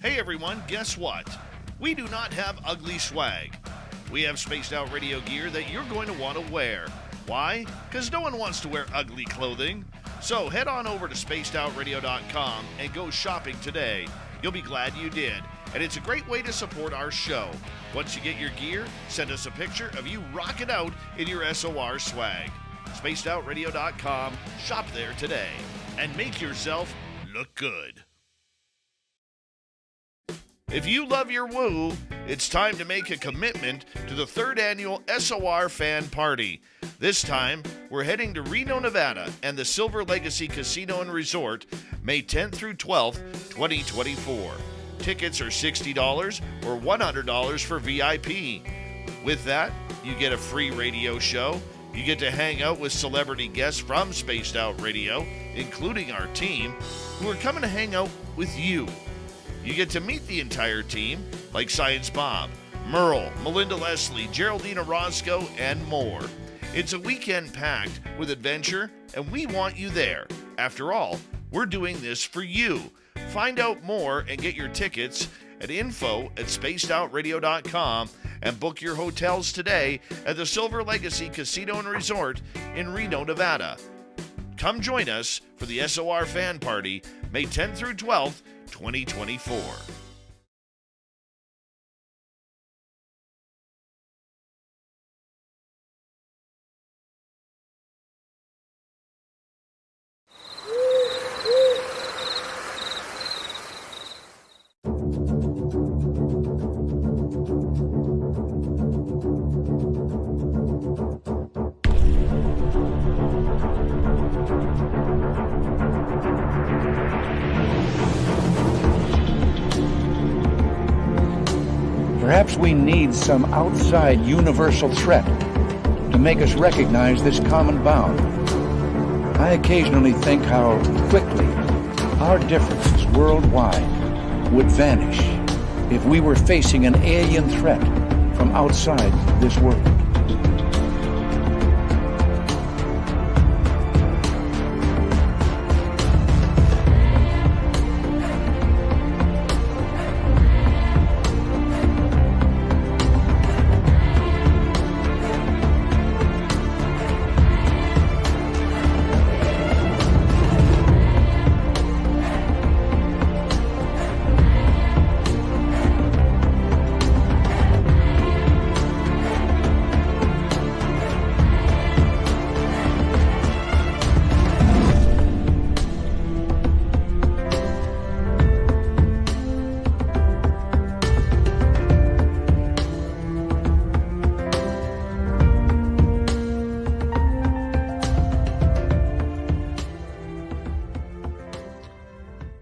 Hey everyone, guess what? We do not have ugly swag. We have spaced out radio gear that you're going to want to wear. Why? Because no one wants to wear ugly clothing. So head on over to spacedoutradio.com and go shopping today. You'll be glad you did. And it's a great way to support our show. Once you get your gear, send us a picture of you rocking out in your S.O.R swag. spacedoutradio.com. Shop there today and make yourself look good. If you love your woo, it's time to make a commitment to the 3rd annual S.O.R Fan Party. This time, we're heading to Reno, Nevada and the Silver Legacy Casino and Resort, May 10th through 12th, 2024. Tickets are $60 or $100 for VIP. With that, you get a free radio show. You get to hang out with celebrity guests from Spaced Out Radio, including our team, who are coming to hang out with you. You get to meet the entire team, like Science Bob, Merle, Melinda Leslie, Geraldina Roscoe, and more. It's a weekend packed with adventure, and we want you there. After all, we're doing this for you. Find out more and get your tickets at info@spacedoutradio.com and book your hotels today at the Silver Legacy Casino and Resort in Reno, Nevada. Come join us for the S.O.R Fan Party, May 10th through 12th, 2024. Perhaps we need some outside universal threat to make us recognize this common bound. I occasionally think how quickly our differences worldwide would vanish if we were facing an alien threat from outside this world.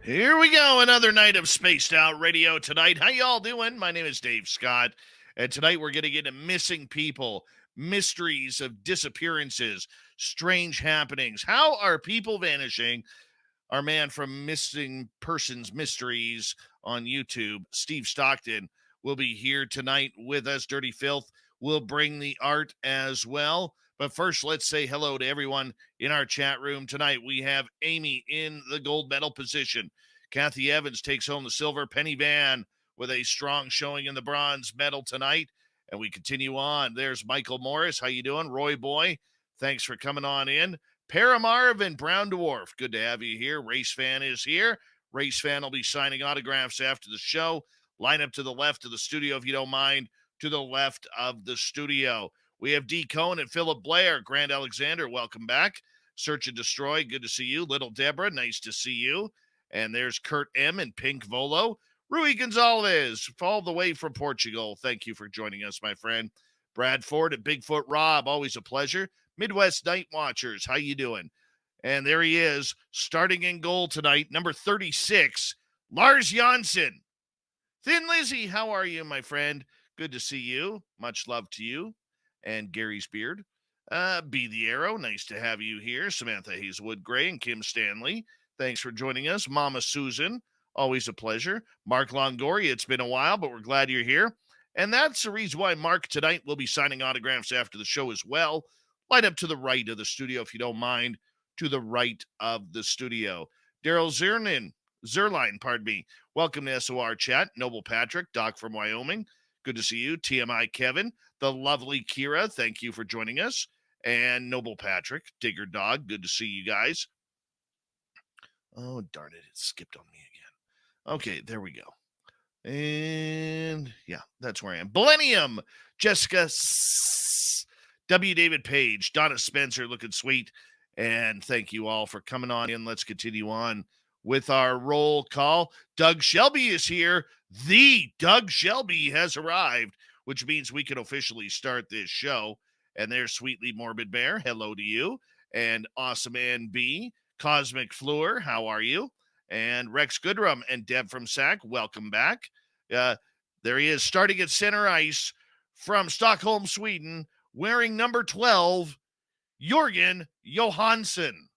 Here we go, another night of Spaced Out Radio tonight. How y'all doing? My name is Dave Scott, and tonight we're going to get into missing people, mysteries of disappearances, strange happenings. How are people vanishing? Our man from Missing Persons Mysteries on YouTube, Steve Stockton, will be here tonight with us. Dirty Fylth will bring the art as well. But first, let's say hello to everyone in our chat room tonight. We have Amy in the gold medal position. Kathy Evans takes home the silver. Penny Van with a strong showing in the bronze medal tonight. And we continue on. There's Michael Morris. How you doing? Roy Boy, thanks for coming on in. Paramarv and Brown Dwarf, good to have you here. Race Fan is here. Race Fan will be signing autographs after the show. Line up to the left of the studio, if you don't mind, to the left of the studio. We have D. Cohn and Philip Blair. Grant Alexander, welcome back. Search and Destroy, good to see you. Little Deborah, nice to see you. And there's Kurt M. and Pink Volo. Rui Gonzalez, all the way from Portugal. Thank you for joining us, my friend. Brad Ford and Bigfoot Rob, always a pleasure. Midwest Night Watchers, how you doing? And there he is, starting in goal tonight, number 36, Lars Janssen. Thin Lizzy, how are you, my friend? Good to see you. Much love to you. And Gary's Beard. Be the Arrow, nice to have you here. Samantha Hazelwood Gray and Kim Stanley, thanks for joining us. Mama Susan, always a pleasure. Mark Longoria, it's been a while, but we're glad you're here. And that's the reason why Mark tonight will be signing autographs after the show as well. Light up to the right of the studio, if you don't mind, to the right of the studio. Daryl Ziernan, Zerline, pardon me. Welcome to S.O.R chat. Noble Patrick, Doc from Wyoming. Good to see you. TMI Kevin, the lovely Kira, thank you for joining us. And Noble Patrick, Digger Dog, good to see you guys. Oh, darn it, it skipped on me again. Okay, there we go. And yeah, that's where I am. Millennium, Jessica, W. David Page, Donna Spencer, looking sweet. And thank you all for coming on in. Let's continue on with our roll call. Doug Shelby is here. The Doug Shelby has arrived, which means we can officially start this show. And there's Sweetly Morbid Bear. Hello to you. And Awesome NB, Cosmic Fleur, how are you? And Rex Goodrum and Deb from SAC, welcome back. There he is, starting at center ice from Stockholm, Sweden, wearing number 12, Jorgen Johansson.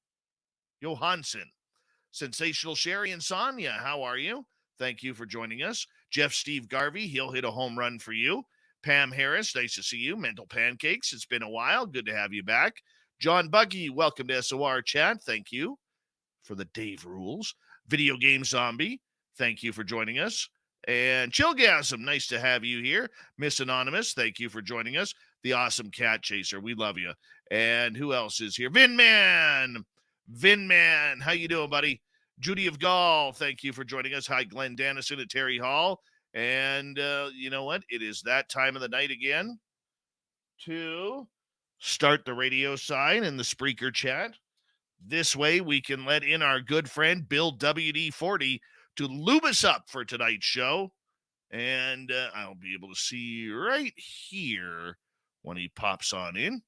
Sensational Sherry and Sonia, how are you? Thank you for joining us. Jeff Steve Garvey, he'll hit a home run for you. Pam Harris, nice to see you. Mental Pancakes, it's been a while. Good to have you back. John Bucky, welcome to S.O.R chat. Thank you for the Dave Rules. Video Game Zombie, thank you for joining us. And Chillgasm, nice to have you here. Miss Anonymous, thank you for joining us. The Awesome Cat Chaser, we love you. And who else is here? Vinman, how you doing, buddy? Judy of Gall, thank you for joining us. Hi, Glenn Dennison at Terry Hall. And you know what? It is that time of the night again to start the radio sign and the Spreaker chat. This way we can let in our good friend Bill WD-40 to lube us up for tonight's show. And I'll be able to see right here when he pops on in.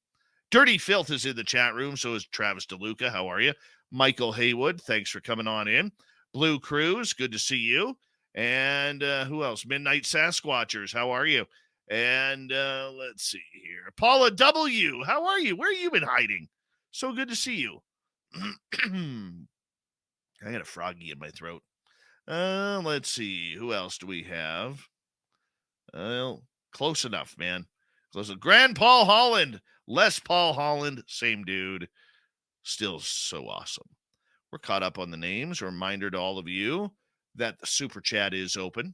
Dirty Fylth is in the chat room, so is Travis DeLuca. How are you? Michael Haywood, thanks for coming on in. Blue Cruz, good to see you. And who else? Midnight Sasquatchers, how are you? And let's see here. Paula W., how are you? Where have you been hiding? So good to see you. I got a froggy in my throat. Let's see. Who else do we have? Well, close enough, man. Close enough. Grand Paul Holland. Les Paul Holland. Same dude. Still so awesome. We're caught up on the names. A reminder to all of you that the Super Chat is open.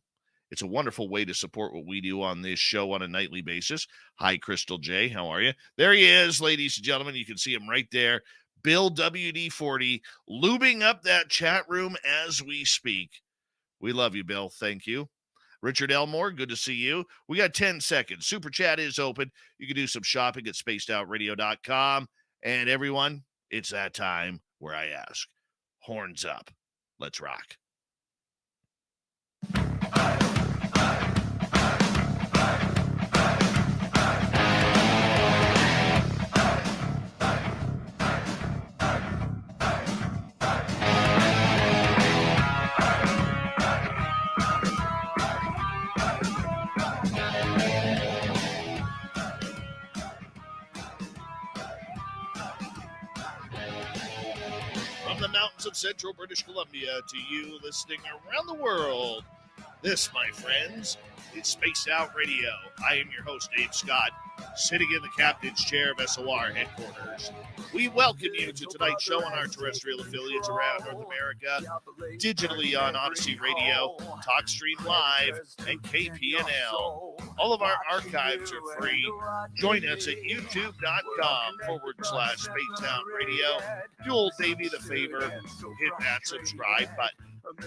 It's a wonderful way to support what we do on this show on a nightly basis. Hi, Crystal J. How are you? There he is, ladies and gentlemen. You can see him right there. Bill WD-40, lubing up that chat room as we speak. We love you, Bill. Thank you. Richard Elmore, good to see you. We got 10 seconds. Super Chat is open. You can do some shopping at spacedoutradio.com. And everyone, it's that time where I ask, horns up. Let's rock. The mountains of central British Columbia to you listening around the world. This, my friends, is Spaced Out Radio. I am your host, Dave Scott, sitting in the captain's chair of S.O.R headquarters. We welcome you to tonight's show on our terrestrial affiliates around North America, digitally on Odyssey Radio, TalkStream Live, and KPNL. All of our archives are free. Join us at youtube.com/Spaced Out Radio. Do old Davey the favor, hit that subscribe button.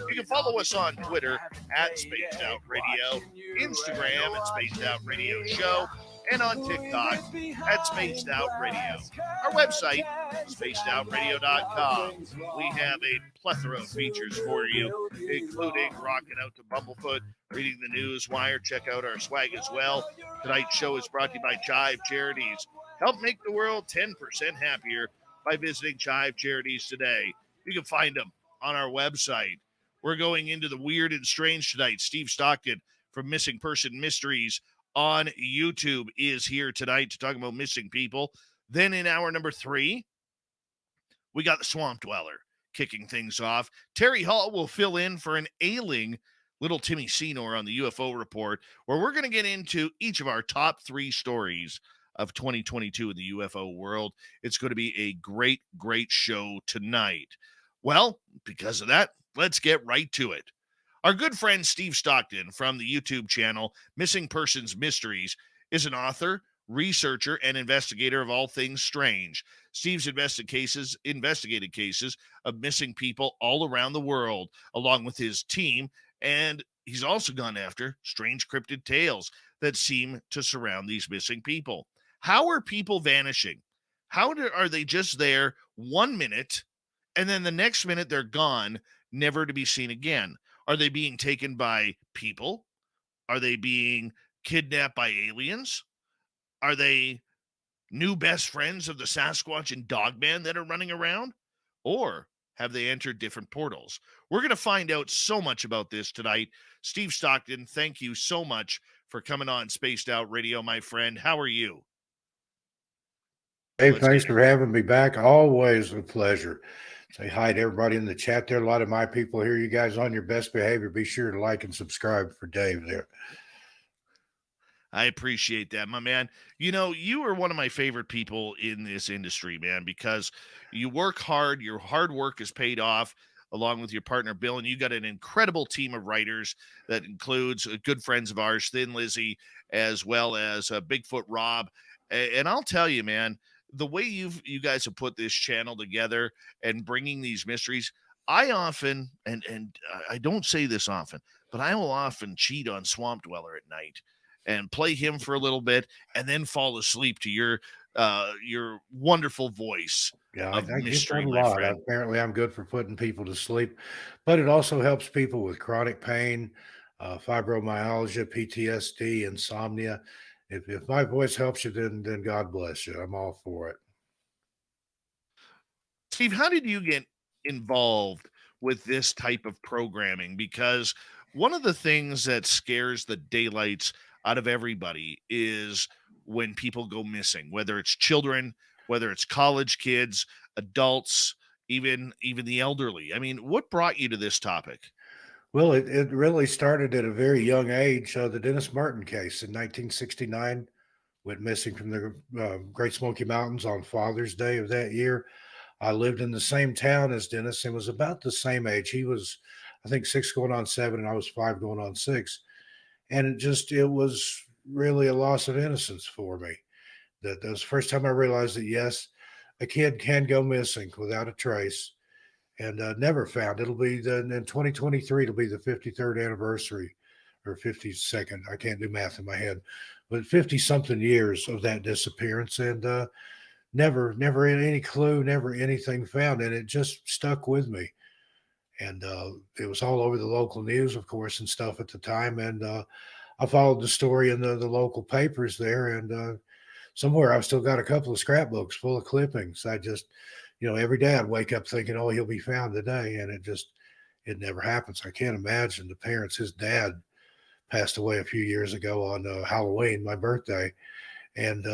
You can follow us on Twitter at Spaced Out Radio, Instagram at Spaced Out Radio Show, and on TikTok at Spaced Out Radio. Our website, spacedoutradio.com. We have a plethora of features for you, including rocking out to Bumblefoot, reading the news wire. Check out our swag as well. Tonight's show is brought to you by Chive Charities. Help make the world 10% happier by visiting Chive Charities today. You can find them on our website. We're going into the weird and strange tonight. Steve Stockton from Missing Person Mysteries on YouTube is here tonight to talk about missing people. Then in hour number 3, we got the Swamp Dweller kicking things off. Terry Hall will fill in for an ailing little Timmy Senor on the UFO Report, where we're going to get into each of our top 3 stories of 2022 in the UFO world. It's going to be a great, great show tonight. Well, because of that, Let's get right to it. Our good friend Steve Stockton from the YouTube channel Missing Persons Mysteries is an author, researcher, and investigator of all things strange. Steve's investigated cases of missing people all around the world, along with his team, and he's also gone after strange cryptid tales that seem to surround these missing people. How are people vanishing? Are they just there 1 minute and then the next minute they're gone, never to be seen again? Are they being taken by people? Are they being kidnapped by aliens? Are they new best friends of the Sasquatch and Dogman that are running around? Or have they entered different portals? We're going to find out so much about this tonight. Steve Stockton, thank you so much for coming on Spaced Out Radio, my friend. How are you? Hey, thanks for having me back. Always a pleasure. Say hi to everybody in the chat there. A lot of my people here. You guys on your best behavior. Be sure to like and subscribe for Dave there. I appreciate that, my man. You know, you are one of my favorite people in this industry, man, because you work hard. Your hard work is paid off along with your partner, Bill, and you got an incredible team of writers that includes good friends of ours, Thin Lizzy, as well as Bigfoot Rob. And I'll tell you, man, the way you guys have put this channel together and bringing these mysteries, I often, and I don't say this often, but I will often cheat on Swamp Dweller at night and play him for a little bit and then fall asleep to your wonderful voice. Yeah, of I get mystery, that a my lot. friend. Apparently, I'm good for putting people to sleep, but it also helps people with chronic pain, fibromyalgia, PTSD, insomnia. If my voice helps you, then God bless you. I'm all for it. Steve, how did you get involved with this type of programming? Because one of the things that scares the daylights out of everybody is when people go missing, whether it's children, whether it's college kids, adults, even the elderly. I mean, what brought you to this topic? Well, it really started at a very young age. The Dennis Martin case in 1969 went missing from the Great Smoky Mountains on Father's Day of that year. I lived in the same town as Dennis and was about the same age. He was, I think, 6 going on 7, and I was 5 going on 6. And it was really a loss of innocence for me. That was the first time I realized that, yes, a kid can go missing without a trace and never found. In 2023, it'll be the 53rd anniversary or 52nd. I can't do math in my head, but 50 something years of that disappearance. And never any clue, never anything found. And it just stuck with me. And it was all over the local news, of course, and stuff at the time. And I followed the story in the local papers there. And somewhere I've still got a couple of scrapbooks full of clippings. I just, every day I'd wake up thinking, oh, he'll be found today. And it never happens. I can't imagine the parents. His dad passed away a few years ago on Halloween, my birthday. And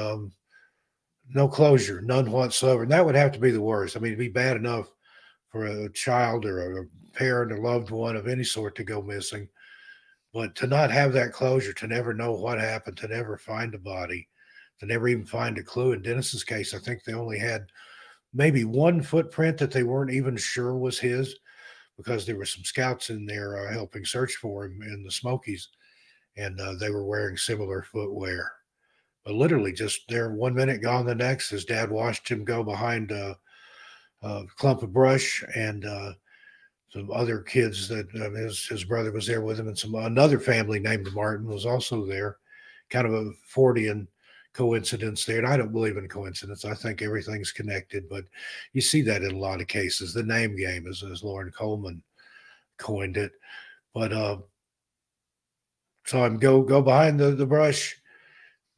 no closure, none whatsoever. And that would have to be the worst. I mean, it'd be bad enough for a child or a parent or loved one of any sort to go missing. But to not have that closure, to never know what happened, to never find a body, to never even find a clue. In Dennis's case, I think they only had maybe one footprint that they weren't even sure was his because there were some scouts in there helping search for him in the Smokies, and they were wearing similar footwear. But literally just there 1 minute, gone the next. His dad watched him go behind a clump of brush, and some other kids that his brother was there with him, and another family named Martin was also there. Kind of a Fortean coincidence there. And I don't believe in coincidence. I think everything's connected, but you see that in a lot of cases. The name game, as Lauren Coleman coined it. But so I'm go behind the brush.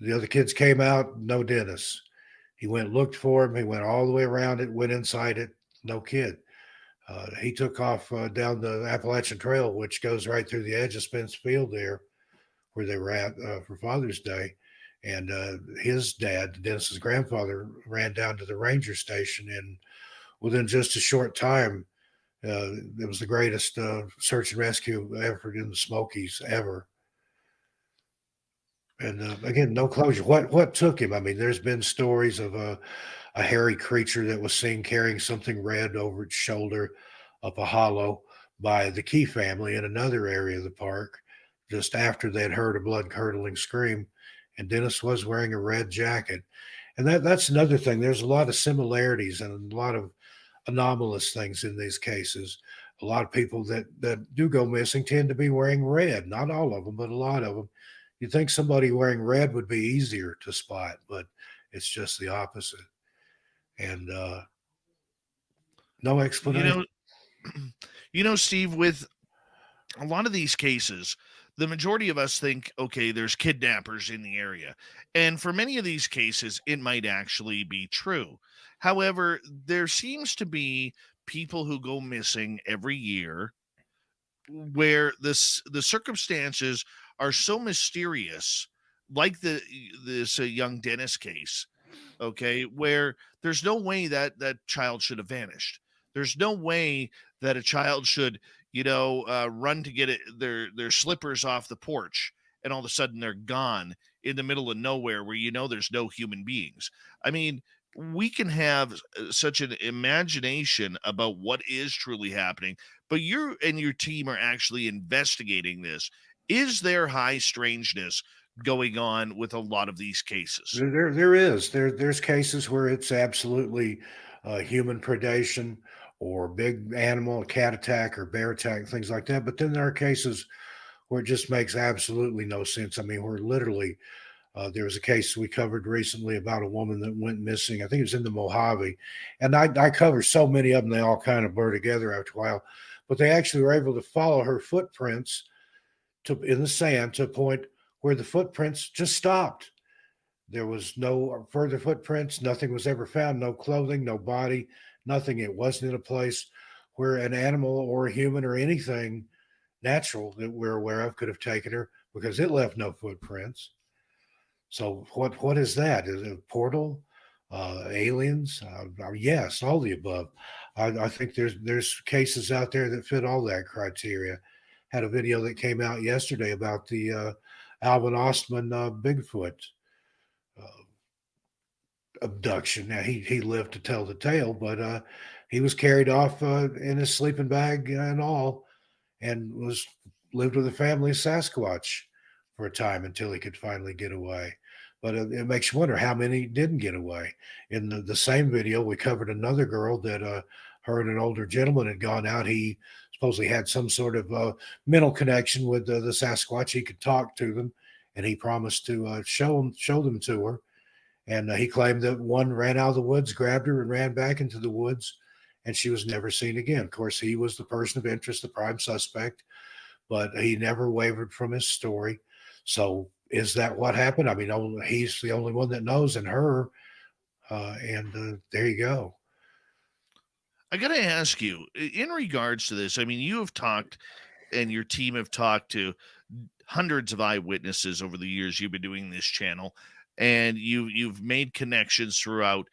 The other kids came out, no Dennis. He went, looked for him. He went all the way around it, went inside it, no kid. He took off down the Appalachian Trail, which goes right through the edge of Spence Field there, where they were at for Father's Day. And his dad, Dennis's grandfather, ran down to the ranger station. And within just a short time, it was the greatest search and rescue effort in the Smokies ever. And again, no closure. What took him? I mean, there's been stories of a hairy creature that was seen carrying something red over its shoulder up a hollow. by the Key family in another area of the park just after they'd heard a blood curdling scream. And Dennis was wearing a red jacket. And that's another thing. There's a lot of similarities and a lot of anomalous things in these cases. A lot of people that do go missing tend to be wearing red. Not all of them, but a lot of them. You'd think somebody wearing red would be easier to spot, but it's just the opposite. And no You explanation. know, Steve, with a lot of these cases, the majority of us think, okay, there's kidnappers in the area. And for many of these cases, it might actually be true. However, there seems to be people who go missing every year where the circumstances are so mysterious, like this young Dennis case, okay, where there's no way that that child should have vanished. There's no way that a child should, run to get their slippers off the porch, and all of a sudden they're gone in the middle of nowhere where there's no human beings. I mean, we can have such an imagination about what is truly happening, but you and your team are actually investigating this. Is there high strangeness going on with a lot of these cases? There's cases where it's absolutely human predation or big animal, cat attack or bear attack, things like that. But then there are cases where it just makes absolutely no sense. I mean, we're literally there was a case we covered recently about a woman that went missing. I think it was in the Mojave, and I cover so many of them; they all kind of blur together after a while. But they actually were able to follow her footprints to in the sand to a point where the footprints just stopped. There was no further footprints. Nothing was ever found. No clothing, no body, nothing. It wasn't in a place where an animal or a human or anything natural that we're aware of could have taken her because it left no footprints. So what is that? Is it a portal? Aliens? Yes, all the above. I think there's cases out there that fit all that criteria. Had a video that came out yesterday about the Alvin Ostman Bigfoot uh, abduction. Now he lived to tell the tale, but he was carried off in his sleeping bag and all, and was lived with a family of Sasquatch for a time until he could finally get away. But it makes you wonder how many didn't get away. In the same video, we covered another girl that her and an older gentleman had gone out. He supposedly had some sort of mental connection with the Sasquatch. He could talk to them, and he promised to show them to her. And he claimed that one ran out of the woods, grabbed her, and ran back into the woods, and she was never seen again. Of course, he was the person of interest, the prime suspect, but he never wavered from his story. So, is that what happened? I mean, he's the only one that knows, and her. And there you go. I got to ask you, in regards to this, I mean, you have talked and your team have talked to hundreds of eyewitnesses over the years you've been doing this channel, and you've made connections throughout.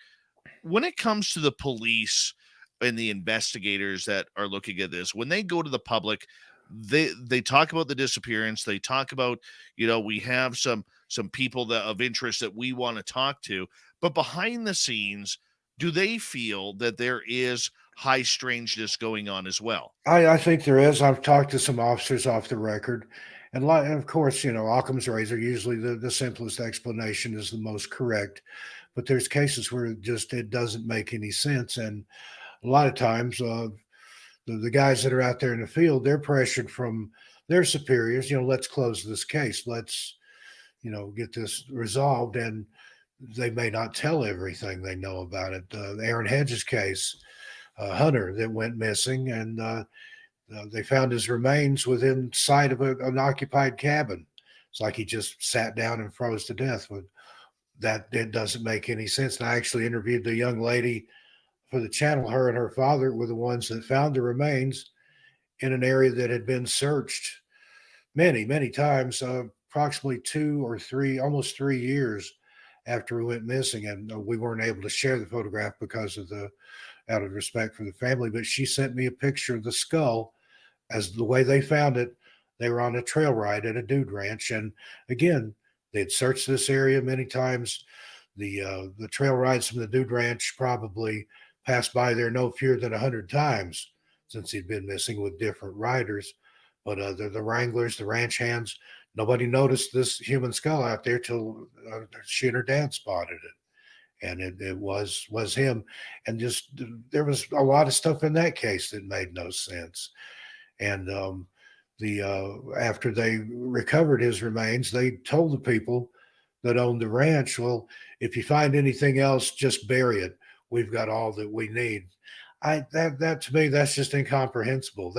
When it comes to the police and the investigators that are looking at this, when they go to the public, they talk about the disappearance. They talk about, we have some people that of interest that we want to talk to, but behind the scenes, do they feel that there is high strangeness going on as well? I think there is. I've talked to some officers off the record, and of course, Occam's razor. Usually, the simplest explanation is the most correct, but there's cases where it doesn't make any sense, and a lot of times, the guys that are out there in the field, they're pressured from their superiors. Let's close this case. Let's get this resolved, and they may not tell everything they know about it. Aaron Hedges case, Hunter that went missing, and they found his remains within sight of an occupied cabin. It's like he just sat down and froze to death. But that it doesn't make any sense. And I actually interviewed the young lady for the channel. Her and her father were the ones that found the remains in an area that had been searched many, many times, approximately 2 or 3, almost 3 years after we went missing. And we weren't able to share the photograph because of out of respect for the family. But she sent me a picture of the skull as the way they found it. They were on a trail ride at a dude ranch. And again, they'd searched this area many times. The trail rides from the dude ranch probably passed by there no fewer than 100 times since he'd been missing with different riders. But the wranglers, the ranch hands, nobody noticed this human skull out there till she and her dad spotted it, and it was him. And just there was a lot of stuff in that case that made no sense. And the after they recovered his remains, they told the people that owned the ranch, well, if you find anything else, just bury it. We've got all that we need. That to me, that's just incomprehensible.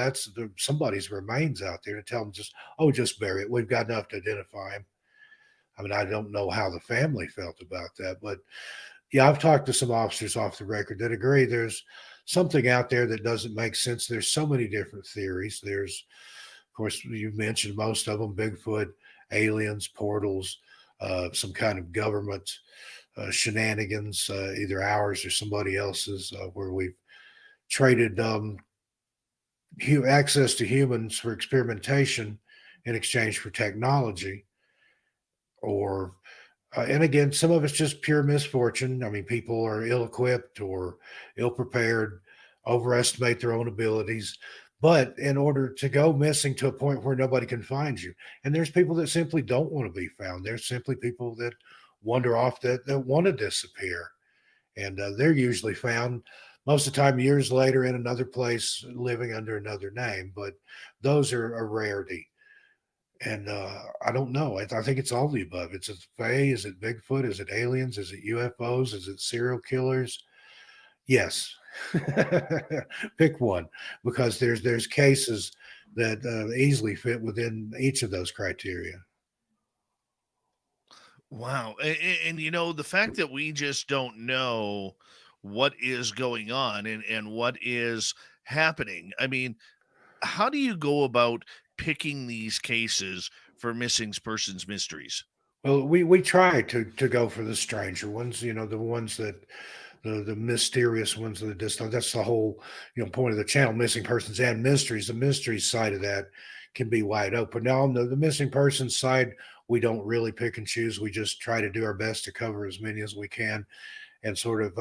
Somebody's remains out there to tell them just bury it. We've got enough to identify him. I mean, I don't know how the family felt about that, but yeah, I've talked to some officers off the record that agree there's something out there that doesn't make sense. There's so many different theories. There's, of course, you mentioned most of them: Bigfoot, aliens, portals, some kind of government shenanigans, either ours or somebody else's, where we've traded access to humans for experimentation in exchange for technology. Or, and again, some of it's just pure misfortune. I mean, people are ill equipped or ill prepared, overestimate their own abilities. But in order to go missing to a point where nobody can find you, and there's people that simply don't want to be found. There's simply people that wander off that want to disappear, and they're usually found most of the time years later in another place, living under another name. But those are a rarity. And I don't know. I think it's all the above. It's a Fae. Is it Bigfoot? Is it aliens? Is it UFOs? Is it serial killers? Yes. Pick one, because there's cases that easily fit within each of those criteria. Wow. And the fact that we just don't know what is going on and what is happening. I mean, how do you go about picking these cases for missing persons mysteries? Well, we try to go for the stranger ones, the ones that the mysterious ones that just that's the whole point of the channel, missing persons and mysteries. The mystery side of that can be wide open. Now on the missing persons side, we don't really pick and choose. We just try to do our best to cover as many as we can. And sort of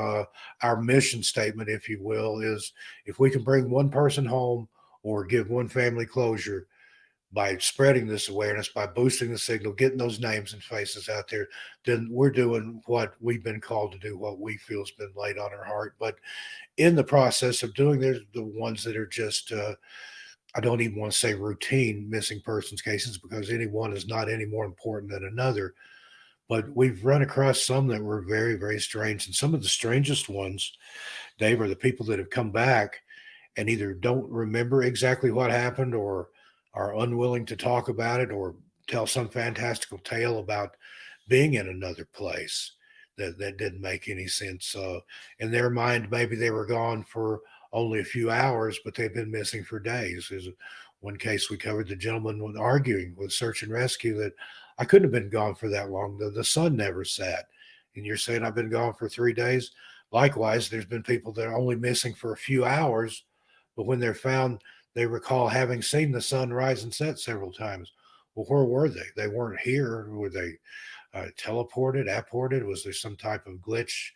our mission statement, if you will, is if we can bring one person home or give one family closure by spreading this awareness, by boosting the signal, getting those names and faces out there, then we're doing what we've been called to do, what we feel has been laid on our heart. But in the process of doing, there's the ones that are just, I don't even want to say routine missing persons cases, because any one is not any more important than another. But we've run across some that were very, very strange. And some of the strangest ones, Dave, are the people that have come back and either don't remember exactly what happened or are unwilling to talk about it or tell some fantastical tale about being in another place that didn't make any sense. In their mind, maybe they were gone for only a few hours, but they've been missing for days. There's one case we covered, the gentleman was arguing with search and rescue that I couldn't have been gone for that long. The sun never set. And you're saying I've been gone for 3 days? Likewise, there's been people that are only missing for a few hours, but when they're found, they recall having seen the sun rise and set several times. Well, where were they? They weren't here. Were they teleported, apported? Was there some type of glitch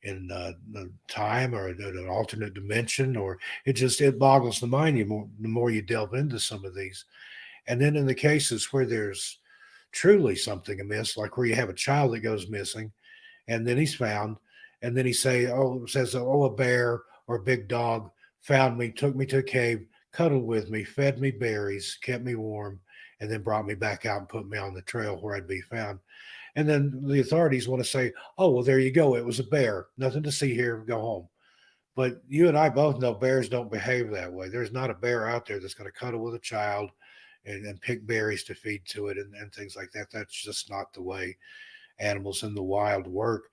in the time or an alternate dimension? Or it boggles the mind the more you delve into some of these. And then in the cases where there's truly something amiss, like where you have a child that goes missing and then he's found, and then he says, a bear or a big dog found me, took me to a cave, cuddled with me, fed me berries, kept me warm, and then brought me back out and put me on the trail where I'd be found. And then the authorities want to say, oh, well, there you go. It was a bear. Nothing to see here. Go home. But you and I both know bears don't behave that way. There's not a bear out there that's going to cuddle with a child and pick berries to feed to it and things like that. That's just not the way animals in the wild work.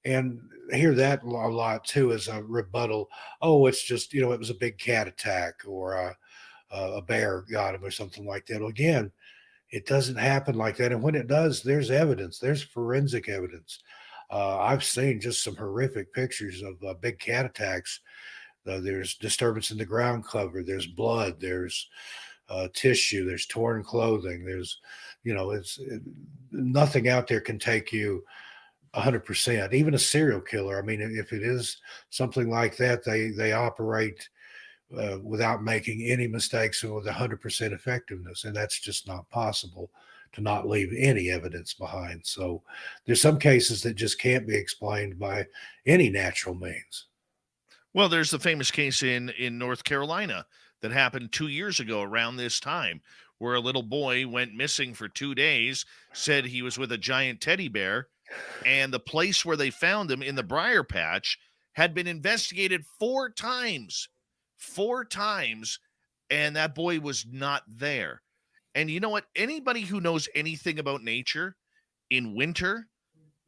And I hear that a lot too as a rebuttal. Oh, it's just, it was a big cat attack or a bear got him or something like that. Well, again, it doesn't happen like that. And when it does, there's evidence, there's forensic evidence. I've seen just some horrific pictures of big cat attacks. There's disturbance in the ground cover, there's blood, there's tissue, there's torn clothing, there's, nothing out there can take you 100%. Even a serial killer. I mean, if it is something like that, they operate without making any mistakes and with 100% effectiveness. And that's just not possible to not leave any evidence behind. So there's some cases that just can't be explained by any natural means. Well, there's the famous case in North Carolina that happened 2 years ago around this time, where a little boy went missing for 2 days, said he was with a giant teddy bear, and the place where they found him in the briar patch had been investigated 4 times, and that boy was not there. And you know what? Anybody who knows anything about nature in winter,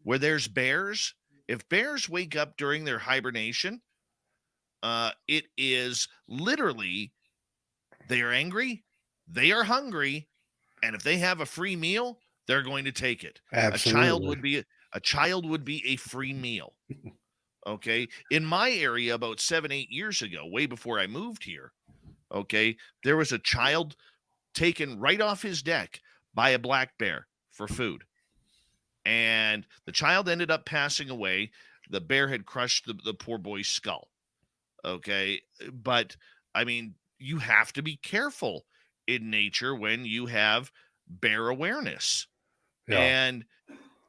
where there's bears, if bears wake up during their hibernation, it is literally they are angry, they are hungry, and if they have a free meal, they're going to take it. A child Absolutely. would be a child would be a free meal. Okay. In my area, about 7, 8 years ago, way before I moved here, okay, there was a child taken right off his deck by a black bear for food. And the child ended up passing away. The bear had crushed the poor boy's skull. Okay. But I mean, you have to be careful in nature when you have bear awareness. Yeah. And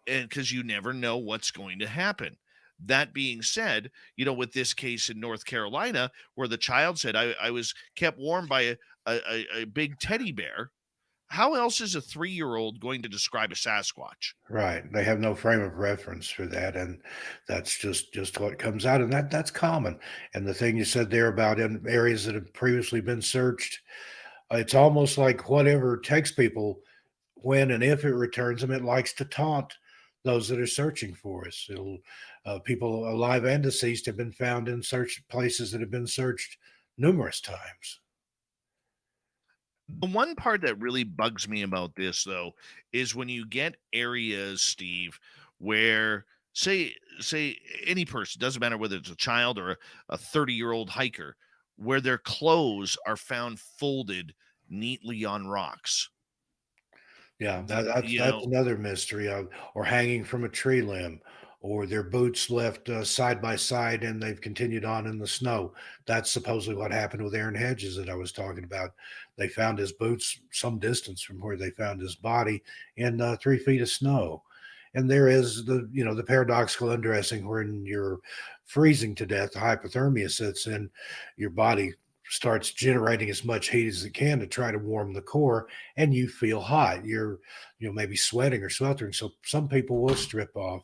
because you never know what's going to happen. That being said, with this case in North Carolina, where the child said, I was kept warm by a big teddy bear. How else is a 3-year-old going to describe a Sasquatch? Right. They have no frame of reference for that, and that's just what comes out, and that's common. And the thing you said there about in areas that have previously been searched, it's almost like whatever takes people, when and if it returns them, it likes to taunt those that are searching for us. It'll people alive and deceased have been found in search places that have been searched numerous times. The one part that really bugs me about this, though, is when you get areas, Steve, where say any person, doesn't matter whether it's a child or a 30-year-old hiker, where their clothes are found folded neatly on rocks. Yeah, D- that's You that's know, another mystery of, or hanging from a tree limb, or their boots left side by side and they've continued on in the snow. That's supposedly what happened with Aaron Hedges that I was talking about. They found his boots some distance from where they found his body in 3 feet of snow. And there is the paradoxical undressing wherein you're freezing to death, the hypothermia sets in, your body starts generating as much heat as it can to try to warm the core, and you feel hot. You're maybe sweating or sweltering. So some people will strip off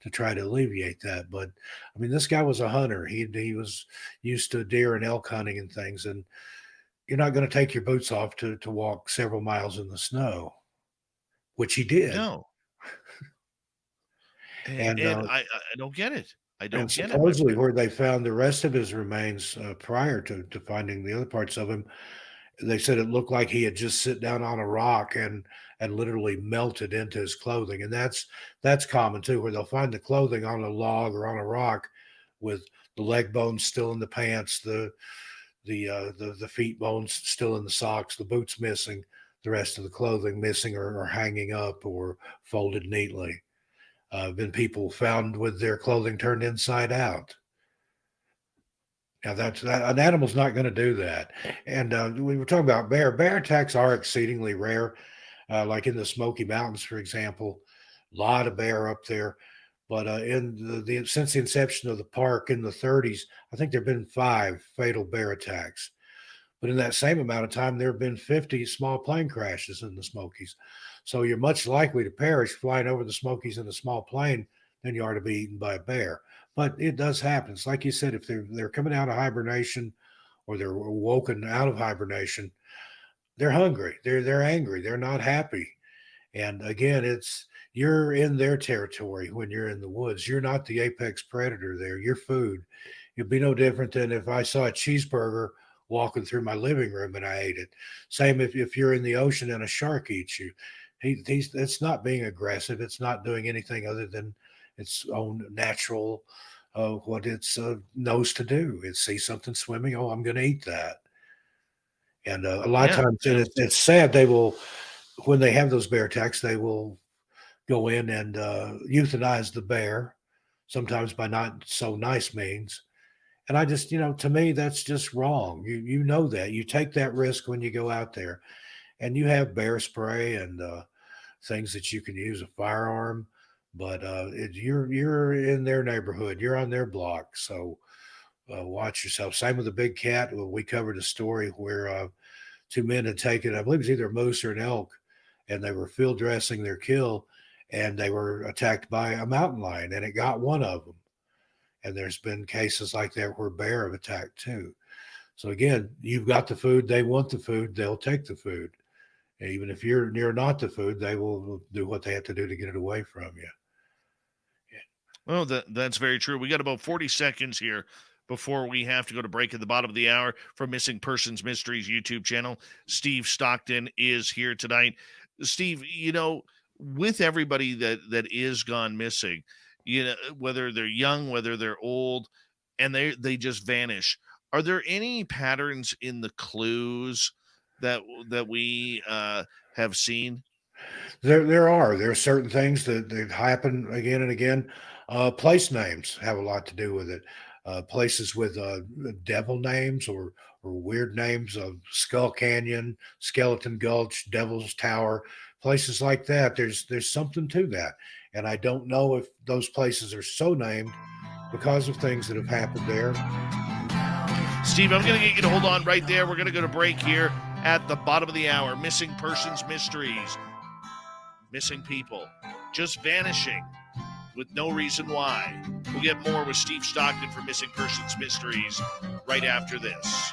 to try to alleviate that. But I mean, this guy was a hunter. He was used to deer and elk hunting and things, and you're not going to take your boots off to walk several miles in the snow, which he did. no. And, And and I don't get it. I and don't get it, my supposedly friend. where they found the rest of his remains prior to finding the other parts of him, they said it looked like he had just sit down on a rock and literally melted into his clothing, and that's common too, where they'll find the clothing on a log or on a rock with the leg bones still in the pants, the feet bones still in the socks, the boots missing, the rest of the clothing missing or hanging up or folded neatly. Been people found with their clothing turned inside out. Now an animal's not going to do that. And we were talking about bear attacks are exceedingly rare, like in the Smoky Mountains, for example. A lot of bear up there. But in since the inception of the park in the 30s, I think there have been 5 fatal bear attacks. But in that same amount of time, there have been 50 small plane crashes in the Smokies. So you're much likely to perish flying over the Smokies in a small plane than you are to be eaten by a bear. But it does happen. It's like you said, if they're coming out of hibernation or they're woken out of hibernation, they're hungry, they're angry, they're not happy. And again, you're in their territory when you're in the woods. You're not the apex predator there. You're food. It'd be no different than if I saw a cheeseburger walking through my living room and I ate it. Same if you're in the ocean and a shark eats you. It's not being aggressive. It's not doing anything other than its own natural what it's knows to do. It sees something swimming. Oh, I'm going to eat that. And a lot of Yeah. times, and it's sad. They will, when they have those bear attacks, they will go in and euthanize the bear, sometimes by not so nice means, And I just, to me, that's just wrong. You know that. You take that risk when you go out there, and you have bear spray and things that you can use a firearm, but you're in their neighborhood, you're on their block, so watch yourself. Same with the big cat. Well, we covered a story where two men had taken, I believe it was either a moose or an elk, and they were field dressing their kill, and they were attacked by a mountain lion, and it got one of them. And there's been cases like that where bear have attacked too. So again, you've got the food, they want the food, they'll take the food. And even if you're near not the food, they will do what they have to do to get it away from you. Well, that's very true. We got about 40 seconds here before we have to go to break at the bottom of the hour from Missing Persons Mysteries YouTube channel. Steve Stockton is here tonight. Steve, with everybody that is gone missing, whether they're young, whether they're old, and they just vanish. Are there any patterns in the clues that we have seen? There are certain things that happen again and again. Place names have a lot to do with it. Places with devil names or weird names of Skull Canyon, Skeleton Gulch, Devil's Tower, places like that. There's something to that, and I don't know if those places are so named because of things that have happened there. Steve, I'm going to get you to hold on right there. We're going to go to break here at the bottom of the hour. Missing Persons Mysteries. Missing people just vanishing with no reason why. We'll get more with Steve Stockton for Missing Persons Mysteries right after this.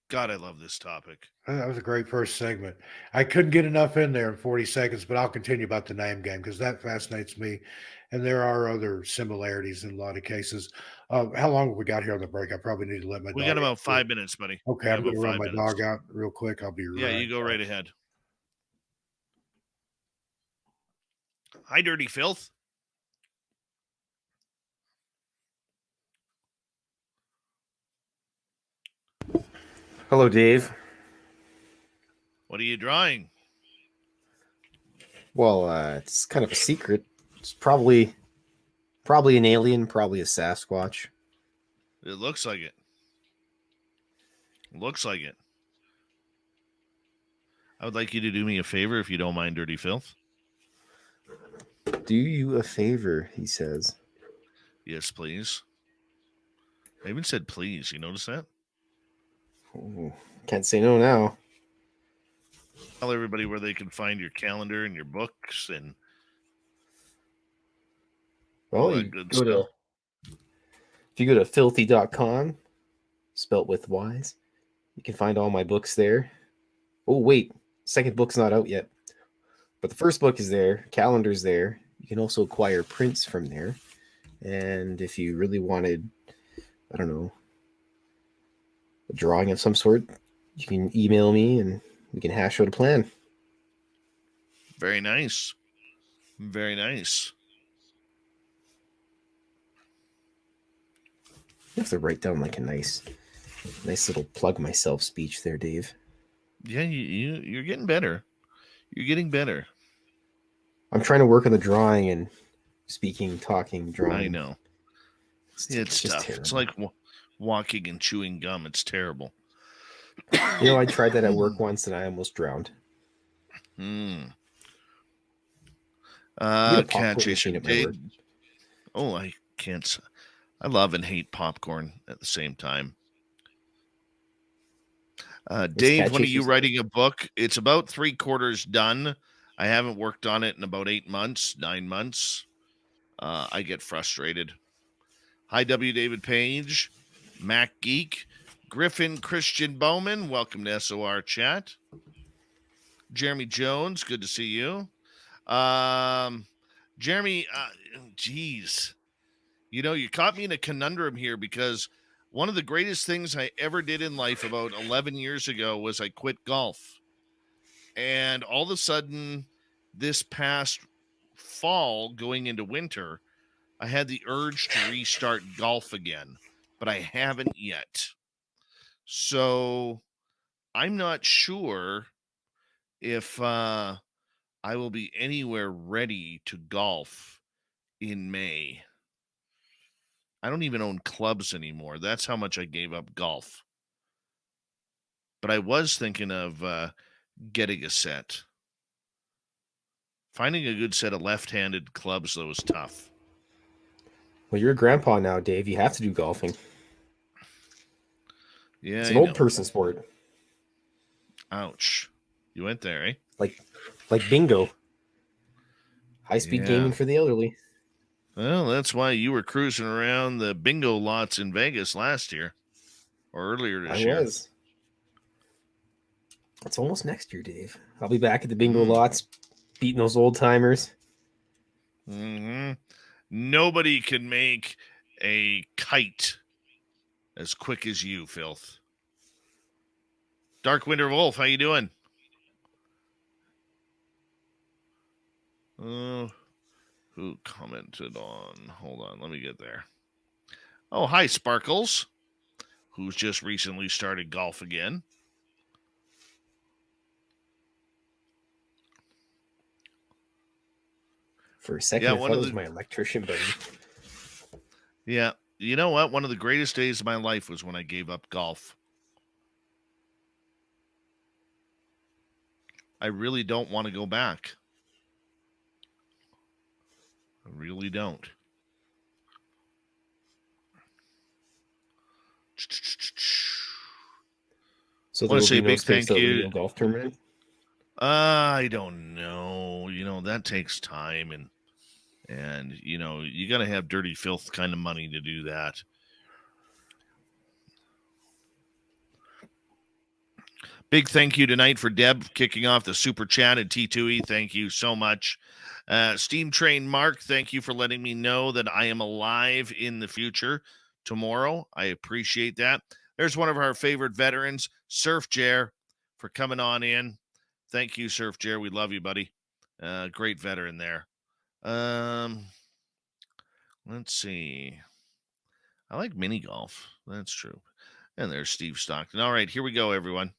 God, I love this topic. That was a great first segment. I couldn't get enough in there in 40 seconds, but I'll continue about the name game because that fascinates me. And there are other similarities in a lot of cases. How long have we got here on the break? I probably need to let my We dog got about out. 5 minutes, buddy. Okay, I'm going to run my dog out real quick. I'll be right back. You go right ahead. Hi, Dirty Fylth. Hello, Dave. What are you drawing? Well, it's kind of a secret. It's probably an alien, probably a Sasquatch. It looks like it. Looks like it. I would like you to do me a favor, if you don't mind, Dirty Fylth. Do you a favor, he says. Yes, please. I even said please. You notice that? Oh, can't say no now. Tell everybody where they can find your calendar and your books and well, you go to, if you go to filthy.com, spelt with Y's, you can find all my books there. Oh, wait. Second book's not out yet. But the first book is there. Calendar's there. You can also acquire prints from there. And if you really wanted, I don't know, a drawing of some sort, you can email me and we can hash out a plan. Very nice. Very nice. You have to write down like a nice little plug myself speech there, Dave. Yeah, you're getting better. You're getting better. I'm trying to work on the drawing and speaking, talking, drawing. I know. It's tough. Terrible. It's like walking and chewing gum. It's terrible. I tried that at work once and I almost drowned. Cat chasing Dave. Oh, I can't. I love and hate popcorn at the same time. Dave, when are you writing a book? It's about 3/4 done. I haven't worked on it in about 9 months. I get frustrated. Hi, W. David Page, Mac Geek, Griffin Christian Bowman. Welcome to S.O.R. chat. Jeremy Jones, good to see you. Jeremy, geez. You caught me in a conundrum here because one of the greatest things I ever did in life about 11 years ago was I quit golf. And all of a sudden, this past fall going into winter, I had the urge to restart golf again, but I haven't yet. So I'm not sure if I will be anywhere ready to golf in May. I don't even own clubs anymore. That's how much I gave up golf. But I was thinking of getting a set. Finding a good set of left-handed clubs, though, is tough. Well, you're a grandpa now, Dave. You have to do golfing. Yeah, it's an old person sport. Ouch. You went there, eh? Like bingo. High-speed gaming for the elderly. Well, that's why you were cruising around the bingo lots in Vegas last year. Or earlier this year. I was. It's almost next year, Dave. I'll be back at the bingo lots, beating those old timers. Mm-hmm. Nobody can make a kite as quick as you, Fylth. Dark Winter Wolf, how you doing? Who commented on? Hold on, let me get there. Oh, hi, Sparkles, who's just recently started golf again. For a second, I thought it was my electrician buddy. Yeah, you know what? One of the greatest days of my life was when I gave up golf. I really don't want to go back. I really don't. So there will be no big thank you. Golf tournament? I don't know. You know, that takes time, and you know, you got to have dirty filth kind of money to do that. Big thank you tonight for Deb kicking off the super chat at T2E. Thank you so much. Steam Train Mark, thank you for letting me know that I am alive in the future tomorrow. I appreciate that. There's one of our favorite veterans, Surf Jer, for coming on in. Thank you, Surf Jer. We love you, buddy. Great veteran there. Let's see. I like mini golf. That's true. And there's Steve Stockton. All right, here we go, everyone.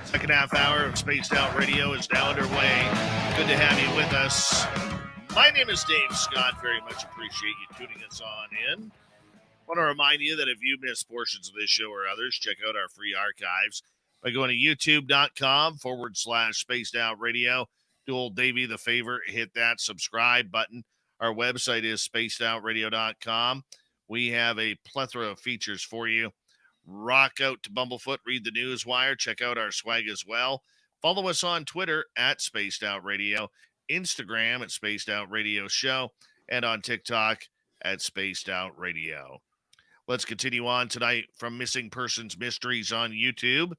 Second half hour of Spaced Out Radio is now underway. Good to have you with us. My name is Dave Scott. Very much appreciate you tuning us on in. Want to remind you that if you missed portions of this show or others, check out our free archives by going to youtube.com/Spaced Out Radio. Do old Davey the favor, hit that subscribe button. Our website is spacedoutradio.com. We have a plethora of features for you. Rock out to Bumblefoot, read the news wire, check out our swag as well. Follow us on Twitter at Spaced Out Radio, Instagram at Spaced Out Radio Show, and on TikTok at Spaced Out Radio. Let's continue on tonight from Missing Persons Mysteries on YouTube.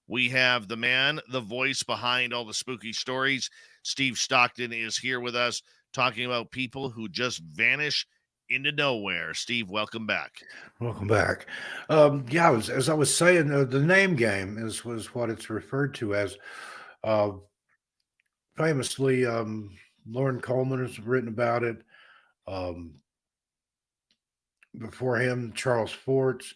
We have the man, the voice behind all the spooky stories. Steve Stockton is here with us talking about people who just vanish into nowhere. Steve, welcome back. Welcome back. As I was saying, the name game was what it's referred to as. Famously, Lauren Coleman has written about it. Before him, Charles Forts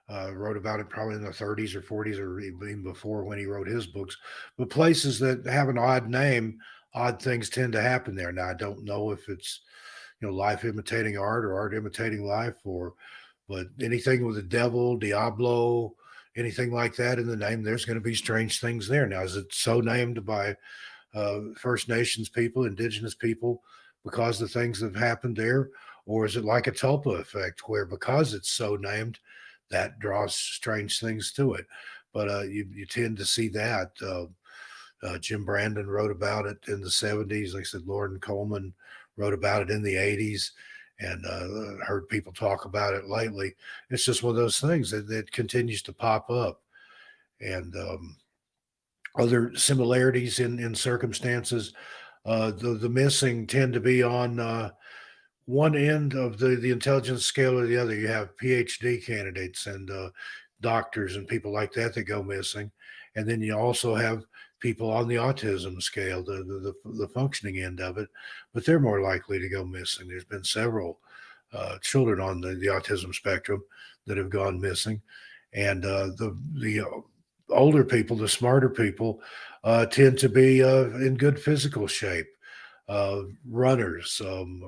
wrote about it probably in the 30s or 40s or even before when he wrote his books. But places that have an odd name, odd things tend to happen there. Now, I don't know if it's life imitating art or art imitating life, but anything with the devil, Diablo, anything like that in the name, there's going to be strange things there. Now, is it so named by First Nations people, indigenous people, because the things that have happened there? Or is it like a tulpa effect where because it's so named, that draws strange things to it? But you tend to see that. Jim Brandon wrote about it in the 70s. Like I said, Lauren Coleman wrote about it in the 80s, and heard people talk about it lately. It's just one of those things that continues to pop up. And other similarities in circumstances, the missing tend to be on one end of the intelligence scale or the other. You have PhD candidates, and doctors and people like that that go missing. And then you also have people on the autism scale, the functioning end of it, but they're more likely to go missing. There's been several children on the autism spectrum that have gone missing, and the older people, the smarter people, tend to be in good physical shape. Runners,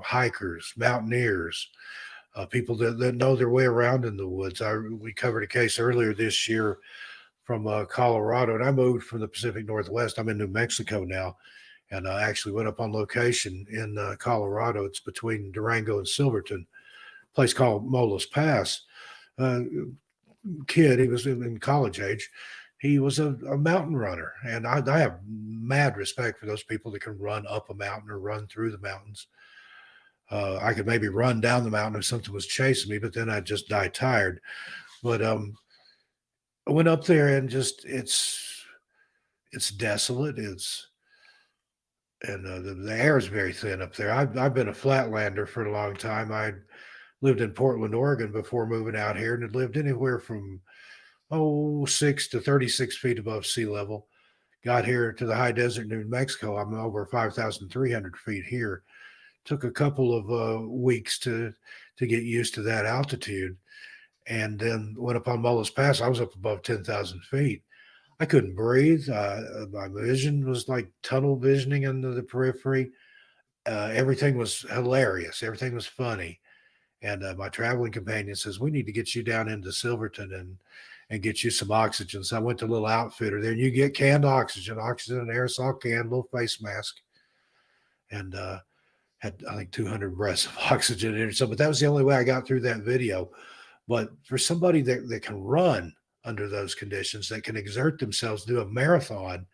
hikers, mountaineers, people that know their way around in the woods. We covered a case earlier this year from Colorado, and I moved from the Pacific Northwest. I'm in New Mexico now, and I actually went up on location in Colorado. It's between Durango and Silverton, a place called Molas Pass. Kid, he was in college age. He was a mountain runner, and I have mad respect for those people that can run up a mountain or run through the mountains. I could maybe run down the mountain if something was chasing me, but then I'd just die tired. But I went up there and just it's desolate. The air is very thin up there. I've been a flatlander for a long time. I lived in Portland, Oregon before moving out here, and had lived anywhere from 6 to 36 feet above sea level. Got here to the high desert in New Mexico. I'm over 5,300 feet here. Took a couple of weeks to get used to that altitude, and then went up on Mullis Pass. I was up above 10,000 feet. I couldn't breathe. My vision was like tunnel visioning into the periphery. Everything was hilarious. Everything was funny. And my traveling companion says, we need to get you down into Silverton and get you some oxygen. So I went to a little outfitter there, and you get canned oxygen, an aerosol can, little face mask, and had, I think, 200 breaths of oxygen in it. So, but that was the only way I got through that video. But for somebody that can run under those conditions, that can exert themselves, do a marathon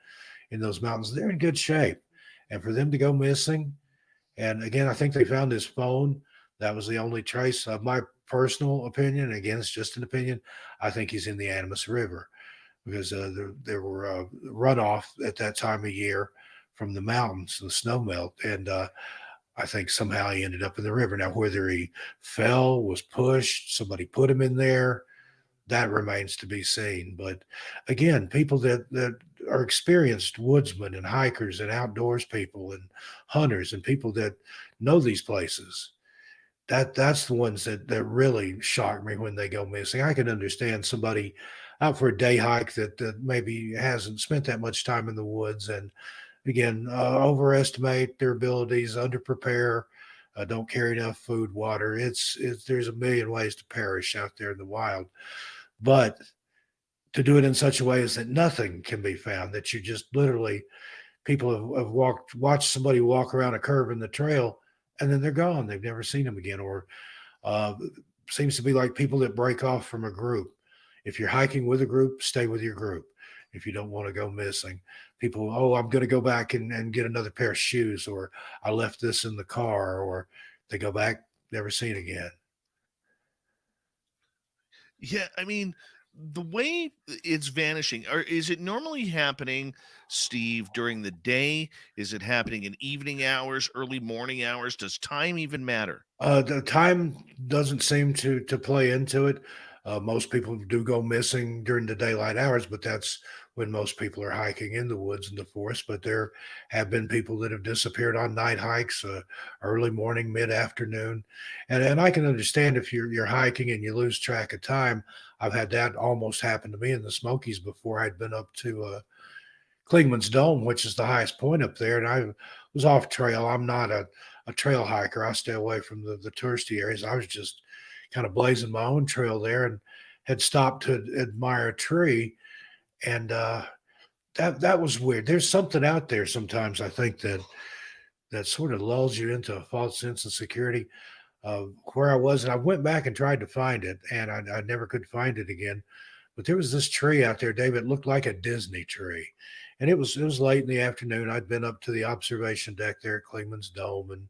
in those mountains, they're in good shape. And for them to go missing, and again, I think they found his phone. That was the only trace of my personal opinion. Again, it's just an opinion. I think he's in the Animas River because there were runoff at that time of year from the mountains, the snow melt. And I think somehow he ended up in the river. Now, whether he fell, was pushed, somebody put him in there, that remains to be seen. But again, people that are experienced woodsmen and hikers and outdoors people and hunters and people that know these places, that's the ones that really shock me when they go missing. I can understand somebody out for a day hike that maybe hasn't spent that much time in the woods, and again, overestimate their abilities, underprepare, don't carry enough food, water. It's there's a million ways to perish out there in the wild, but to do it in such a way as that nothing can be found, that you just literally, people have watched somebody walk around a curve in the trail, and then they're gone. They've never seen them again. Or seems to be like people that break off from a group. If you're hiking with a group, stay with your group. If you don't want to go missing, people, I'm going to go back and get another pair of shoes, or I left this in the car, or they go back, never seen again. Yeah, I mean, the way it's vanishing, or is it normally happening, Steve, during the day? Is it happening in evening hours, early morning hours? Does time even matter? The time doesn't seem to play into it. Most people do go missing during the daylight hours, but that's when most people are hiking in the woods and the forest. But there have been people that have disappeared on night hikes, early morning, mid afternoon, and I can understand if you're hiking and you lose track of time. I've had that almost happen to me in the Smokies before. I'd been up to Klingman's Dome, which is the highest point up there, and I was off trail. I'm not a trail hiker. I stay away from the touristy areas. I was just kind of blazing my own trail there, and had stopped to admire a tree, and that was weird. There's something out there sometimes, I think, that sort of lulls you into a false sense of security. Where I was, and I went back and tried to find it, and I never could find it again. But there was this tree out there, David, looked like a Disney tree. And it was late in the afternoon. I'd been up to the observation deck there at Klingman's Dome and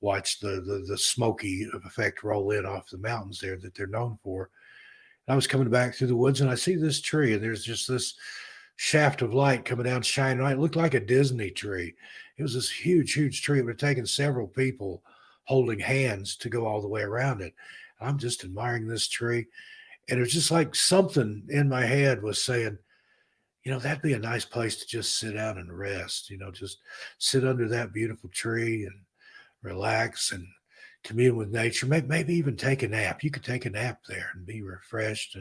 watched the smoky effect roll in off the mountains there that they're known for. And I was coming back through the woods, and I see this tree, and there's just this shaft of light coming down, shining light. It looked like a Disney tree. It was this huge, huge tree. It would have taken several people holding hands to go all the way around it. I'm just admiring this tree. And it was just like something in my head was saying, that'd be a nice place to just sit down and rest, just sit under that beautiful tree and relax and commune with nature. Maybe even take a nap. You could take a nap there and be refreshed.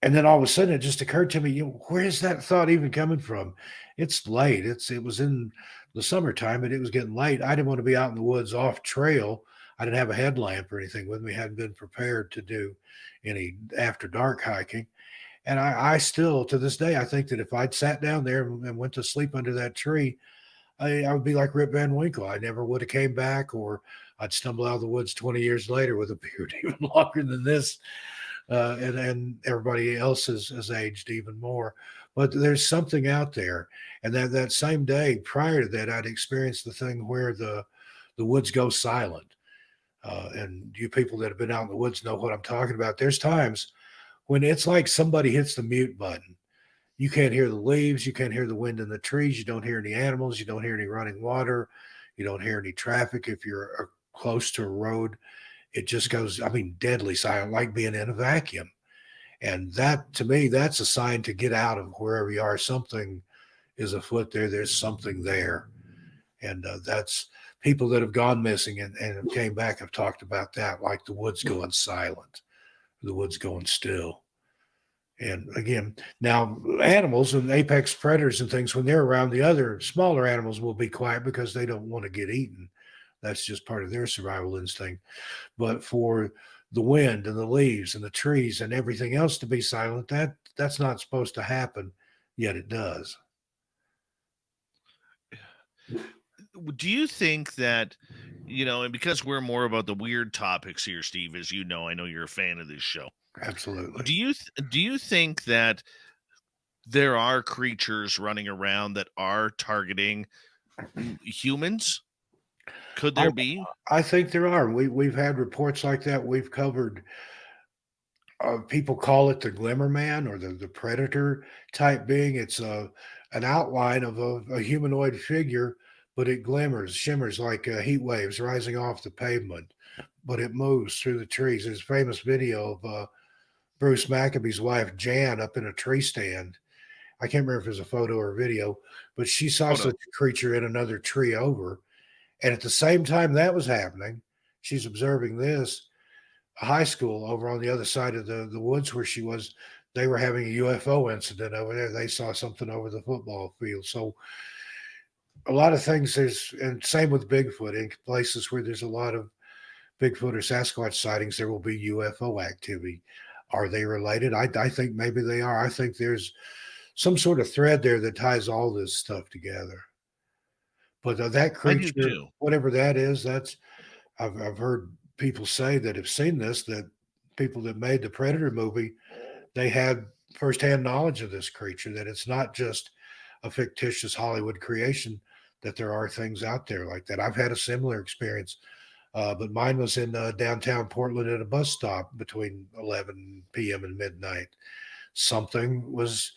And then all of a sudden it just occurred to me, where is that thought even coming from? It's late. It was in the summertime and it was getting late. I didn't want to be out in the woods off trail. I didn't have a headlamp or anything with me, hadn't been prepared to do any after dark hiking. And I still, to this day, I think that if I'd sat down there and went to sleep under that tree, I would be like Rip Van Winkle. I never would have came back, or I'd stumble out of the woods 20 years later with a beard even longer than this. And everybody else has aged even more. But there's something out there. And that same day prior to that, I'd experienced the thing where the woods go silent. And you people that have been out in the woods know what I'm talking about. There's times when it's like somebody hits the mute button. You can't hear the leaves. You can't hear the wind in the trees. You don't hear any animals. You don't hear any running water. You don't hear any traffic. If you're close to a road, it just goes, deadly silent, like being in a vacuum. And that, to me, that's a sign to get out of wherever you are. Something is afoot there. There's something there. And that's people that have gone missing and came back have talked about that, like the woods going silent, the woods going still. And again, now animals and apex predators and things, when they're around, the other smaller animals will be quiet because they don't want to get eaten. That's just part of their survival instinct. But for the wind and the leaves and the trees and everything else to be silent, that's not supposed to happen, yet it does. Do you think that, and because we're more about the weird topics here, Steve, as you know, I know you're a fan of this show. Absolutely. Do you think that there are creatures running around that are targeting humans? Could there be? I think there are. We've had reports like that. We've covered. People call it the glimmer man or the predator type being. It's an outline of a humanoid figure, but it glimmers, shimmers like heat waves rising off the pavement, but it moves through the trees. There's a famous video of Bruce Maccabee's wife, Jan, up in a tree stand. I can't remember if it was a photo or a video, but she saw such a creature in another tree over. And at the same time that was happening, she's observing this. A high school over on the other side of the woods where she was, they were having a UFO incident over there. They saw something over the football field. So a lot of things and same with Bigfoot. In places where there's a lot of Bigfoot or Sasquatch sightings, there will be UFO activity. Are they related? I think maybe they are. I think there's some sort of thread there that ties all this stuff together. But that creature, whatever that is, I've heard people say that have seen this, that people that made the Predator movie, they had firsthand knowledge of this creature, that it's not just a fictitious Hollywood creation, that there are things out there like that. I've had a similar experience, but mine was in downtown Portland at a bus stop between 11 p.m. and midnight. Something was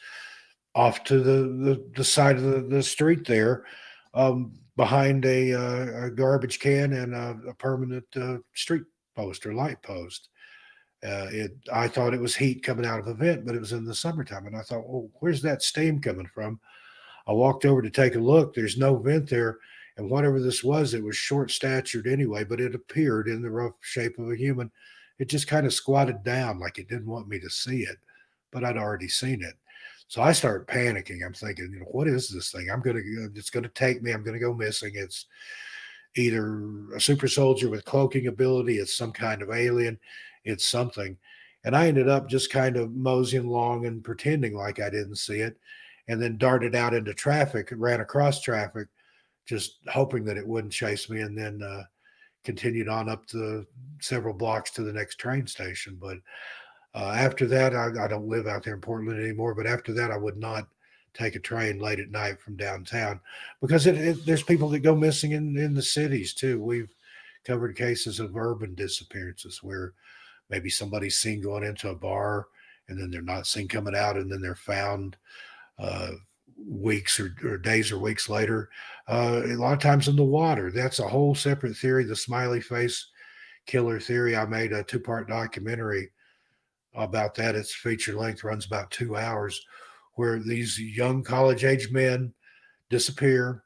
off to the side of the street there, behind a garbage can and a permanent street post or light post. I thought it was heat coming out of a vent, but it was in the summertime. And I thought, well, where's that steam coming from? I walked over to take a look. There's no vent there. And whatever this was, it was short statured anyway, but it appeared in the rough shape of a human. It just kind of squatted down like it didn't want me to see it, but I'd already seen it. So I started panicking. I'm thinking, what is this thing? It's going to take me. I'm going to go missing. It's either a super soldier with cloaking ability. It's some kind of alien. It's something. And I ended up just kind of moseying along and pretending like I didn't see it, and then darted out into traffic, ran across traffic, just hoping that it wouldn't chase me, and then continued on up the several blocks to the next train station. But after that, I don't live out there in Portland anymore, but after that, I would not take a train late at night from downtown, because there's people that go missing in the cities too. We've covered cases of urban disappearances where maybe somebody's seen going into a bar and then they're not seen coming out, and then they're found weeks or days or weeks later. A lot of times in the water. That's a whole separate theory, the smiley face killer theory. I made a 2-part documentary about that. Its feature length runs about 2 hours, where these young college age men disappear.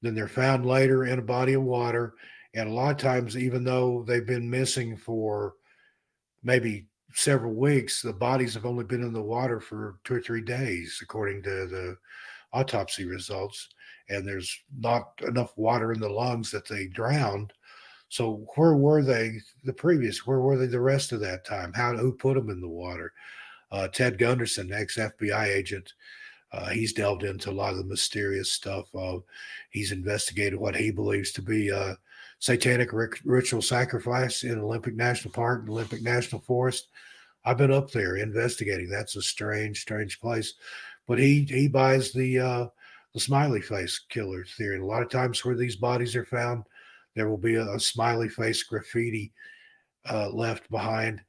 Then they're found later in a body of water. And a lot of times, even though they've been missing for maybe several weeks, the bodies have only been in the water for 2 or 3 days, according to the autopsy results. And there's not enough water in the lungs that they drowned. So where were they where were they the rest of that time? Who put them in the water? Ted Gunderson, ex FBI agent, he's delved into a lot of the mysterious stuff. He's investigated what he believes to be a satanic ritual sacrifice in Olympic National Park and Olympic National Forest. I've been up there investigating. That's a strange, strange place. But he buys the smiley face killer theory. And a lot of times where these bodies are found, there will be a smiley face graffiti left behind.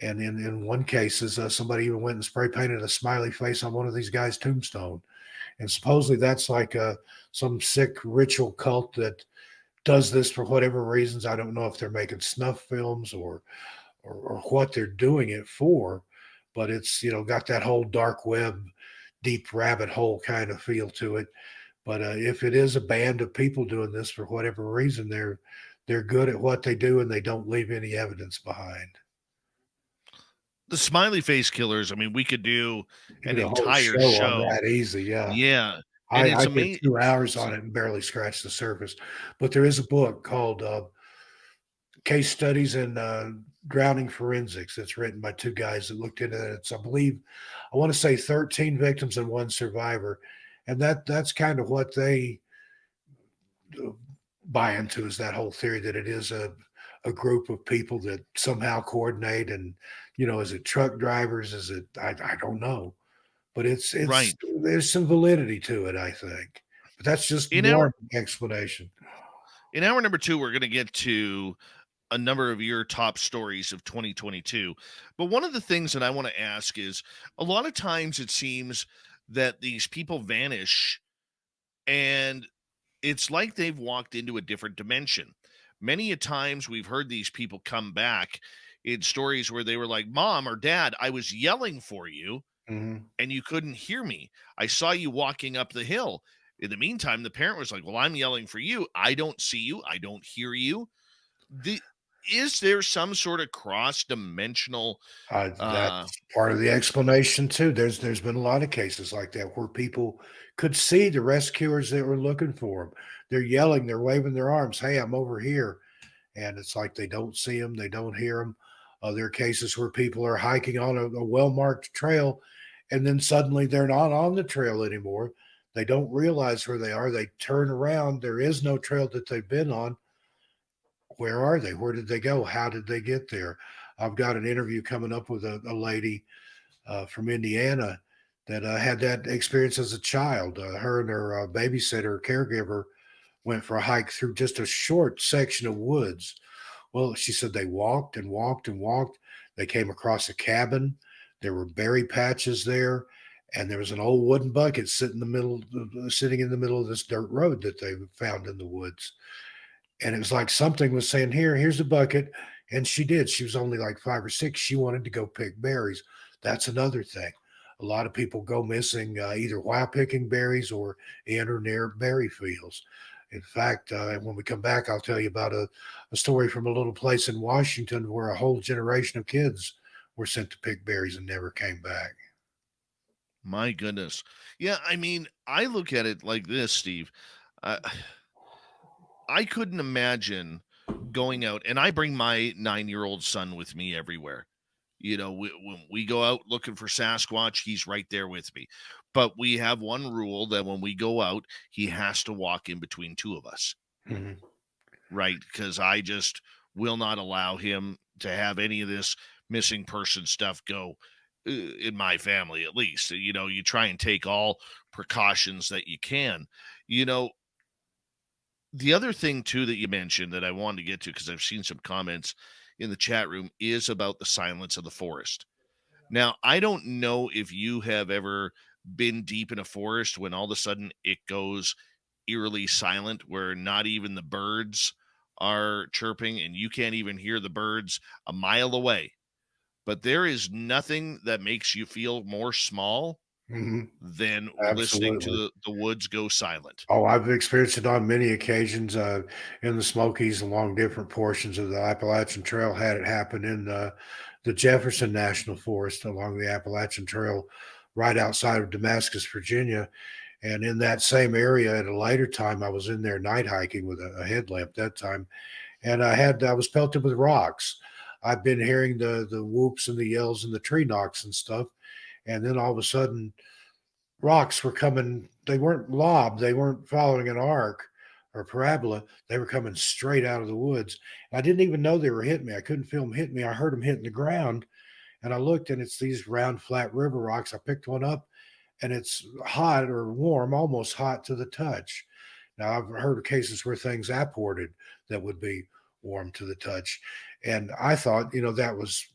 And in one case, somebody even went and spray painted a smiley face on one of these guys' tombstone. And supposedly that's like some sick ritual cult that does this for whatever reasons. I don't know if they're making snuff films or what they're doing it for, but it's got that whole dark web, deep rabbit hole kind of feel to it. But if it is a band of people doing this for whatever reason, they're good at what they do and they don't leave any evidence behind. The smiley face killers, I mean, we could do an A whole entire show on show. that easy, yeah. Yeah. And it's I did amazing. 2 hours on it and barely scratched the surface. But there is a book called Case Studies in Drowning Forensics. It's written by two guys that looked into it. It's, I believe, I want to say 13 victims and one survivor. And that's kind of what they buy into, is that whole theory that it is a group of people that somehow coordinate. And, is it truck drivers? Is it, I don't know. But it's Right. there's some validity to it, I think. But that's just one explanation. In hour number 2, we're going to get to a number of your top stories of 2022. But one of the things that I want to ask is, a lot of times it seems that these people vanish and it's like they've walked into a different dimension. Many a times we've heard these people come back in stories where they were like, "Mom or Dad, I was yelling for you and you couldn't hear me. I saw you walking up the hill." In the meantime, the parent was like, "Well, I'm yelling for you. I don't see you. I don't hear you." Is there some sort of cross-dimensional That's part of the explanation too. There's been a lot of cases like that where people could see the rescuers that were looking for them. They're yelling, they're waving their arms, "Hey, I'm over here," and it's like they don't see them, they don't hear them. There are cases where people are hiking on a well-marked trail, and then suddenly they're not on the trail anymore. They don't realize where they are. They turn around. There is no trail that they've been on. Where are they? Where did they go? How did they get there? I've got an interview coming up with a lady from Indiana that had that experience as a child. Her and her babysitter, caregiver, went for a hike through just a short section of woods. Well, she said they walked and walked and walked. They came across a cabin. There were berry patches there, and there was an old wooden bucket sitting in the middle of this dirt road that they found in the woods. And it was like something was saying, here's the bucket. And she did. She was only like 5 or 6. She wanted to go pick berries. That's another thing. A lot of people go missing either while picking berries or in or near berry fields. In fact, when we come back, I'll tell you about a story from a little place in Washington where a whole generation of kids were sent to pick berries and never came back. My goodness. Yeah, I mean, I look at it like this, Steve. I couldn't imagine going out, and I bring my 9-year-old son with me everywhere. When we go out looking for Sasquatch, he's right there with me. But we have one rule that when we go out, he has to walk in between two of us. Mm-hmm. Right? Because I just will not allow him to have any of this missing person stuff go in my family, at least. You try and take all precautions that you can. The other thing too that you mentioned that I wanted to get to, because I've seen some comments in the chat room, is about the silence of the forest. Now, I don't know if you have ever been deep in a forest when all of a sudden it goes eerily silent, where not even the birds are chirping and you can't even hear the birds a mile away. but there is nothing that makes you feel more small than listening to Absolutely. the woods go silent. Oh, I've experienced it on many occasions in the Smokies along different portions of the Appalachian Trail. Had it happen in the Jefferson National Forest along the Appalachian Trail, right outside of Damascus, Virginia. And in that same area at a later time, I was in there night hiking with a headlamp that time, and I was pelted with rocks. I've been hearing the whoops and the yells and the tree knocks and stuff, and then all of a sudden rocks were coming. They weren't lobbed. They weren't following an arc or parabola. They were coming straight out of the woods. I didn't even know they were hitting me. I couldn't feel them hitting me. I heard them hitting the ground, and I looked, and it's these round, flat river rocks. I picked one up, and it's hot or warm, almost hot to the touch. Now, I've heard of cases where things apported that would be warm to the touch. And I thought, that was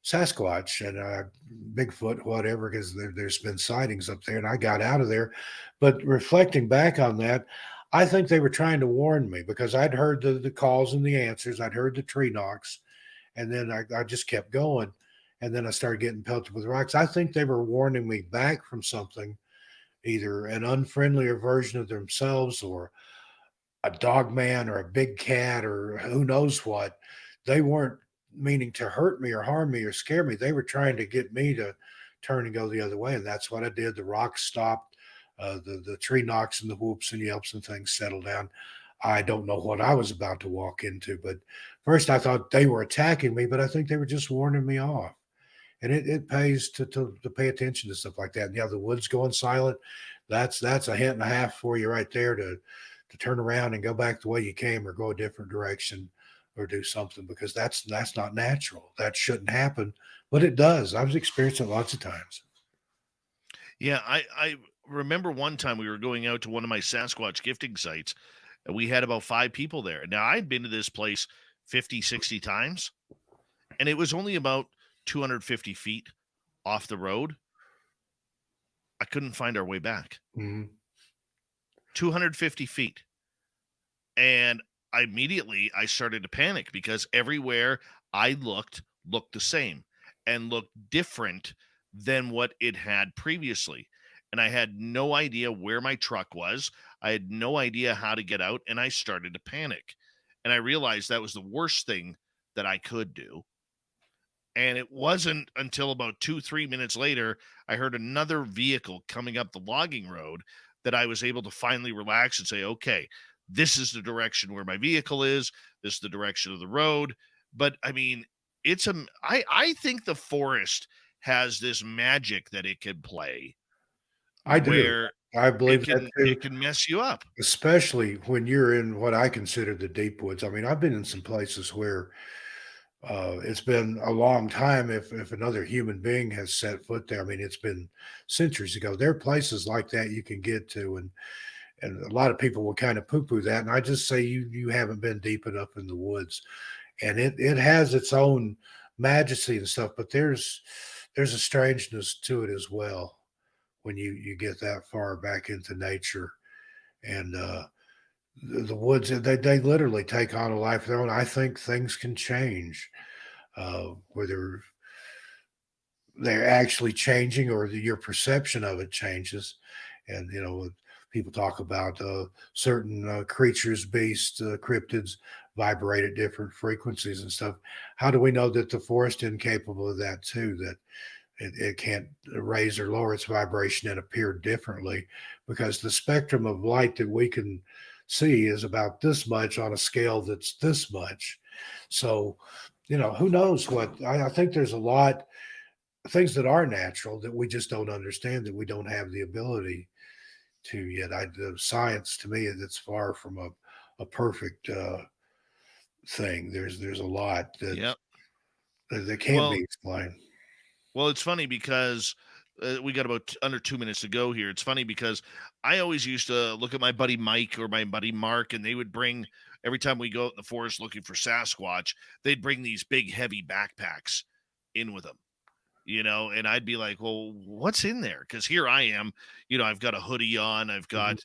Sasquatch and Bigfoot, whatever, because there's been sightings up there, and I got out of there. But reflecting back on that, I think they were trying to warn me because I'd heard the calls and the answers, I'd heard the tree knocks, and then I just kept going. And then I started getting pelted with rocks. I think they were warning me back from something, either an unfriendlier version of themselves or a dog man or a big cat or who knows what. They weren't meaning to hurt me or harm me or scare me. They were trying to get me to turn and go the other way. And that's what I did. The rocks stopped, the tree knocks and the whoops and yelps and things settled down. I don't know what I was about to walk into, but first I thought they were attacking me, but I think they were just warning me off. And it pays to pay attention to stuff like that. And the woods going silent, that's a hint and a half for you right there to turn around and go back the way you came or go a different direction or do something because that's not natural. That shouldn't happen, but it does. I've experienced it lots of times. Yeah, I remember one time we were going out to one of my Sasquatch gifting sites, and we had about 5 people there. Now, I'd been to this place 50, 60 times, and it was only about 250 feet off the road. I couldn't find our way back. 250 feet. And I started to panic because everywhere I looked the same and looked different than what it had previously. And I had no idea where my truck was. I had no idea how to get out, and I started to panic. And I realized that was the worst thing that I could do. And it wasn't until about 2-3 minutes later, I heard another vehicle coming up the logging road that I was able to finally relax and say, okay, this is the direction where my vehicle is. This is the direction of the road. But I mean, I think the forest has this magic that it can play. I do. Where I believe that too. it can mess you up. Especially when you're in what I consider the deep woods. I mean, I've been in some places where it's been a long time if another human being has set foot there. I mean, it's been centuries ago. There are places like that you can get to, and a lot of people will kind of poo-poo that. And I just say you haven't been deep enough in the woods, and it has its own majesty and stuff. But there's a strangeness to it as well when you get that far back into nature, and the woods they literally take on a life of their own. I think things can change, whether they're actually changing or your perception of it changes. And people talk about certain creatures, beasts, cryptids vibrate at different frequencies and stuff. How do we know that the forest is incapable of that too? That it can't raise or lower its vibration and appear differently, because the spectrum of light that we can see is about this much on a scale that's this much. So, who knows what? I think there's a lot of things that are natural that we just don't understand, that we don't have the ability to yet. The science to me, that's far from a perfect thing. There's a lot Yep. that can't be explained. Well, it's funny because we got about under 2 minutes to go here. It's funny because I always used to look at my buddy Mike or my buddy Mark, and they would bring, every time we go out in the forest looking for Sasquatch, they'd bring these big, heavy backpacks in with them, and I'd be like, well, what's in there? Because here I am, I've got a hoodie on, I've got,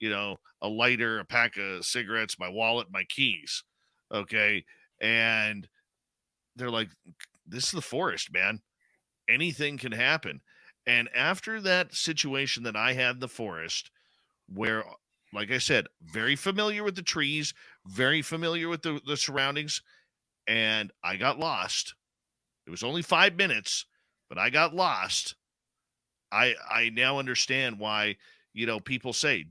a lighter, a pack of cigarettes, my wallet, my keys. Okay. And they're like, this is the forest, man. Anything can happen. And after that situation that I had in the forest, where, like I said, very familiar with the trees, very familiar with the surroundings, and I got lost. It was only 5 minutes, but I got lost. I now understand why, people say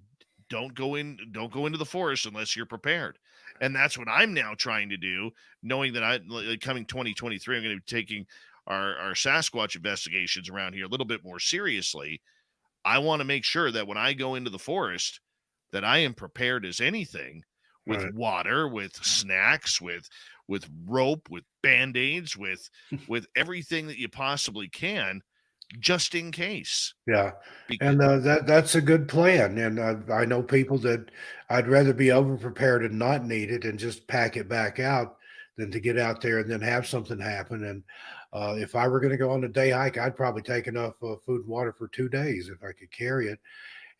don't go into the forest unless you're prepared. And that's what I'm now trying to do, knowing that coming 2023, I'm going to be taking our Sasquatch investigations around here a little bit more seriously. I want to make sure that when I go into the forest, that I am prepared as anything, with Right. water, with snacks, with rope, with band-aids, with everything that you possibly can, just in case. Yeah, Because and that's a good plan. And I know people that I'd rather be over prepared and not need it and just pack it back out than to get out there and then have something happen. And if I were going to go on a day hike, I'd probably take enough food and water for 2 days if I could carry it.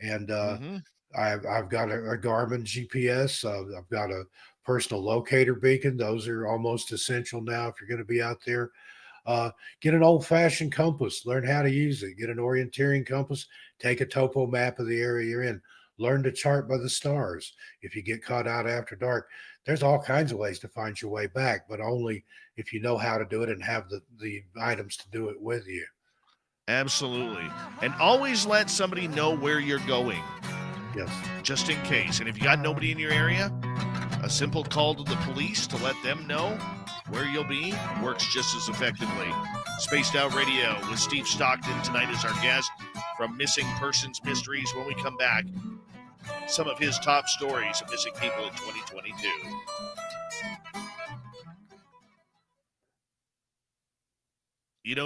And mhm, I've got a Garmin GPS. I've got a personal locator beacon. Those are almost essential now if you're going to be out there. Get an old fashioned compass, learn how to use it. Get an orienteering compass, take a topo map of the area you're in, learn to chart by the stars. If you get caught out after dark, there's all kinds of ways to find your way back, but only if you know how to do it and have the items to do it with you. absolutely. And always let somebody know where you're going, Yes. just in case. And if you got nobody in your area, a simple call to the police to let them know where you'll be works just as effectively. Spaced Out Radio with Steve Stockton tonight as our guest from Missing Persons Mysteries. When we come back, some of his top stories of missing people in 2022.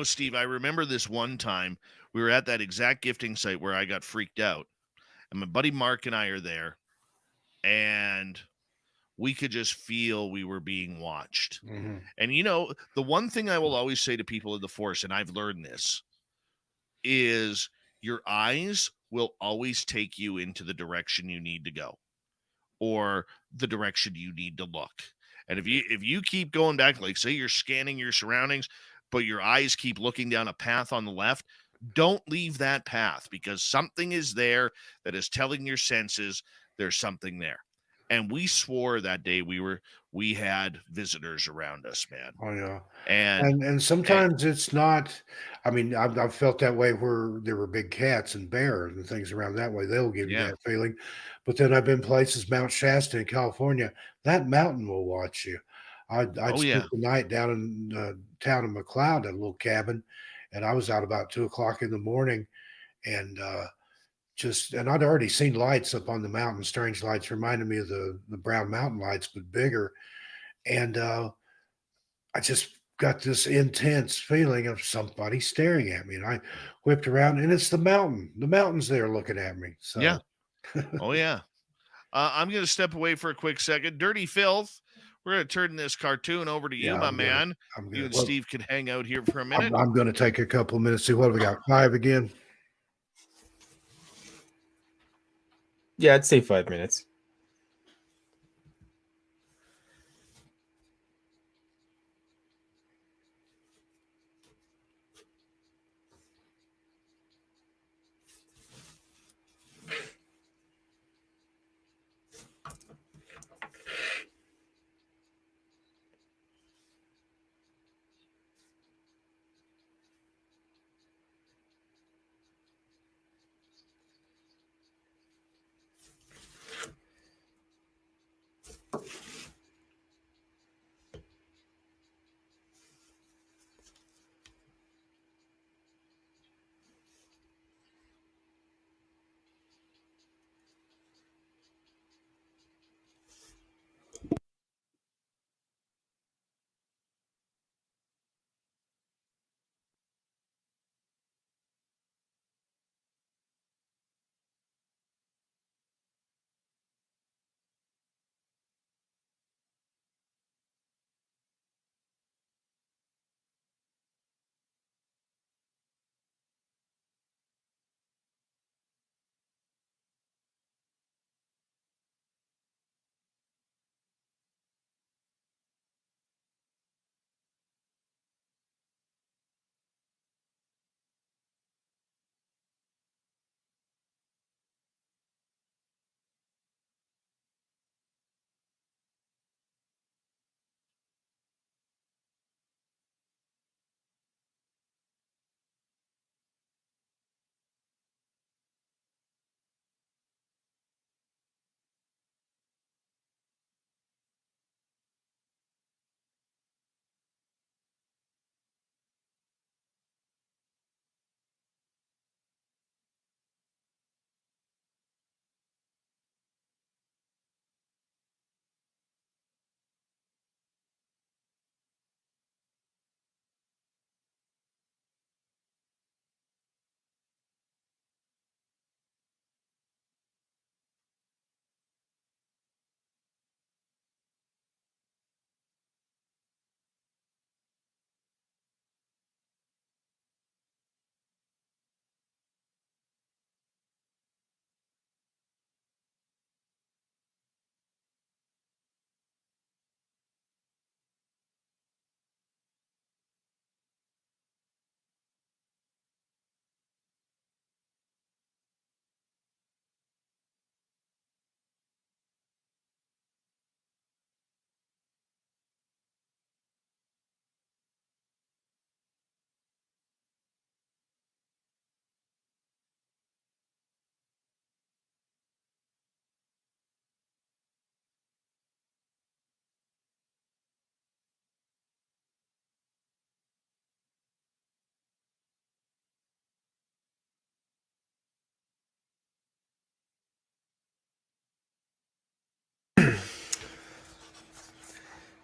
Steve, I remember this one time we were at that exact gifting site where I got freaked out. And my buddy Mark and I are there, and we could just feel we were being watched. Hmm. And the one thing I will always say to people in the force, and I've learned this, is your eyes will always take you into the direction you need to go, or the direction you need to look. And if you keep going back, like say you're scanning your surroundings, but your eyes keep looking down a path on the left, don't leave that path, because something is there that is telling your senses there's something there. And we swore that day we had visitors around us, man. Oh yeah. And, And sometimes it's not. I mean, I've felt that way where there were big cats and bears and things around that way. They'll give you yeah. that feeling. But then I've been places, Mount Shasta in California. That mountain will watch you. I'd Oh spent yeah. the night down in town of McLeod, a little cabin, and I was out about 2 o'clock in the morning, and and I'd already seen lights up on the mountain. Strange lights reminded me of the Brown Mountain lights, but bigger. And I just got this intense feeling of somebody staring at me, and I whipped around, and it's the mountain. The mountain's there looking at me. Yeah. So, Oh yeah. I'm going to step away for a quick second. Dirty Filth, we're going to turn this cartoon over to you, yeah, my I'm good. man. I'm You good. and Well, Steve can hang out here for a minute. I'm going to take a couple of minutes. See what have we got. 5 again. Yeah, I'd say 5 minutes.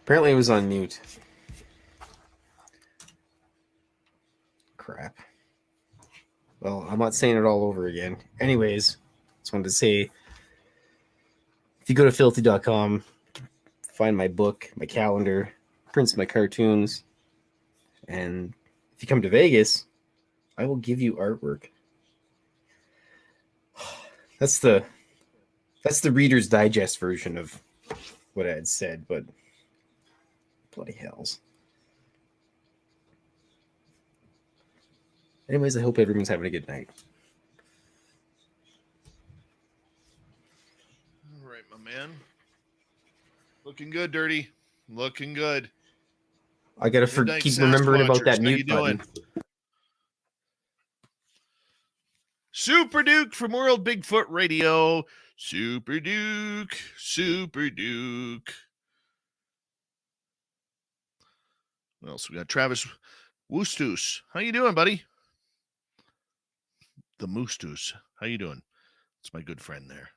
Apparently it was on mute. Crap. Well, I'm not saying it all over again. Anyways, just wanted to say, if you go to Fylth.com, find my book, my calendar, prints my cartoons, and if you come to Vegas, I will give you artwork. That's the Reader's Digest version of what I had said, but bloody hells. Anyways, I hope everyone's having a good night. All right, my man. Looking good, Dirty. Looking good. I gotta keep remembering about that mute button. Super Duke from World Bigfoot Radio. Super Duke. Super Duke. What else we got? Travis Woostus. How you doing, buddy? The Moostus. How you doing? It's my good friend there.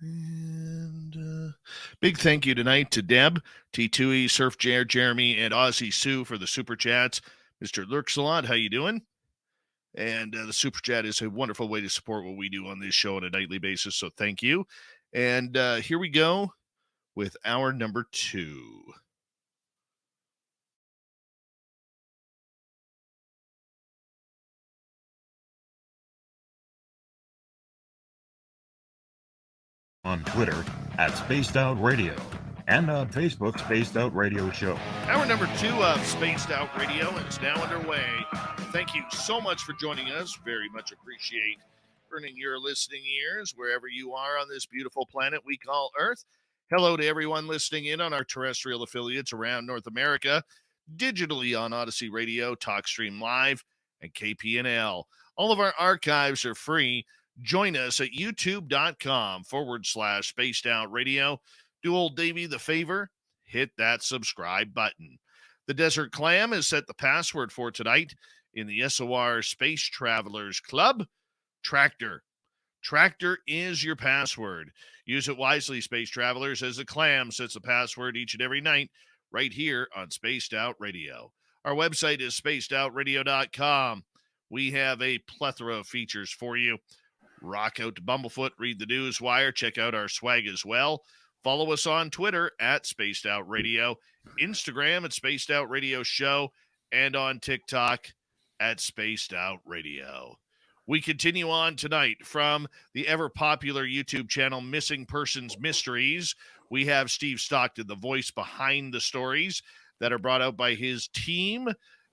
And big thank you tonight to Deb, T2E, Surf Jer, Jeremy, and Aussie Sue for the super chats. Mr. Lurksalot, how you doing? And the super chat is a wonderful way to support what we do on this show on a nightly basis. So thank you. And here we go with our number 2. On Twitter at Spaced Out Radio and on Facebook, Spaced Out Radio Show. Hour number 2 of Spaced Out Radio is now underway. Thank you so much for joining us. Very much appreciate earning your listening ears wherever you are on this beautiful planet we call Earth. Hello to everyone listening in on our terrestrial affiliates around North America, digitally on Odyssey Radio, TalkStream Live, and KPNL. All of our archives are free. Join us at youtube.com/Spaced Out Radio. Do old Davey the favor, hit that subscribe button. The Desert Clam has set the password for tonight in the S.O.R. Space Travelers Club. Tractor. Tractor is your password. Use it wisely, Space Travelers, as the Clam sets the password each and every night right here on Spaced Out Radio. Our website is spacedoutradio.com. We have a plethora of features for you. Rock out to Bumblefoot, read the news wire, check out our swag as well. Follow us on Twitter at Spaced Out Radio, Instagram at Spaced Out Radio Show, and on TikTok at Spaced Out Radio. We continue on tonight from the ever-popular YouTube channel Missing Persons Mysteries. We have Steve Stockton, the voice behind the stories that are brought out by his team.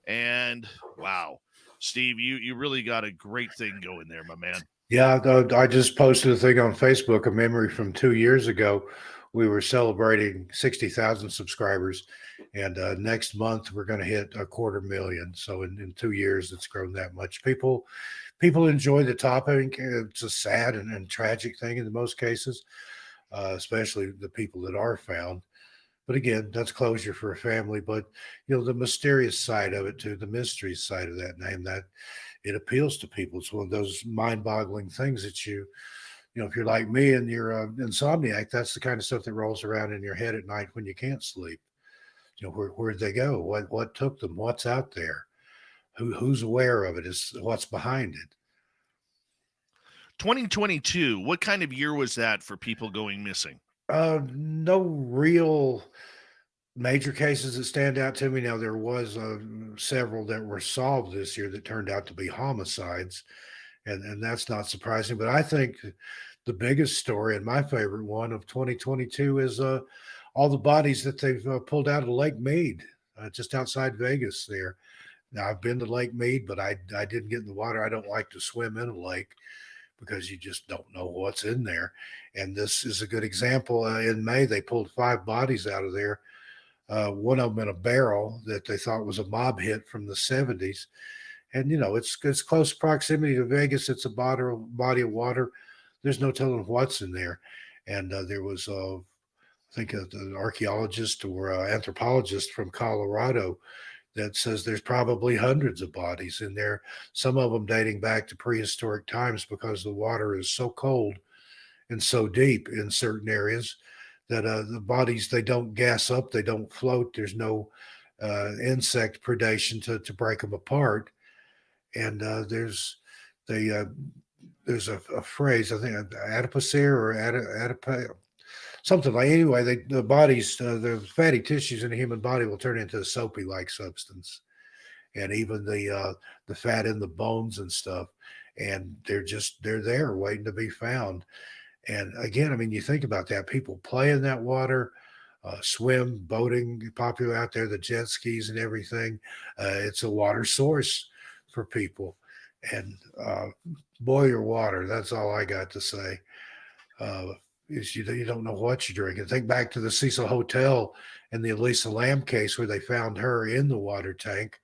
And, wow, Steve, you really got a great thing going there, my man. Yeah, I just posted a thing on Facebook, a memory from 2 years ago. We were celebrating 60,000 subscribers, and next month we're going to hit 250,000. So in 2 years, it's grown that much. People enjoy the topic. It's a sad and tragic thing in most cases, especially the people that are found. But again, that's closure for a family. But the mysterious side of it too, the mystery side of that name, that it appeals to people. It's one of those mind-boggling things that if you're like me and you're an insomniac, that's the kind of stuff that rolls around in your head at night when you can't sleep. Where'd they go? What took them? What's out there? Who's aware of it? Is what's behind it? 2022, what kind of year was that for people going missing? No real major cases that stand out to me. Now, there was several that were solved this year that turned out to be homicides, and that's not surprising. But I think the biggest story and my favorite one of 2022 is all the bodies that they've pulled out of Lake Mead, just outside Vegas there. Now, I've been to Lake Mead, but I didn't get in the water. I don't like to swim in a lake because you just don't know what's in there. And this is a good example. In May, they pulled 5 bodies out of there. One of them in a barrel that they thought was a mob hit from the 70s. And, it's close proximity to Vegas. It's a body of water. There's no telling what's in there. And there was, I think, an archaeologist or anthropologist from Colorado that says there's probably hundreds of bodies in there, some of them dating back to prehistoric times because the water is so cold and so deep in certain areas that the bodies, they don't gas up, they don't float. There's no insect predation to break them apart. And there's a phrase, I think, adipocere or adip something like, anyway, the bodies, the fatty tissues in the human body will turn into a soapy like substance, and even the fat in the bones and stuff, and they're there waiting to be found. And again, I mean, you think about that, people play in that water, swim, boating, popular out there, the jet skis and everything. It's a water source for people, and boil your water. That's all I got to say. Is you don't know what you're drinking. Think back to the Cecil Hotel and the Elisa Lamb case, where they found her in the water tank,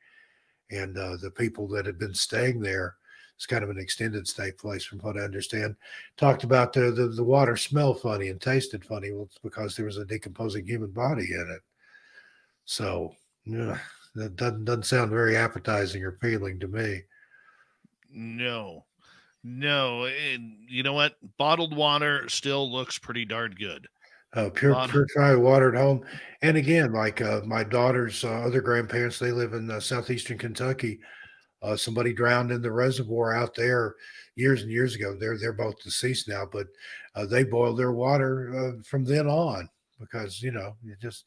and the people that had been staying there, it's kind of an extended stay place from what I understand, talked about the water smelled funny and tasted funny. Well, it's because there was a decomposing human body in it. So yeah, that doesn't sound very appetizing or appealing to me. No, no. And you know what? Bottled water still looks pretty darn good. Purified water at home. And again, like my daughter's other grandparents, they live in southeastern Kentucky. Somebody drowned in the reservoir out there years and years ago. They're both deceased now, but they boiled their water from then on, because you just.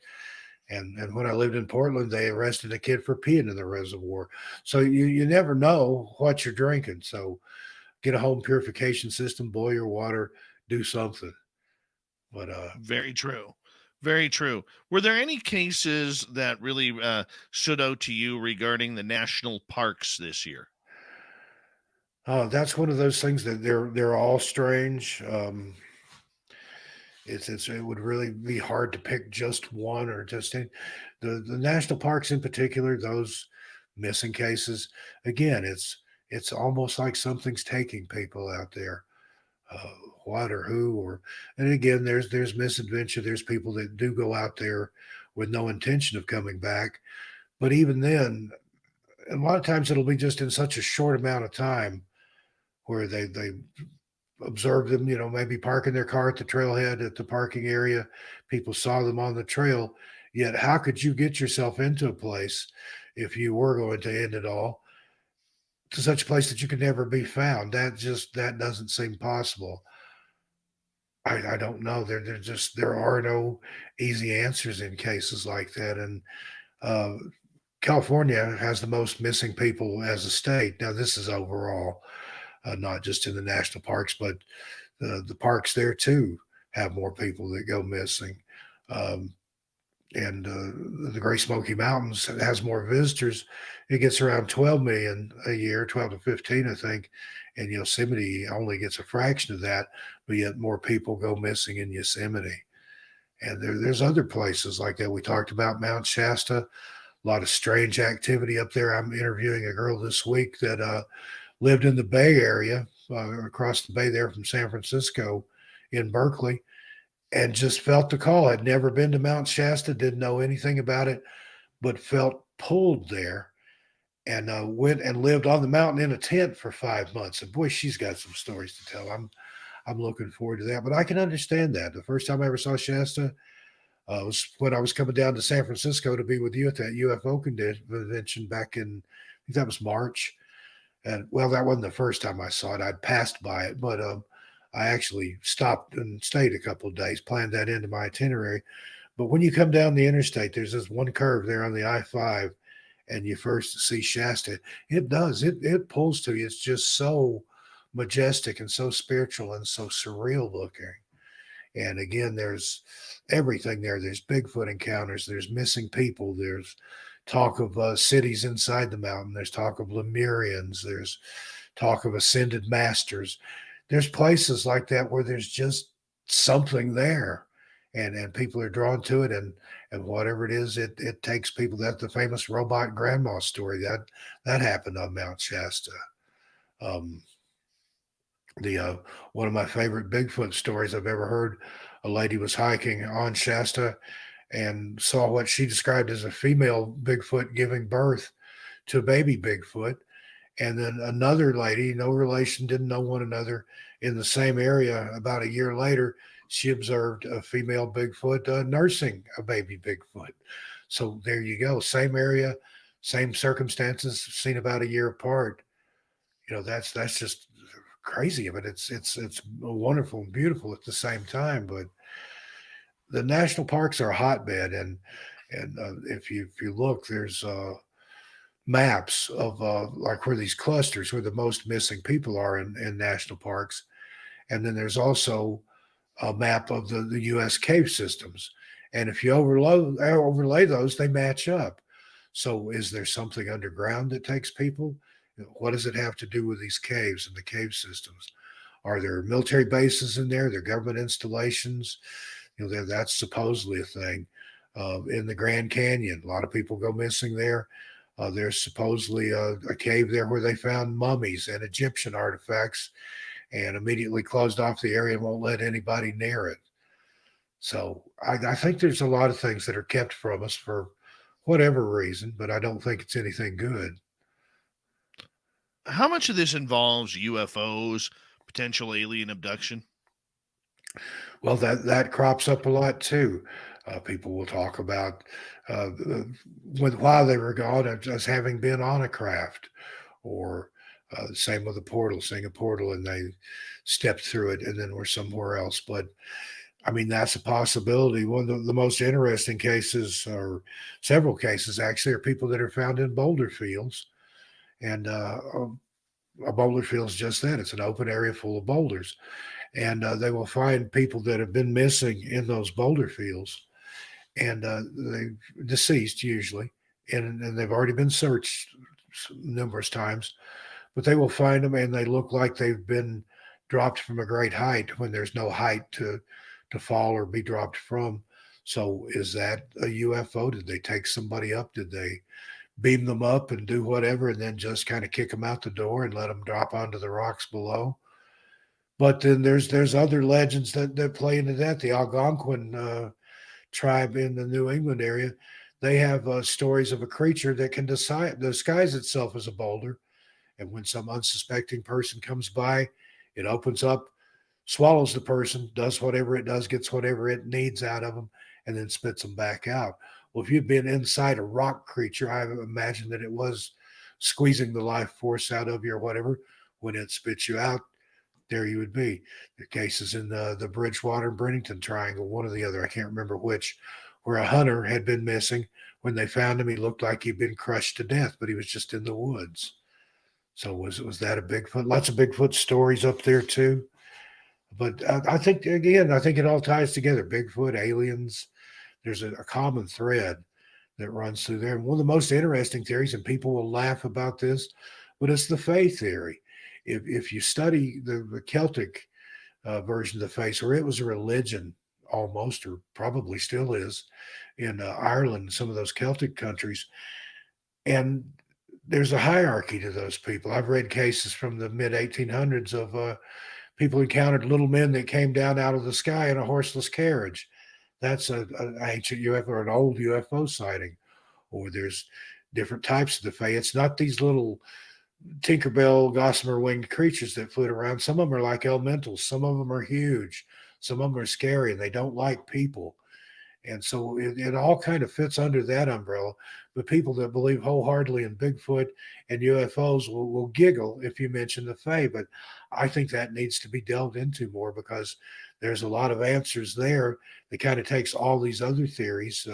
And when I lived in Portland, they arrested a kid for peeing in the reservoir. So you never know what you're drinking. So get a home purification system, boil your water, do something. But very true. Very true. Were there any cases that really stood out to you regarding the national parks this year? that's one of those things that they're all strange. It would really be hard to pick just one, or just the national parks in particular. Those missing cases, again, it's almost like something's taking people out there. Uh, what or who, or and again, there's misadventure. There's people that do go out there with no intention of coming back, but even then, a lot of times it'll be just in such a short amount of time where they observed them, maybe parking their car at the trailhead at the parking area. People saw them on the trail. Yet, how could you get yourself into a place, if you were going to end it all, to such a place that you could never be found? That doesn't seem possible. I don't know. There are no easy answers in cases like that. And uh, California has the most missing people as a state. Now, this is overall, not just in the national parks, but the parks there too have more people that go missing. Um, and the Great Smoky Mountains has more visitors. It gets around 12 million a year, 12 to 15, I think. And Yosemite only gets a fraction of that, but yet more people go missing in Yosemite. And there's other places like that. We talked about Mount Shasta, a lot of strange activity up there. I'm interviewing a girl this week that lived in the Bay Area, across the bay there from San Francisco in Berkeley, and just felt the call. Had never been to Mount Shasta, didn't know anything about it, but felt pulled there, and went and lived on the mountain in a tent for 5 months. And boy, she's got some stories to tell. I'm looking forward to that. But I can understand that. The first time I ever saw Shasta was when I was coming down to San Francisco to be with you at that UFO convention back in, I think that was March. And well, that wasn't the first time I saw it. I'd passed by it, but I actually stopped and stayed a couple of days, planned that into my itinerary. But when you come down the interstate, there's this one curve there on the I-5, and you first see Shasta. It pulls to you. It's just so majestic and so spiritual and so surreal looking. And again, there's everything there. There's Bigfoot encounters. There's missing people. There's talk of cities inside the mountain. There's talk of Lemurians. There's talk of ascended masters. There's places like that where there's just something there, and people are drawn to it, and whatever it is, it takes people. That's the famous robot grandma story that happened on Mount Shasta. The one of my favorite Bigfoot stories I've ever heard. A lady was hiking on Shasta and saw what she described as a female Bigfoot giving birth to a baby Bigfoot. And then another lady, no relation, didn't know one another, in the same area about a year later, she observed a female Bigfoot nursing a baby Bigfoot. So there you go. Same area, same circumstances, seen about a year apart. That's just crazy. But it's wonderful and beautiful at the same time. But the national parks are a hotbed, and if you look, there's maps of like where these clusters, where the most missing people are in national parks, and then there's also a map of the U.S. cave systems. And if you overlay those, they match up. So is there something underground that takes people? What does it have to do with these caves and the cave systems? Are there military bases in there? Are there government installations? That's supposedly a thing. In the Grand Canyon, a lot of people go missing there. There's supposedly a cave there where they found mummies and Egyptian artifacts, and immediately closed off the area and won't let anybody near it. So I think there's a lot of things that are kept from us for whatever reason, but I don't think it's anything good. How much of this involves UFOs, potential alien abduction? Well, that crops up a lot too. People will talk about while they were gone as having been on a craft, or same with a portal, seeing a portal and they stepped through it and then were somewhere else. But I mean, that's a possibility. One of the most interesting cases, or several cases actually, are people that are found in boulder fields. And a boulder field is just that. It's an open area full of boulders. And they will find people that have been missing in those boulder fields. And they're deceased usually. And they've already been searched numerous times. But they will find them and they look like they've been dropped from a great height when there's no height to fall or be dropped from. So is that a UFO? Did they take somebody up? Did they beam them up and do whatever and then just kind of kick them out the door and let them drop onto the rocks below? But then there's other legends that play into that. The Algonquin tribe in the New England area, they have stories of a creature that can disguise itself as a boulder. And when some unsuspecting person comes by, it opens up, swallows the person, does whatever it does, gets whatever it needs out of them, and then spits them back out. Well, if you've been inside a rock creature, I imagine that it was squeezing the life force out of you or whatever. When it spits you out, there you would be. The cases in the Bridgewater and Bennington Triangle, one or the other, I can't remember which, where a hunter had been missing. When they found him, he looked like he'd been crushed to death, but he was just in the woods. So was that a Bigfoot? Lots of Bigfoot stories up there too. But I think it all ties together. Bigfoot, aliens. There's a common thread that runs through there. And one of the most interesting theories, and people will laugh about this, but it's the Fae theory. If you study the Celtic version of the Fae, or it was a religion almost, or probably still is, in Ireland, some of those Celtic countries, and there's a hierarchy to those people. I've read cases from the mid 1800s of people encountered little men that came down out of the sky in a horseless carriage. That's an ancient UFO or an old UFO sighting. Or there's different types of the Fae. It's not these little Tinkerbell, gossamer winged creatures that float around. Some of them are like elementals. Some of them are huge. Some of them are scary and they don't like people. And so it all kind of fits under that umbrella. But people that believe wholeheartedly in Bigfoot and UFOs will giggle if you mention the Fae. But I think that needs to be delved into more, because there's a lot of answers there that kind of takes all these other theories,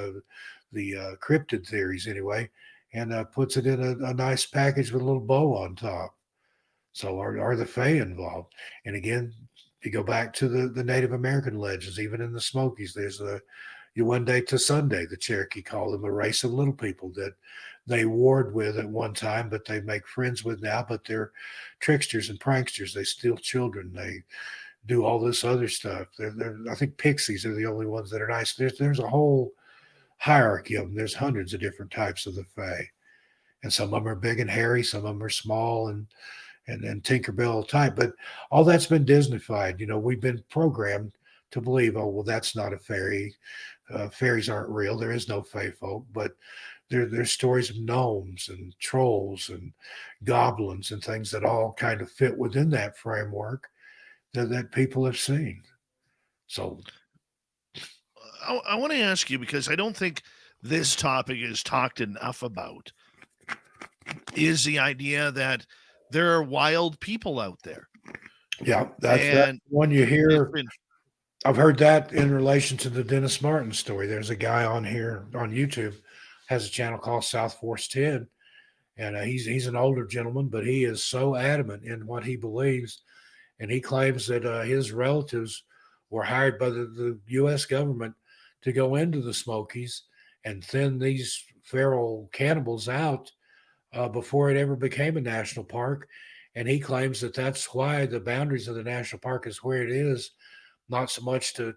the cryptid theories anyway, and puts it in a nice package with a little bow on top. So are the Fae involved? And again, you go back to the Native American legends, even in the Smokies, there's one day to Sunday, the Cherokee call them a race of little people that they warred with at one time, but they make friends with now, but they're tricksters and pranksters. They steal children. They do all this other stuff. I think pixies are the only ones that are nice. There's a whole hierarchy of them. There's hundreds of different types of the Fae. And some of them are big and hairy. Some of them are small and Tinkerbell type. But all that's been Disneyfied. We've been programmed to believe, oh, well, that's not a fairy. Fairies aren't real. There is no Fae folk, but there's stories of gnomes and trolls and goblins and things that all kind of fit within that framework that people have seen. So I want to ask you, because I don't think this topic is talked enough about, is the idea that there are wild people out there. yeah, that's And one you it's hear. been, I've heard that in relation to the Dennis Martin story. There's a guy on here on YouTube, has a channel called South Force 10, and he's an older gentleman, but he is so adamant in what he believes, and he claims that his relatives were hired by the U.S. government to go into the Smokies and thin these feral cannibals out before it ever became a national park. And he claims that that's why the boundaries of the national park is where it is, not so much to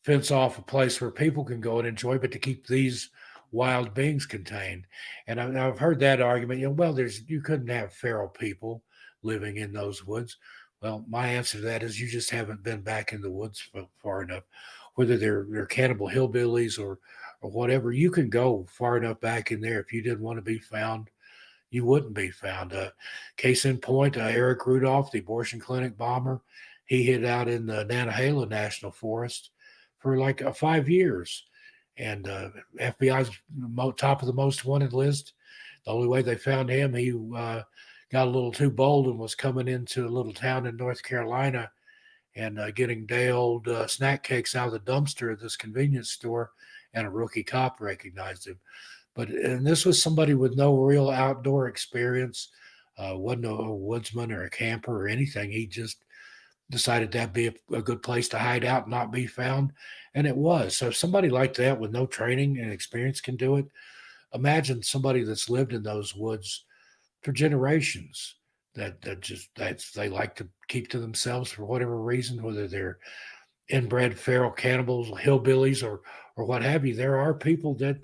fence off a place where people can go and enjoy, but to keep these wild beings contained. And I've heard that argument. Well, you couldn't have feral people living in those woods. Well, my answer to that is you just haven't been back in the woods far enough. Whether they're cannibal hillbillies or whatever, you can go far enough back in there. If you didn't want to be found, you wouldn't be found. Case in point, Eric Rudolph, the abortion clinic bomber, he hid out in the Nantahala National Forest for like 5 years. And FBI's top of the most wanted list. The only way they found him, he got a little too bold and was coming into a little town in North Carolina and getting day old snack cakes out of the dumpster at this convenience store, and a rookie cop recognized him. And this was somebody with no real outdoor experience, wasn't a woodsman or a camper or anything. He just decided that'd be a good place to hide out and not be found. And it was. So if somebody like that with no training and experience can do it, imagine somebody that's lived in those woods for generations that they like to keep to themselves for whatever reason, whether they're inbred feral cannibals, hillbillies, or what have you. There are people that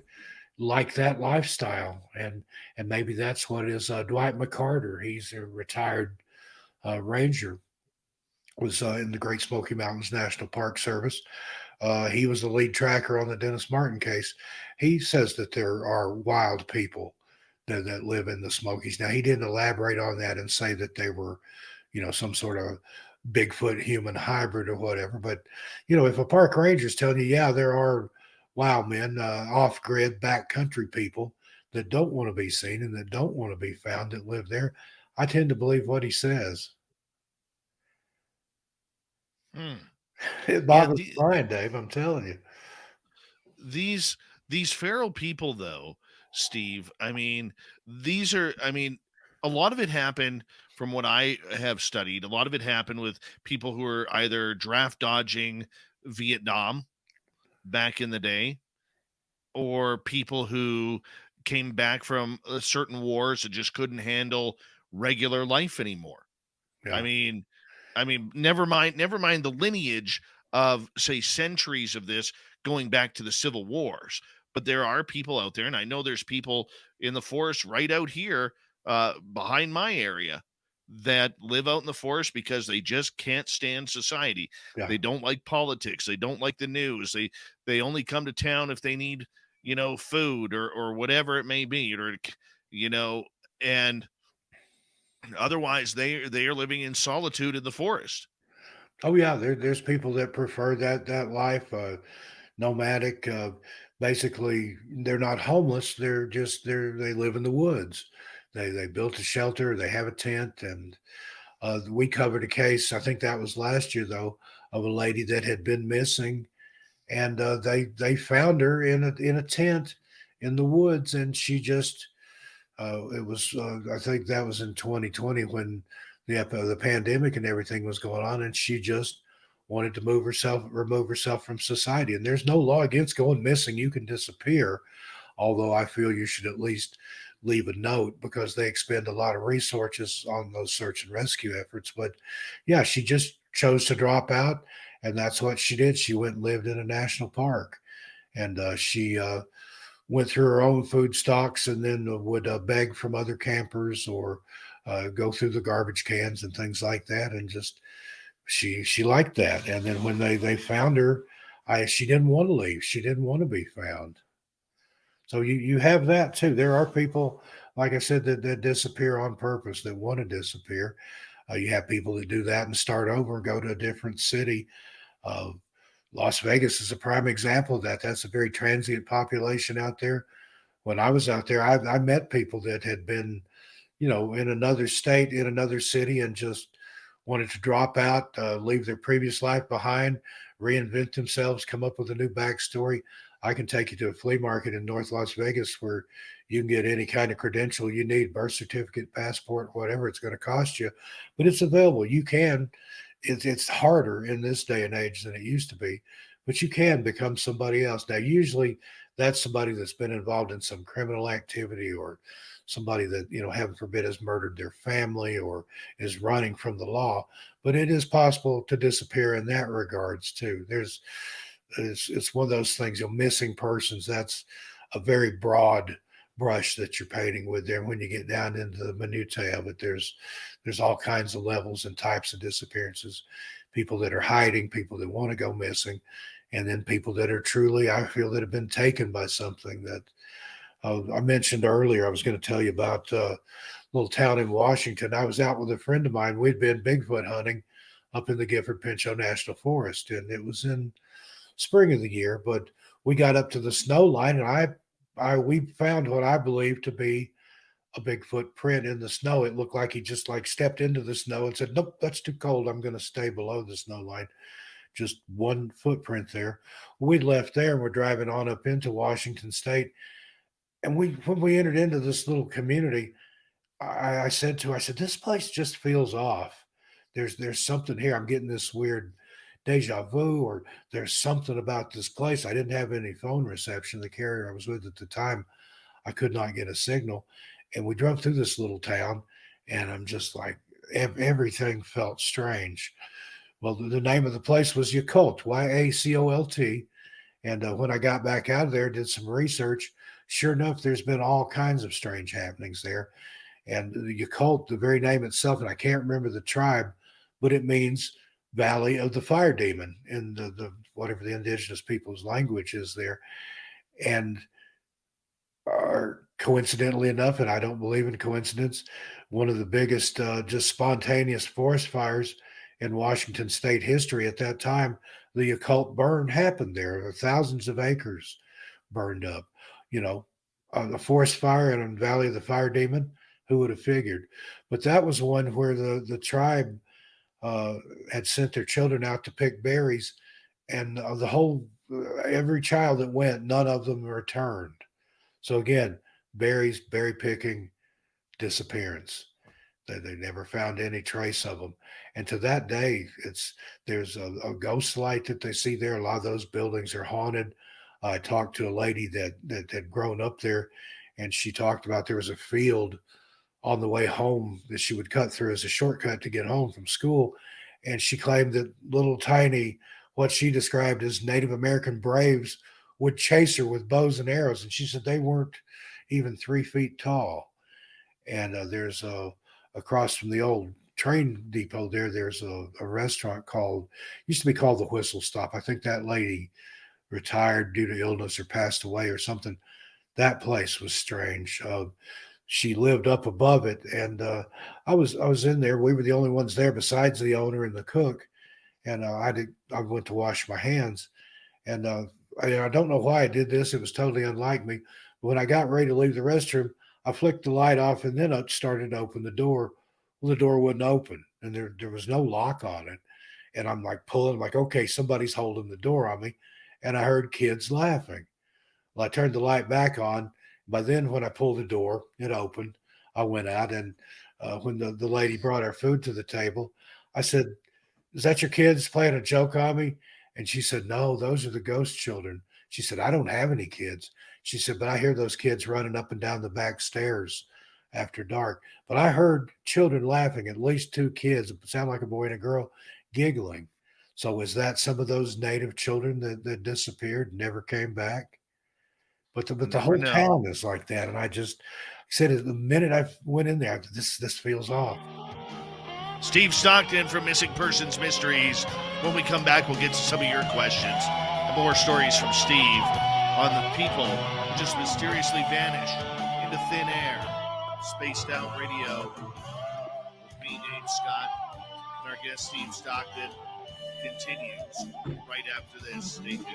like that lifestyle, and maybe that's what it is. Dwight McCarter, he's a retired ranger, was in the Great Smoky Mountains National Park Service. He was the lead tracker on the Dennis Martin case. He says that there are wild people that live in the Smokies. Now, he didn't elaborate on that and say that they were, some sort of Bigfoot human hybrid or whatever. But, if a park ranger is telling you, yeah, there are wild men, off-grid backcountry people that don't want to be seen and that don't want to be found that live there, I tend to believe what he says. It boggles the mind, Dave. I'm telling you. These feral people, though, Steve, a lot of it happened, from what I have studied, a lot of it happened with people who were either draft dodging Vietnam back in the day, or people who came back from certain wars and just couldn't handle regular life anymore. Yeah. Never mind the lineage of, say, centuries of this going back to the Civil Wars. But there are people out there, and I know there's people in the forest right out here behind my area that live out in the forest because they just can't stand society. Yeah. They don't like politics. They don't like the news. They only come to town if they need, food or whatever it may be, or, and otherwise they are living in solitude in the forest. Oh yeah, there's people that prefer that life, nomadic. Basically, they're not homeless. They live in the woods. They built a shelter. They have a tent, and we covered a case. I think that was last year though, of a lady that had been missing, and they found her in a tent in the woods, and she just. It was, I think that was in 2020 when the pandemic and everything was going on, and she just wanted to remove herself from society. And there's no law against going missing. You can disappear, although I feel you should at least leave a note because they expend a lot of resources on those search and rescue efforts. But yeah, she just chose to drop out, and that's what she did. She went and lived in a national park, and she went through her own food stocks and then would beg from other campers or go through the garbage cans and things like that. And just she liked that. And then when they found her, she didn't want to leave. She didn't want to be found. So you have that too. There are people, like I said, that disappear on purpose, that want to disappear. You have people that do that and start over and go to a different city. Uh, Las Vegas is a prime example of that. That's a very transient population out there. When I was out there, I met people that had been, in another state, in another city, and just wanted to drop out, leave their previous life behind, reinvent themselves, come up with a new backstory. I can take you to a flea market in North Las Vegas where you can get any kind of credential you need, birth certificate, passport, whatever it's going to cost you, but it's available. You can. It's harder in this day and age than it used to be, but you can become somebody else. Now, usually that's somebody that's been involved in some criminal activity, or somebody that, heaven forbid, has murdered their family or is running from the law. But it is possible to disappear in that regards too. It's one of those things, missing persons, that's a very broad brush that you're painting with there. When you get down into the minutiae of it, there's all kinds of levels and types of disappearances. People that are hiding, people that want to go missing, and then people that are truly, I feel, that have been taken by something that I mentioned earlier. I was going to tell you about a little town in Washington. I was out with a friend of mine. We'd been Bigfoot hunting up in the Gifford Pinchot National Forest, and it was in spring of the year, but we got up to the snow line, and we found what I believe to be a Bigfoot print in the snow. It looked like he just stepped into the snow and said, "Nope, that's too cold. I'm going to stay below the snow line." Just one footprint there. We left there and we're driving on up into Washington State. And when we entered into this little community, I said to her, I said, "This place just feels off. There's something here. I'm getting this weird deja vu, or there's something about this place." I didn't have any phone reception. The carrier I was with at the time, I could not get a signal. And we drove through this little town, and I'm just like, everything felt strange. Well, the name of the place was Yacolt, Yacolt. And when I got back out of there, did some research, sure enough, there's been all kinds of strange happenings there. And the Yacolt, the very name itself, and I can't remember the tribe, but it means Valley of the Fire Demon in the whatever the indigenous people's language is there. And coincidentally enough, and I don't believe in coincidence, one of the biggest just spontaneous forest fires in Washington state history at that time, the occult burn happened there. Thousands of acres burned up. A forest fire in Valley of the Fire Demon, who would have figured? But that was one where the tribe had sent their children out to pick berries, and every child that went, none of them returned. So again, berries, berry picking, disappearance. They never found any trace of them. And to that day, there's a ghost light that they see there. A lot of those buildings are haunted. I talked to a lady that had grown up there, and she talked about there was a field on the way home that she would cut through as a shortcut to get home from school. And she claimed that little tiny, what she described as Native American braves, would chase her with bows and arrows. And she said they weren't even 3 feet tall. And there's across from the old train depot there's a restaurant used to be called the Whistle Stop. I think that lady retired due to illness or passed away or something. That place was strange. She lived up above it, and I was in there. We were the only ones there besides the owner and the cook. And I went to wash my hands, and I don't know why I did this. It was totally unlike me. But when I got ready to leave the restroom, I flicked the light off, and then I started to open the door. Well, the door wouldn't open, and there was no lock on it. And I'm pulling, okay, somebody's holding the door on me. And I heard kids laughing. Well, I turned the light back on. By then, when I pulled the door, it opened. I went out, and when the lady brought our food to the table, I said, "Is that your kids playing a joke on me?" And she said, "No, those are the ghost children." She said, "I don't have any kids." She said, "But I hear those kids running up and down the back stairs after dark. But I heard children laughing, at least 2 kids, it sounded like a boy and a girl, giggling." So is that some of those native children that disappeared and never came back? But the whole town is like that. And I said, the minute I went in there, this feels off. Steve Stockton from Missing Persons Mysteries. When we come back, we'll get to some of your questions and more stories from Steve on the people who just mysteriously vanished into thin air. Spaced Out Radio with me, Dave Scott, and our guest, Steve Stockton. continues right after this. Stay tuned.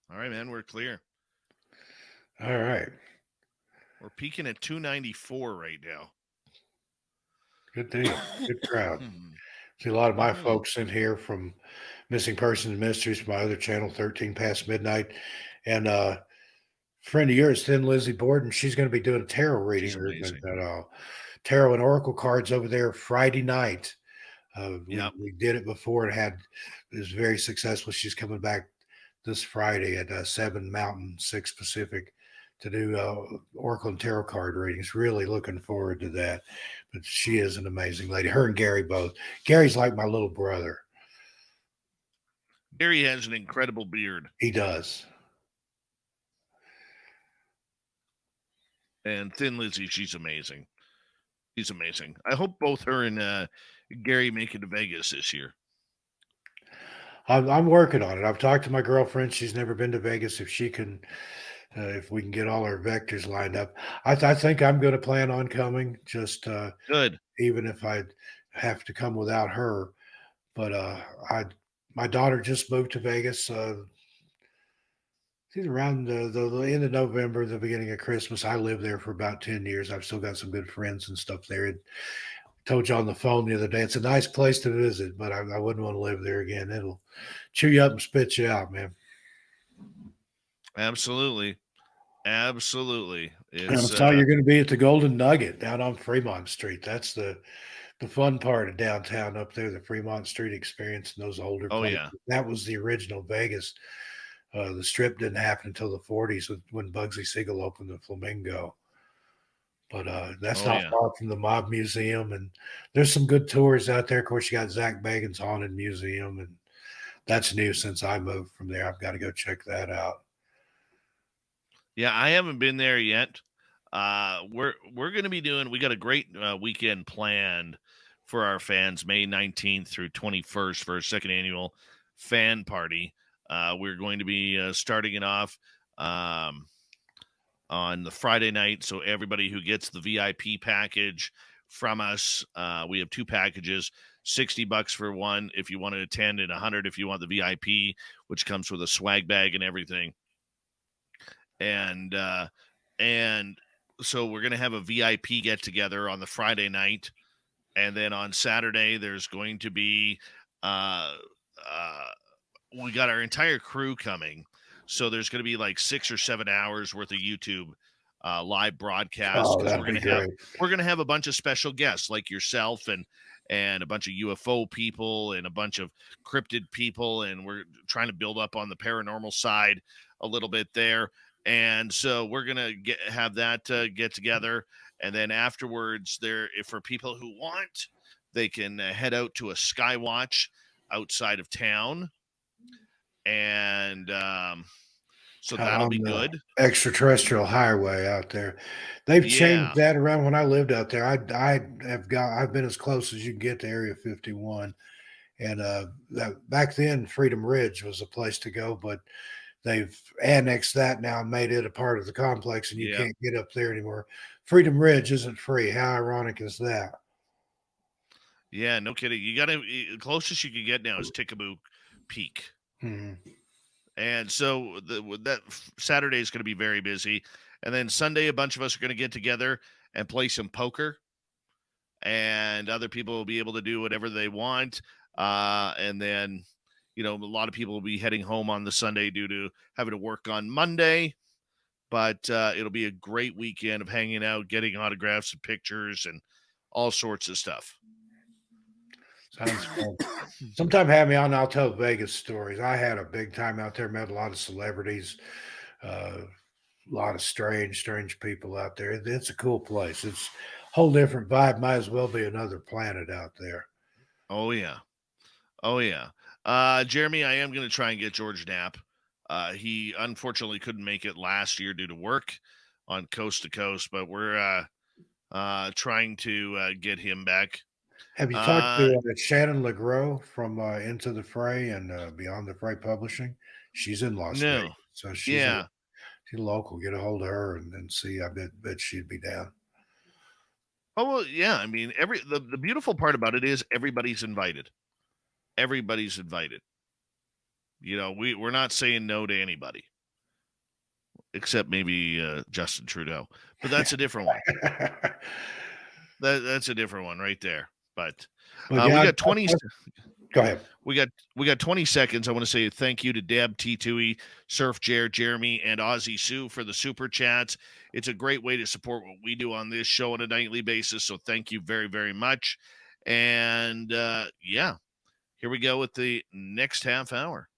All right, man, we're clear. All right. We're peaking at 294 right now. Good deal. Good crowd. See a lot of my folks in here from Missing Persons Mysteries, my other channel, 13 Past Midnight. And friend of yours, Thin Lizzie Borden, she's going to be doing a tarot reading. Tarot and Oracle cards over there Friday night. We did it before. It was very successful. She's coming back this Friday at 7 Mountain, 6 Pacific to do Oracle and Tarot card readings. Really looking forward to that. But she is an amazing lady. Her and Gary both. Gary's like my little brother. Gary has an incredible beard. He does. And Thin Lizzie, she's amazing. She's amazing. I hope both her and Gary make it to Vegas this year. I'm working on it. I've talked to my girlfriend. She's never been to Vegas. If she can, if we can get all our vectors lined up, I think I'm going to plan on coming. Just good, even if I have to come without her. But my daughter just moved to Vegas. She's around the end of November, the beginning of Christmas. I lived there for about 10 years. I've still got some good friends and stuff there. And told you on the phone the other day, it's a nice place to visit, but I wouldn't want to live there again. It'll chew you up and spit you out, man. Absolutely. Absolutely. I saw you're going to be at the Golden Nugget down on Fremont Street. That's the fun part of downtown up there, the Fremont Street experience and those older places. Yeah. That was the original Vegas. The Strip didn't happen until the 40s when Bugsy Siegel opened the Flamingo. But that's not far from the Mob Museum. And there's some good tours out there. Of course, you got Zach Bagans' Haunted Museum. And that's new since I moved from there. I've got to go check that out. Yeah, I haven't been there yet. We're going to be we got a great weekend planned for our fans, May 19th through 21st for our second annual fan party. We're going to be starting it off on the Friday night. So everybody who gets the VIP package from us, we have 2 packages, $60 for one if you want to attend and $100 if you want the VIP, which comes with a swag bag and everything. And so we're going to have a VIP get together on the Friday night. And then on Saturday, there's going to be, we got our entire crew coming. So there's going to be like 6 or 7 hours worth of YouTube live broadcast. Oh, we're going to have a bunch of special guests like yourself and a bunch of UFO people and a bunch of cryptid people. And we're trying to build up on the paranormal side a little bit there. And so we're going to have that get together. And then afterwards for people who want, they can head out to a Skywatch outside of town. And so that'll be good. Extraterrestrial highway out there. They've changed that around. When I lived out there, I've been as close as you can get to Area 51. And back then Freedom Ridge was a place to go, but they've annexed that now and made it a part of the complex, and you can't get up there anymore. Freedom Ridge isn't free. How ironic is that? Yeah, no kidding. You got to, the closest you can get now is Tickaboo Peak. Mm-hmm. And so that Saturday is going to be very busy. And then Sunday, a bunch of us are going to get together and play some poker. And other people will be able to do whatever they want. And then, a lot of people will be heading home on the Sunday due to having to work on Monday. But it'll be a great weekend of hanging out, getting autographs and pictures and all sorts of stuff. Sounds fun. Sometime have me on, I'll tell Vegas stories. I had a big time out there, met a lot of celebrities, a lot of strange people out there. It's a cool place. It's a whole different vibe. Might as well be another planet out there. Oh, yeah. Jeremy, I am going to try and get George Knapp. He unfortunately couldn't make it last year due to work on Coast to Coast, but we're trying to get him back. Have you talked to Shannon LeGros from Into the Fray and Beyond the Fray Publishing? She's in Las Vegas, so she's local. Get a hold of her and see. I bet she'd be down. Oh, well, yeah. I mean, the beautiful part about it is everybody's invited. Everybody's invited. We're not saying no to anybody except maybe Justin Trudeau, but that's a different one. That's a different one right there. But yeah, we got 20. Go ahead. We got 20 seconds. I want to say thank you to Deb, T2E, Surf Jer, Jeremy, and Ozzy Sue for the super chats. It's a great way to support what we do on this show on a nightly basis. So thank you very, very much. And yeah, here we go with the next half hour.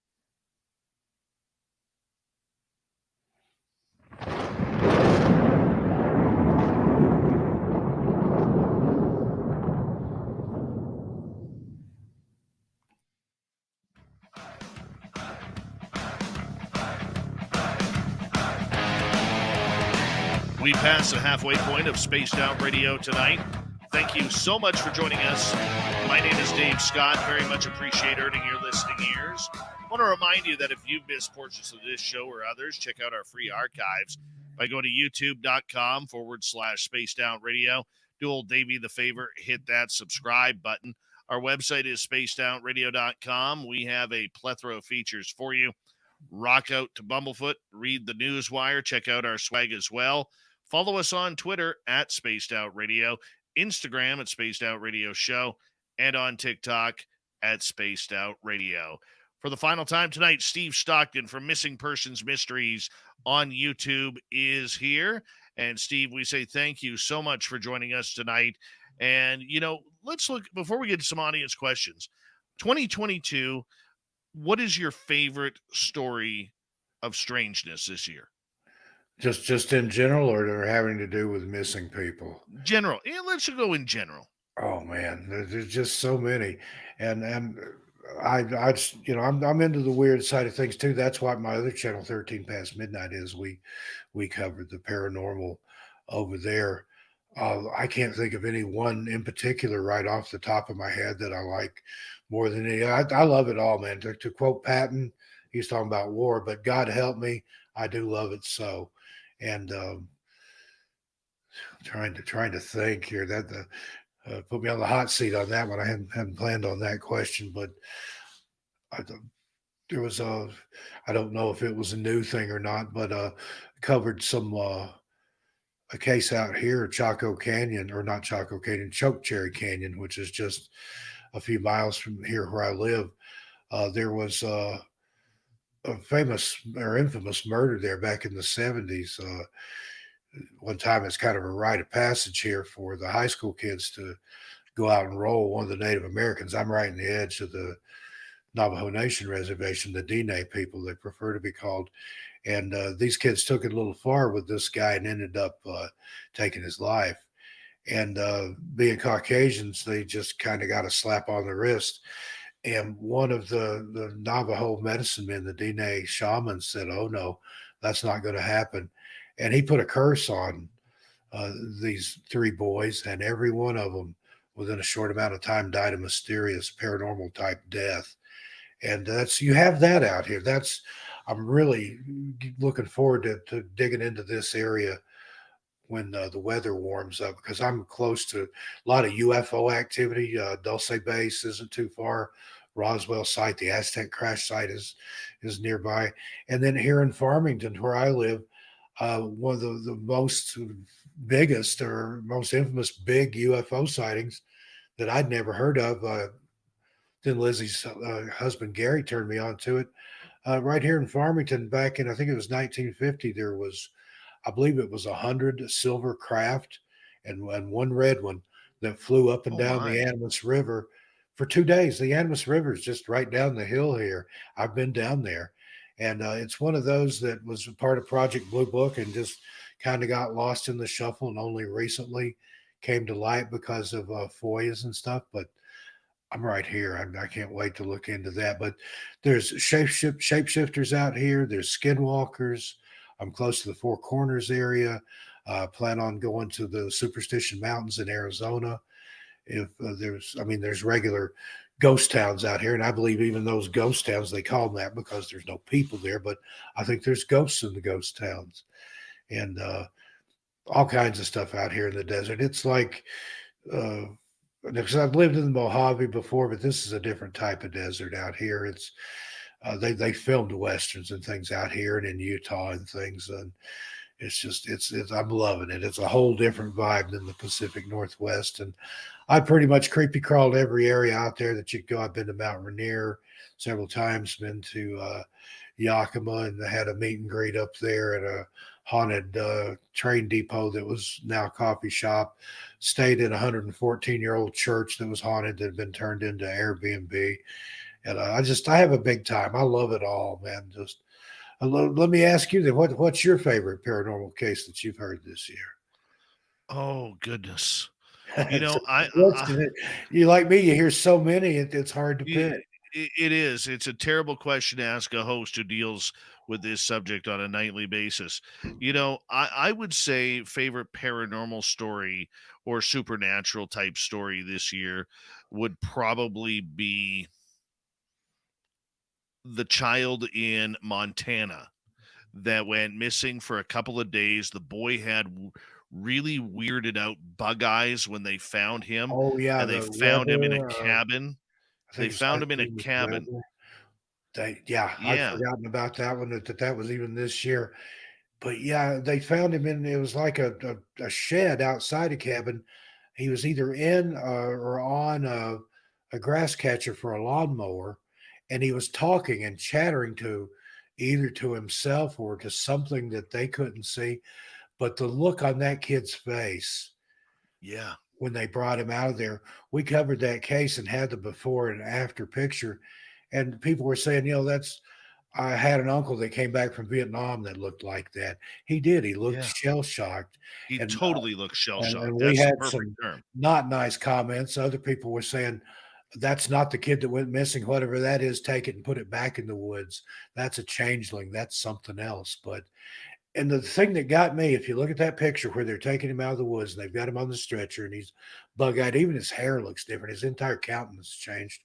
We pass the halfway point of Spaced Out Radio tonight. Thank you so much for joining us. My name is Dave Scott. Very much appreciate earning your listening ears. I want to remind you that if you've missed portions of this show or others, check out our free archives by going to youtube.com/Spaced Out Radio. Do old Davey the favor, hit that subscribe button. Our website is spacedoutradio.com. We have a plethora of features for you. Rock out to Bumblefoot, read the Newswire, check out our swag as well. Follow us on Twitter at Spaced Out Radio, Instagram at Spaced Out Radio Show, and on TikTok at Spaced Out Radio. For the final time tonight, Steve Stockton from Missing Persons Mysteries on YouTube is here. And Steve, we say thank you so much for joining us tonight. And, let's look, before we get to some audience questions, 2022, what is your favorite story of strangeness this year? Just in general, or they're having to do with missing people? General. Yeah, let's go in general. Oh man, there's just so many, and I'm into the weird side of things too. That's why my other channel, 13 Past Midnight, is we covered the paranormal over there. I can't think of any one in particular right off the top of my head that I like more than any. I love it all, man. To quote Patton, he's talking about war, but God help me, I do love it so. And trying to think here, that put me on the hot seat on that one. I hadn't planned on that question, but there was I don't know if it was a new thing or not, but covered some a case out here, Chaco Canyon, or not Chaco Canyon, Chokecherry Canyon, which is just a few miles from here where I live. There was a famous or infamous murder there back in the 70s. One time, it's kind of a rite of passage here for the high school kids to go out and roll one of the Native Americans. I'm right in the edge of the Navajo Nation reservation, the Diné people, they prefer to be called. And these kids took it a little far with this guy and ended up taking his life. And being Caucasians, they just kind of got a slap on the wrist. And one of the Navajo medicine men, the Diné shaman, said, "Oh no, that's not going to happen." And he put a curse on these three boys, and every one of them, within a short amount of time, died a mysterious paranormal type death. And you have that out here. I'm really looking forward to digging into this area when the weather warms up, because I'm close to a lot of UFO activity. Dulce Base isn't too far. Roswell site, the Aztec crash site is nearby. And then here in Farmington, where I live, one of the most biggest or most infamous big UFO sightings that I'd never heard of. Then Lizzie's husband, Gary, turned me on to it. Right here in Farmington back in, I think it was 1950, there was, I believe it was 100 silver craft and one red one that flew up and down the Animas River for 2 days. The Animas River is just right down the hill here. I've been down there. And it's one of those that was a part of Project Blue Book and just kind of got lost in the shuffle and only recently came to light because of FOIAs and stuff. But I'm right here. I can't wait to look into that. But there's shapeshifters out here. There's skinwalkers. I'm close to the Four Corners area. Plan on going to the Superstition Mountains in Arizona. If there's regular ghost towns out here, and I believe even those ghost towns, they call them that because there's no people there, but I think there's ghosts in the ghost towns. And all kinds of stuff out here in the desert. It's like, because I've lived in the Mojave before, but this is a different type of desert out here. It's they filmed westerns and things out here and in Utah and things, and it's I'm loving it. It's a whole different vibe than the Pacific Northwest, and I pretty much creepy crawled every area out there that you could go. I've been to Mount Rainier several times, been to Yakima, and I had a meet and greet up there at a haunted train depot that was now a coffee shop. Stayed in a 114-year-old church that was haunted that had been turned into Airbnb. And I have a big time. I love it all, man. Just let me ask you then, what's your favorite paranormal case that you've heard this year? Oh goodness. You It's know, a question. You like me, you hear so many, it's hard to it, pick. it is. It's a terrible question to ask a host who deals with this subject on a nightly basis. You know, I would say favorite paranormal story or supernatural type story this year would probably be the child in Montana that went missing for a couple of days. The boy had really weirded out bug eyes when they found him, Oh yeah, and they the found him in a Weber. cabin. I They think his found last him in a name was cabin. Weber. Yeah, I'd Yeah, forgotten about that one. That was even this year. But yeah, they found him in. It was like a shed outside a cabin. He was either in or on a grass catcher for a lawnmower, and he was talking and chattering to either to himself or to something that they couldn't see. But the look on that kid's face yeah, when they brought him out of there, we covered that case and had the before and after picture. And people were saying, that's I had an uncle that came back from Vietnam that looked like that. He did. He looked yeah. shell shocked, He and totally looks shell and shocked. we That's the had perfect some term. not nice comments. Other people were saying, "That's not the kid that went missing. Whatever that is, take it and put it back in the woods. That's a changeling. That's something else." But and the thing that got me, if you look at that picture where they're taking him out of the woods and they've got him on the stretcher and he's bug-eyed, even his hair looks different. His entire countenance changed.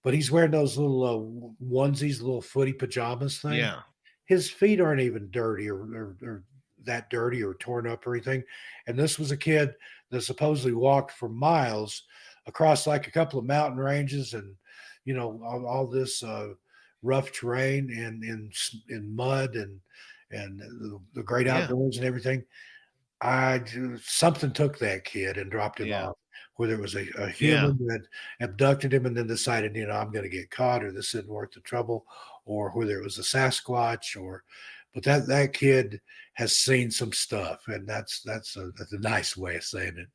But he's wearing those little onesies, little footy pajamas thing. Yeah, His feet aren't even dirty or that dirty or torn up or anything. And this was a kid that supposedly walked for miles across like a couple of mountain ranges and all this rough terrain and in mud and the great yeah, outdoors and everything. Something took that kid and dropped him yeah, off. Whether it was a yeah, human that abducted him and then decided, I'm going to get caught, or this isn't worth the trouble, or whether it was a Sasquatch, but that kid has seen some stuff, and that's a nice way of saying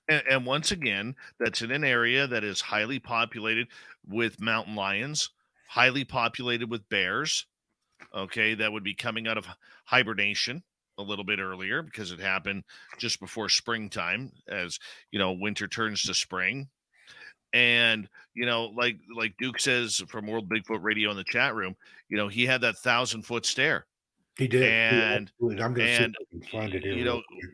it. and once again, that's in an area that is highly populated with mountain lions, highly populated with bears. Okay, that would be coming out of hibernation a little bit earlier because it happened just before springtime, as winter turns to spring. And like Duke says from World Bigfoot Radio in the chat room, he had that 1,000-foot stare. He did. He and absolutely. I'm going to see if and I can find it here you real know quick.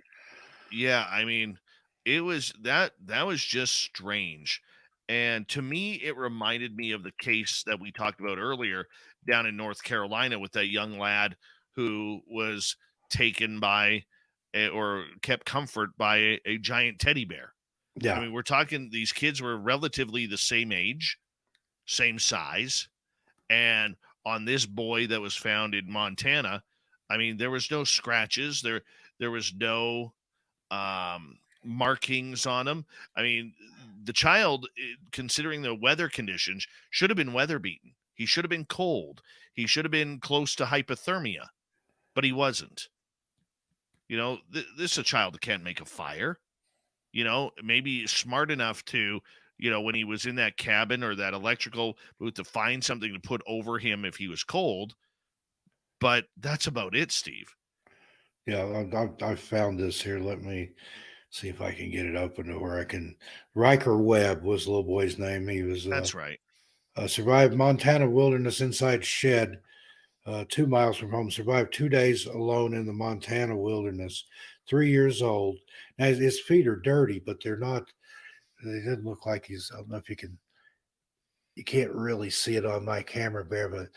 yeah, I mean, it was that was just strange. And to me, it reminded me of the case that we talked about earlier down in North Carolina with that young lad who was taken by or kept comfort by a giant teddy bear. I Yeah, mean, we're talking these kids were relatively the same age, same size, and on this boy that was found in Montana, I mean, there was no scratches, there was no markings on him. I mean, the child, considering the weather conditions, should have been weather beaten. He should have been cold. He should have been close to hypothermia, but he wasn't. This is a child that can't make a fire. Maybe smart enough to, when he was in that cabin or that electrical booth to find something to put over him if he was cold. But that's about it, Steve. yeah. I found this here. Let me see if I can get it open to where I can. Riker Webb was the little boy's name. He was That's right. survived Montana wilderness inside shed, 2 miles from home. Survived 2 days alone in the Montana wilderness. 3 years old. Now his feet are dirty, but they're not. They didn't look like he's. I don't know if you can. You can't really see it on my camera, Bear, but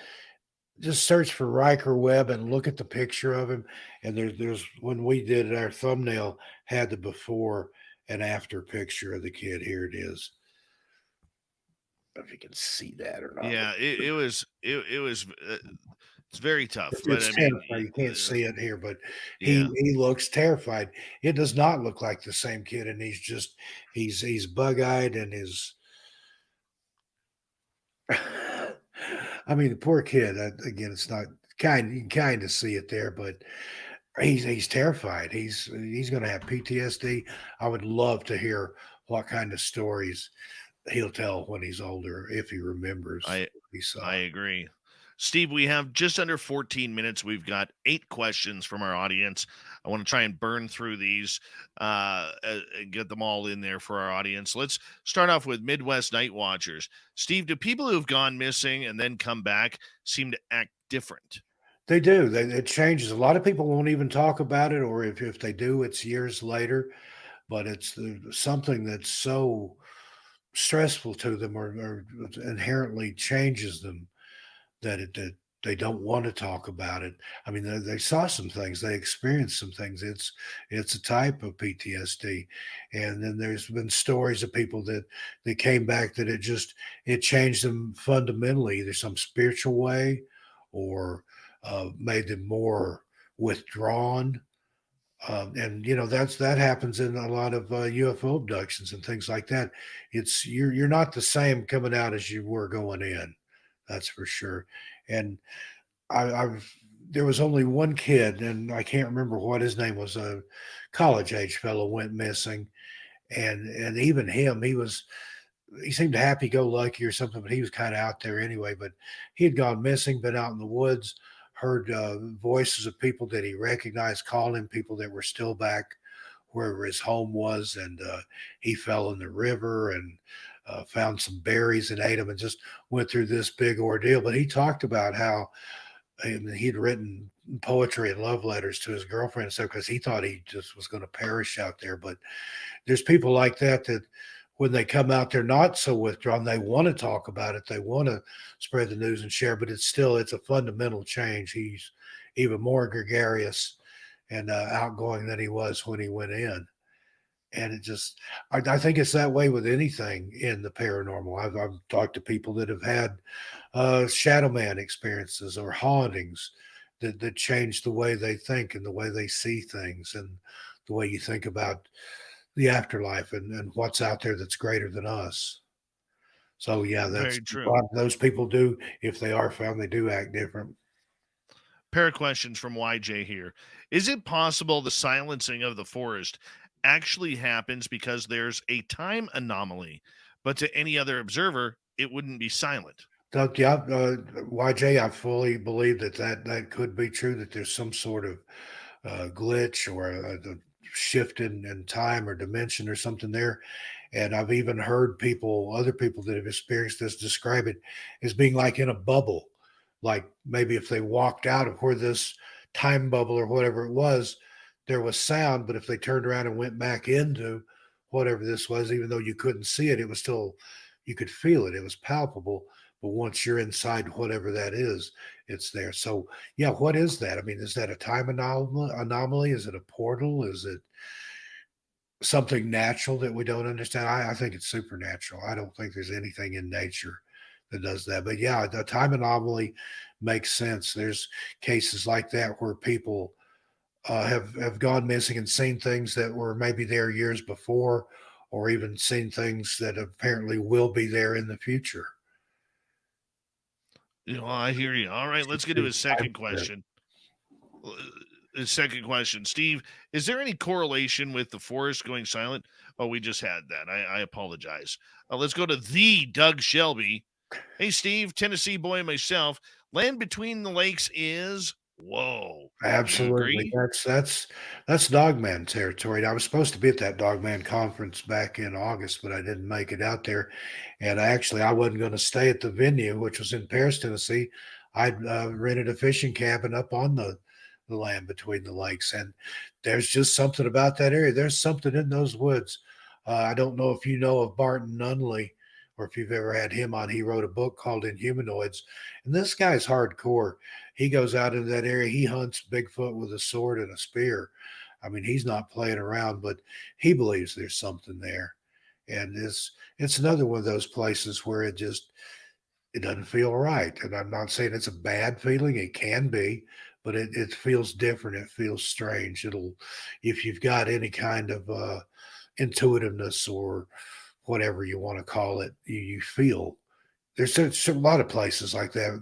just search for Riker Webb and look at the picture of him. And there's when we did it, our thumbnail had the before and after picture of the kid. Here it is. I don't know if you can see that or not. Yeah, it was it's very tough, but It's I mean, terrifying. You can't see it here, but yeah. he looks terrified. It does not look like the same kid, and he's bug eyed and his. I mean, the poor kid. Again, it's not kind. You can kind of see it there, but he's terrified. He's going to have PTSD. I would love to hear what kind of stories he'll tell when he's older if he remembers I what he saw. I agree. Steve, we have just under 14 minutes. We've got 8 questions from our audience. I want to try and burn through these and get them all in there for our audience. Let's start off with Midwest Night Watchers. Steve, do people who've gone missing and then come back seem to act different? They do. It changes. A lot of people won't even talk about it, or if they do, it's years later. But it's something that's so stressful to them or inherently changes them that they don't want to talk about it. I mean, they saw some things, they experienced some things. It's a type of PTSD, and then there's been stories of people that came back that it changed them fundamentally, either some spiritual way or made them more withdrawn. And that happens in a lot of UFO abductions and things like that. You're not the same coming out as you were going in, that's for sure. And I've there was only one kid, and I can't remember what his name was. A college age fellow went missing, and even him, he seemed happy go lucky or something, but he was kind of out there anyway. But he had gone missing, been out in the woods, heard voices of people that he recognized calling, people that were still back wherever his home was, and he fell in the river and found some berries and ate them, and just went through this big ordeal. But he talked about how he'd written poetry and love letters to his girlfriend and stuff because he thought he just was going to perish out there. But there's people like that when they come out, they're not so withdrawn. They want to talk about it. They want to spread the news and share, but it's a fundamental change. He's even more gregarious and outgoing than he was when he went in. And I think it's that way with anything in the paranormal. I've talked to people that have had shadow man experiences or hauntings that change the way they think and the way they see things and the way you think about the afterlife and what's out there that's greater than us. So yeah, that's Very true. a lot of those people do. If they are found, they do act different. Pair of questions from YJ here. Is it possible the silencing of the forest actually happens because there's a time anomaly, but to any other observer, it wouldn't be silent? Yeah, YJ, I fully believe that could be true. That there's some sort of glitch or a shift in time or dimension or something there. And I've even heard other people that have experienced this, describe it as being like in a bubble. Like maybe if they walked out of where this time bubble or whatever it was, there was sound, but if they turned around and went back into whatever this was, even though you couldn't see it, it was still, you could feel it. It was palpable. But once you're inside whatever that is, it's there. So yeah, what is that? I mean, is that a time anomaly? Is it a portal? Is it something natural that we don't understand? I think it's supernatural. I don't think there's anything in nature that does that. But yeah, the time anomaly makes sense. There's cases like that where people have gone missing and seen things that were maybe there years before, or even seen things that apparently will be there in the future. I hear you. All right, let's get to his second question. His second question, Steve, is there any correlation with the forest going silent? Oh, we just had that. I apologize. Let's go to the Doug Shelby. Hey, Steve, Tennessee boy myself. Land between the lakes is whoa. Absolutely. That's Dogman territory. I was supposed to be at that Dogman conference back in August, but I didn't make it out there. And I wasn't going to stay at the venue, which was in Paris, Tennessee. I'd rented a fishing cabin up on the land between the lakes. And there's just something about that area. There's something in those woods. I don't know if you know of Barton Nunley, or if you've ever had him on, he wrote a book called Inhumanoids. And this guy's hardcore. He goes out into that area. He hunts Bigfoot with a sword and a spear. I mean, he's not playing around, but he believes there's something there. And it's another one of those places where it doesn't feel right. And I'm not saying it's a bad feeling. It can be, but it feels different. It feels strange. If you've got any kind of intuitiveness or whatever you want to call it, you feel there's a lot of places like that.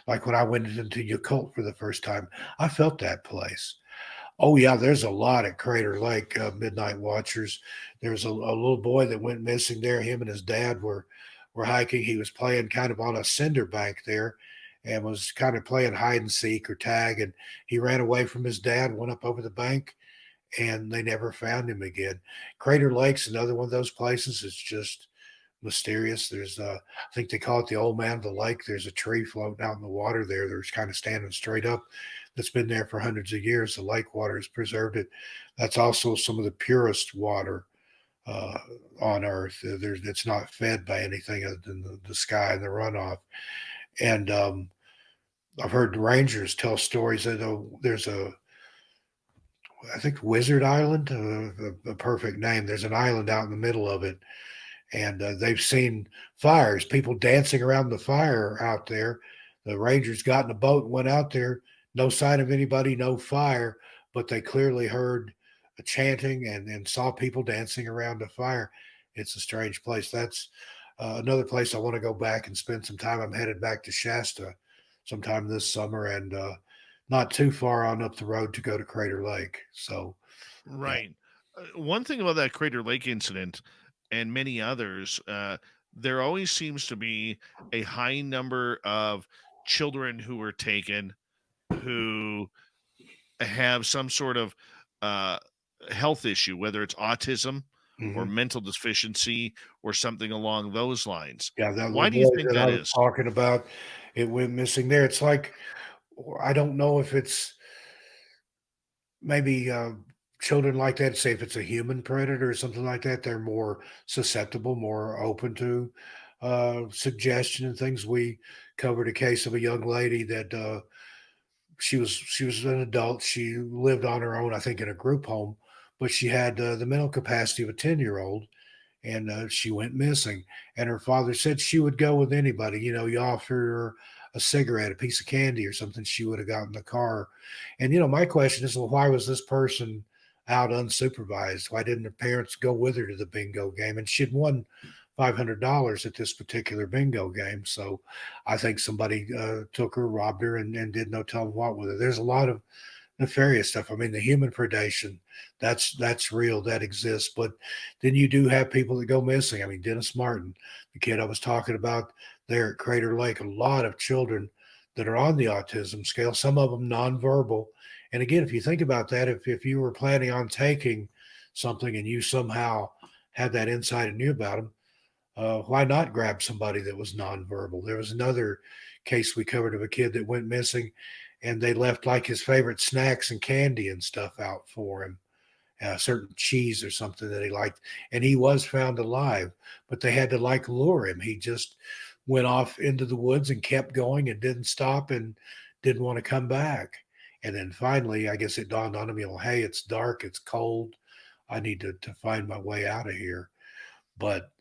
Like when I went into Yakult for the first time, I felt that place. Oh yeah, there's a lot at Crater Lake, Midnight Watchers. There's a little boy that went missing there. Him and his dad were hiking. He was playing kind of on a cinder bank there, and was kind of playing hide and seek or tag. And he ran away from his dad, went up over the bank, and they never found him again. Crater Lake's another one of those places. It's just mysterious. I think they call it the old man of the lake. There's a tree floating out in the water there. There's kind of standing straight up. That's been there for hundreds of years. The lake water has preserved it. That's also some of the purest water uh, on Earth. It's not fed by anything other than the sky and the runoff. And I've heard the rangers tell stories that there's I think Wizard Island, a perfect name. There's an island out in the middle of it, and they've seen fires, people dancing around the fire out there. The Rangers got in a boat and went out there. No sign of anybody, no fire, but they clearly heard a chanting and saw people dancing around a fire. It's a strange place. That's another place I want to go back and spend some time. I'm headed back to Shasta sometime this summer, and not too far on up the road to go to Crater Lake. So, yeah. Right. One thing about that Crater Lake incident and many others, there always seems to be a high number of children who were taken who have some sort of uh, health issue, whether it's autism or Mhm. mental deficiency or something along those lines. Yeah, that little Why do you boy think that I that was is? talking about, it went missing there. It's like, I don't know if it's maybe children like that, say if it's a human predator or something like that, they're more susceptible, more open to suggestion and things. We covered a case of a young lady that she was an adult. She lived on her own, I think, in a group home, but she had the mental capacity of a 10-year-old, and she went missing. And her father said she would go with anybody. You know, you offer her a cigarette, a piece of candy, or something, she would have gotten the car. And my question is, well, why was this person out unsupervised? Why didn't her parents go with her to the bingo game? And she'd won $500 at this particular bingo game. So I think somebody took her, robbed her, and did no telling what with her. There's a lot of nefarious stuff. I mean, the human predation, that's real, that exists. But then you do have people that go missing. I mean, Dennis Martin, the kid I was talking about there at Crater Lake, a lot of children that are on the autism scale, some of them nonverbal. And again, if you think about that, if you were planning on taking something and you somehow had that insight and knew about them, why not grab somebody that was nonverbal? There was another case we covered of a kid that went missing, and they left like his favorite snacks and candy and stuff out for him, certain cheese or something that he liked, and he was found alive. But they had to like lure him. He just went off into the woods and kept going and didn't stop and didn't want to come back. And then finally, I guess it dawned on him, hey, it's dark, it's cold. I need to find my way out of here. But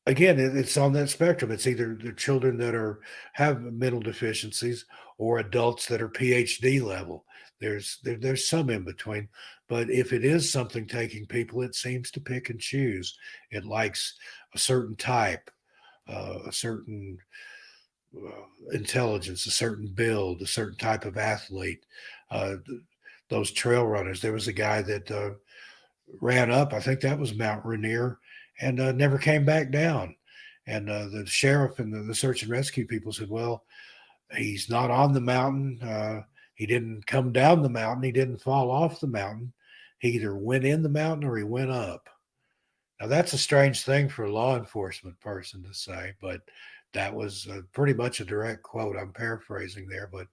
again, it's on that spectrum. It's either the children that have mental deficiencies or adults that are PhD level. There's some in between, but if it is something taking people, it seems to pick and choose. It likes a certain type, a certain intelligence, a certain build, a certain type of athlete. Those trail runners. There was a guy that ran up. I think that was Mount Rainier, and never came back down. And the sheriff and the search and rescue people said, "Well, he's not on the mountain. He didn't come down the mountain. He didn't fall off the mountain. He either went in the mountain or he went up." Now that's a strange thing for a law enforcement person to say, but that was pretty much a direct quote. I'm paraphrasing there, but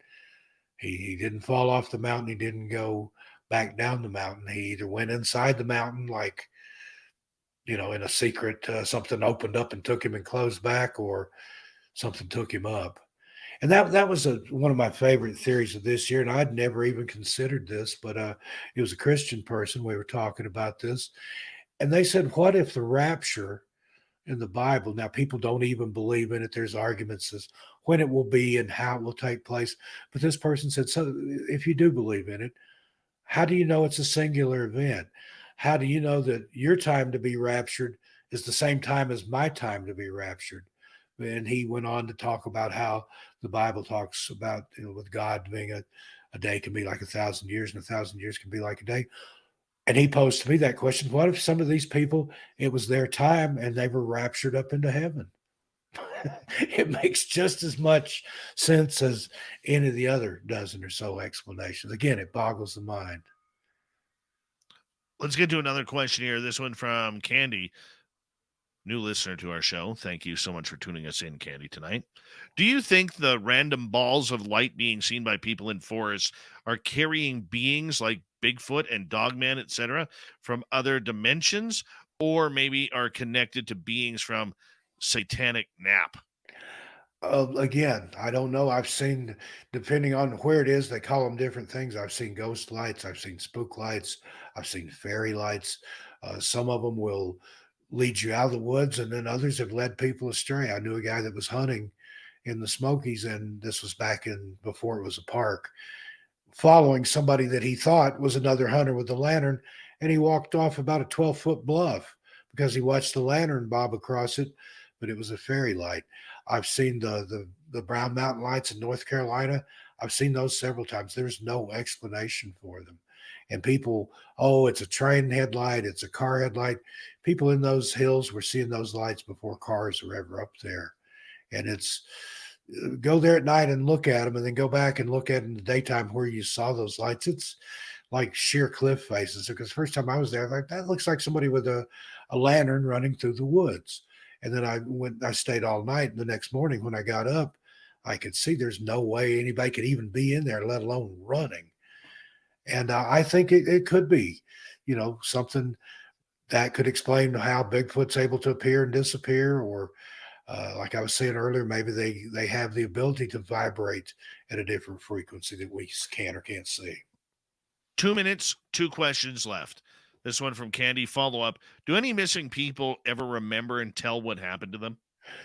he didn't fall off the mountain. He didn't go back down the mountain. He either went inside the mountain like in a secret, something opened up and took him and closed back, or something took him up. And that was one of my favorite theories of this year, and I'd never even considered this, but it was a Christian person. We were talking about this, and they said, "What if the rapture in the Bible?" Now, people don't even believe in it. There's arguments as when it will be and how it will take place. But this person said, "So, if you do believe in it, how do you know it's a singular event? How do you know that your time to be raptured is the same time as my time to be raptured?" And he went on to talk about how the Bible talks about, with God being a day can be like 1,000 years, and 1,000 years can be like a day. And he posed to me that question: what if some of these people, it was their time and they were raptured up into heaven? It makes just as much sense as any of the other dozen or so explanations. Again, it boggles the mind. Let's get to another question here. This one from Candy, new listener to our show. Thank you so much for tuning us in, Candy, tonight. Do you think the random balls of light being seen by people in forests are carrying beings like Bigfoot and Dogman, etc., from other dimensions, or maybe are connected to beings from satanic nap? Again, I don't know. I've seen, depending on where it is, they call them different things. I've seen ghost lights, I've seen spook lights, I've seen fairy lights. Some of them will lead you out of the woods, and then others have led people astray. I knew a guy that was hunting in the Smokies, and this was back in before it was a park, following somebody that he thought was another hunter with a lantern, and he walked off about a 12-foot bluff because he watched the lantern bob across it, but it was a fairy light. I've seen the Brown Mountain lights in North Carolina. I've seen those several times. There's no explanation for them. And people, oh, it's a train headlight, it's a car headlight. People in those hills were seeing those lights before cars were ever up there. And it's go there at night and look at them, and then go back and look at them in the daytime where you saw those lights. It's like sheer cliff faces. Because the first time I was there, like, that looks like somebody with a lantern running through the woods. And then I stayed all night. And the next morning when I got up, I could see there's no way anybody could even be in there, let alone running. And I think it could be, something that could explain how Bigfoot's able to appear and disappear, or like I was saying earlier, maybe they have the ability to vibrate at a different frequency that we can or can't see. 2 minutes, 2 questions left. This one from Candy, follow up. Do any missing people ever remember and tell what happened to them?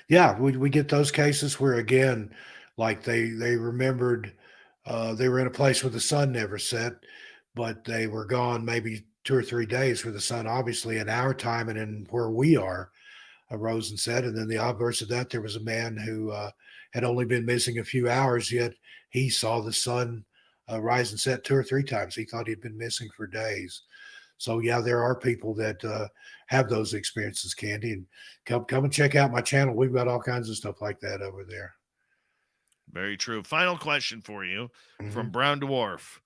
Yeah, we get those cases where, again, like they remembered they were in a place where the sun never set, but they were gone maybe 2 or 3 days, where the sun obviously in our time and in where we are rose and set. And then the obverse of that, there was a man who had only been missing a few hours, yet he saw the sun rise and set 2 or 3 times. He thought he'd been missing for days. So yeah, there are people that have those experiences, Candy, and come and check out my channel. We've got all kinds of stuff like that over there. Very true. Final question for you from Mhm. Brown Dwarf.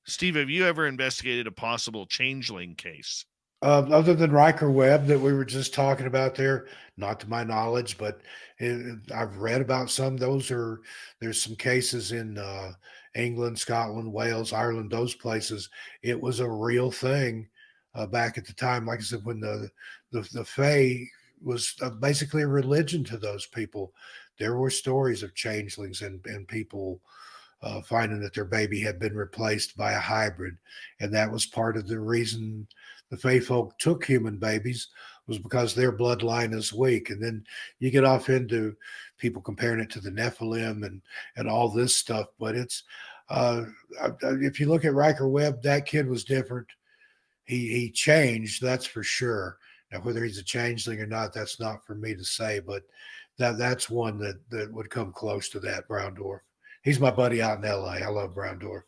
Steve, have you ever investigated a possible changeling case? Other than Riker Webb that we were just talking about there, not to my knowledge, but I've read about some. There's some cases in England, Scotland, Wales, Ireland, those places. It was a real thing back at the time. Like I said, when the Fae was basically a religion to those people, there were stories of changelings and people finding that their baby had been replaced by a hybrid, and that was part of the reason the Fae folk took human babies, was because their bloodline is weak. And then you get off into people comparing it to the Nephilim and all this stuff. But it's if you look at Riker Webb, that kid was different. He changed, that's for sure. Now, whether he's a changeling or not, that's not for me to say. But that's one that would come close to that, Brown Dwarf. He's my buddy out in L.A. I love Brown Dwarf.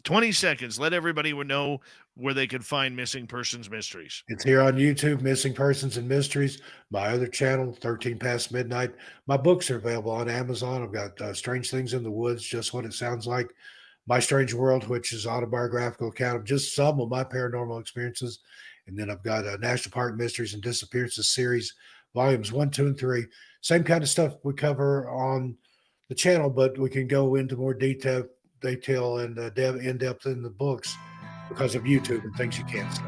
20 seconds. Let everybody know where they can find Missing Persons Mysteries. It's here on YouTube, Missing Persons and Mysteries. My other channel, 13 Past Midnight. My books are available on Amazon. I've got Strange Things in the Woods, just what it sounds like. My Strange World, which is autobiographical account of just some of my paranormal experiences. And then I've got National Park Mysteries and Disappearances series, volumes 1, 2, and 3. Same kind of stuff we cover on the channel, but we can go into more detail and in depth in the books because of YouTube and things you can't say.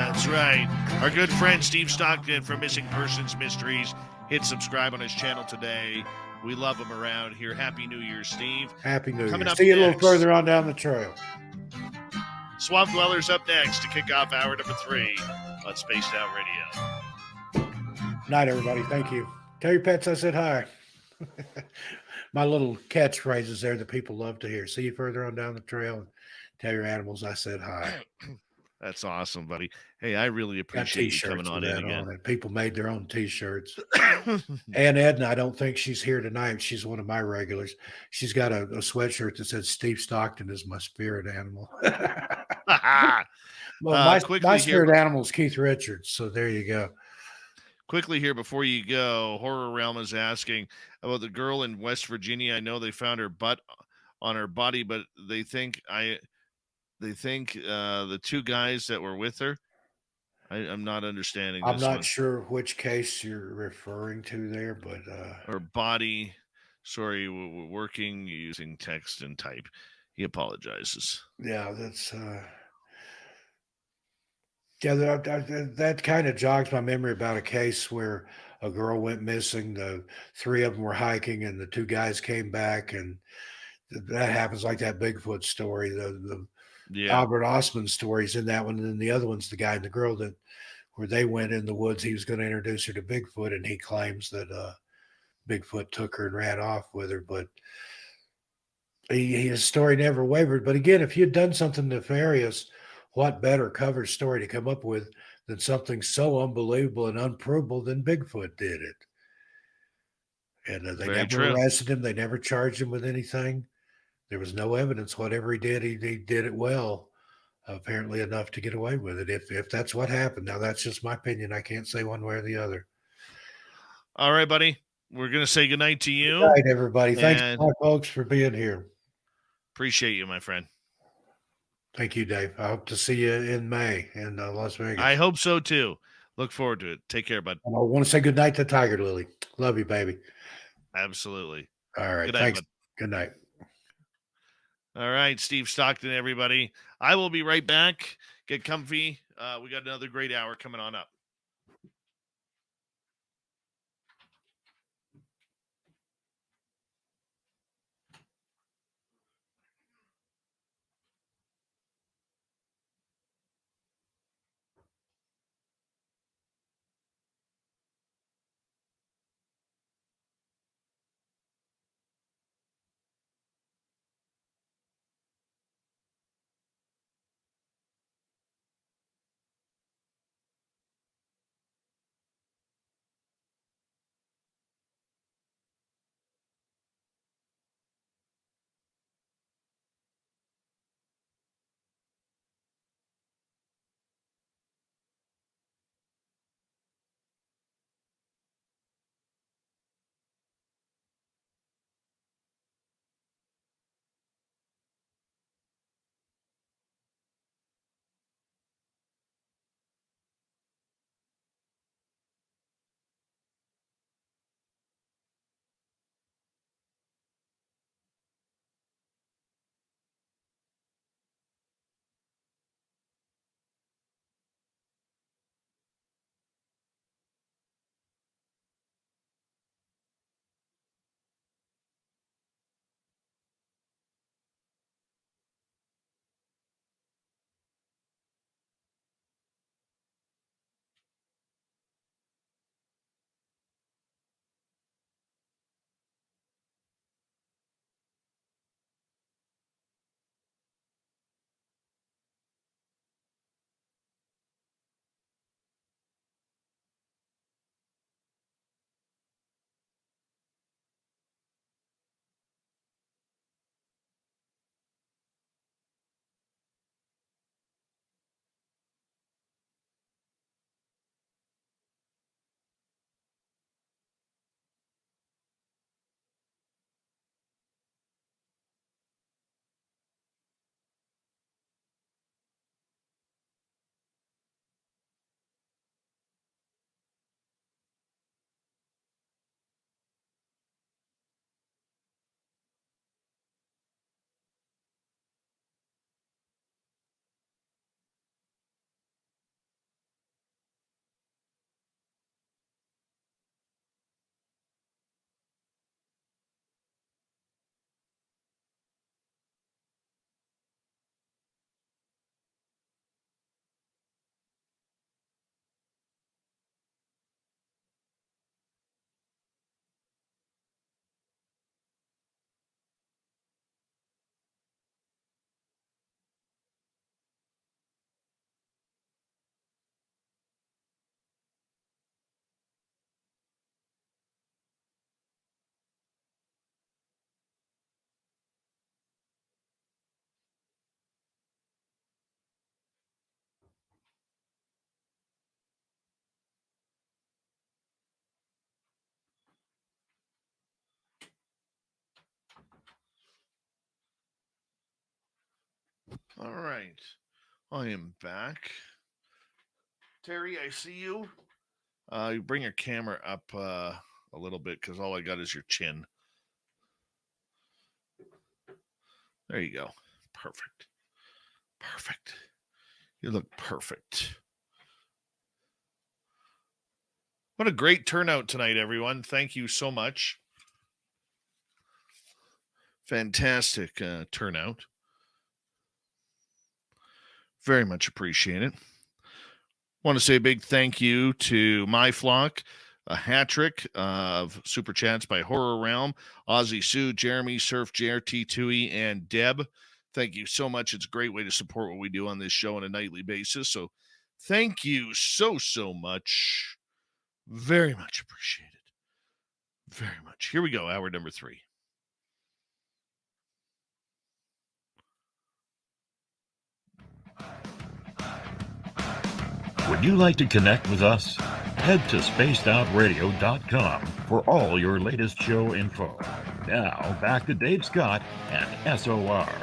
That's right. Our good friend Steve Stockton from Missing Persons Mysteries. Hit subscribe on his channel today. We love him around here. Happy New Year, Steve. Happy New Coming Year. up See you a little next. further on down the trail. Swamp Dwellers up next to kick off hour number 3 on Spaced Out Radio. Night, everybody. Thank you. Tell your pets I said hi. My little catchphrases there that people love to hear. See you further on down the trail, and tell your animals I said hi. That's awesome, buddy. Hey, I really Got appreciate you coming T-shirts on with in that again. on it. People made their own T-shirts. And Edna, I don't think she's here tonight. She's one of my regulars. She's got a sweatshirt that says Steve Stockton is my spirit animal. Well, my spirit animal is Keith Richards. So there you go. Quickly here before you go, Horror Realm is asking about the girl in West Virginia. I know they found her butt on her body, but they think the two guys that were with her. I'm not understanding. I'm this not one. sure which case you're referring to there, but her body. Sorry, working using text and type. He apologizes. Yeah, that's that kind of jogs my memory about a case where a girl went missing. The three of them were hiking, and the two guys came back, and that happens like that Bigfoot story. The Albert Osman stories in that one, and then the other one's the guy and the girl that where they went in the woods. He was going to introduce her to Bigfoot, and he claims that Bigfoot took her and ran off with her, but his story never wavered. But again, if you'd done something nefarious, what better cover story to come up with than something so unbelievable and unprovable than Bigfoot did it? And they never arrested him. They never charged him with anything. There was no evidence. Whatever he did it well, apparently enough to get away with it. If that's what happened. Now, that's just my opinion. I can't say one way or the other. All right, buddy. We're going to say goodnight to you. Good night, everybody. Thanks, folks, for being here. Appreciate you, my friend. Thank you, Dave. I hope to see you in May in Las Vegas. I hope so, too. Look forward to it. Take care, bud. And I want to say good night to Tiger Lily. Love you, baby. Absolutely. All right. Good night, Thanks. bud. Good night. All right, Steve Stockton, everybody. I will be right back. Get comfy. We got another great hour coming on up. right. I am back. Terry, I see you. You bring your camera up a little bit because all I got is your chin. There you go. Perfect. Perfect. You look perfect. What a great turnout tonight, everyone. Thank you so much. Fantastic turnout. Very much appreciate it. Want to say a big thank you to My Flock, a hat trick of super chats by Horror Realm, Ozzy Sue, Jeremy, Surf Jer, T2E, and Deb. Thank you so much. It's a great way to support what we do on this show on a nightly basis. So thank you so much. Very much appreciated. Very much. Here we go. Hour number 3. Would you like to connect with us? Head to spacedoutradio.com for all your latest show info. Now, back to Dave Scott and S.O.R.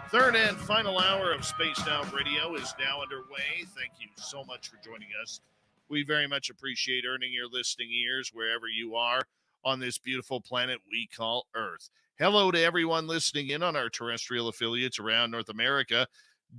Third and final hour of Spaced Out Radio is now underway. Thank you so much for joining us. We very much appreciate earning your listening ears wherever you are on this beautiful planet we call Earth. Hello to everyone listening in on our terrestrial affiliates around North America,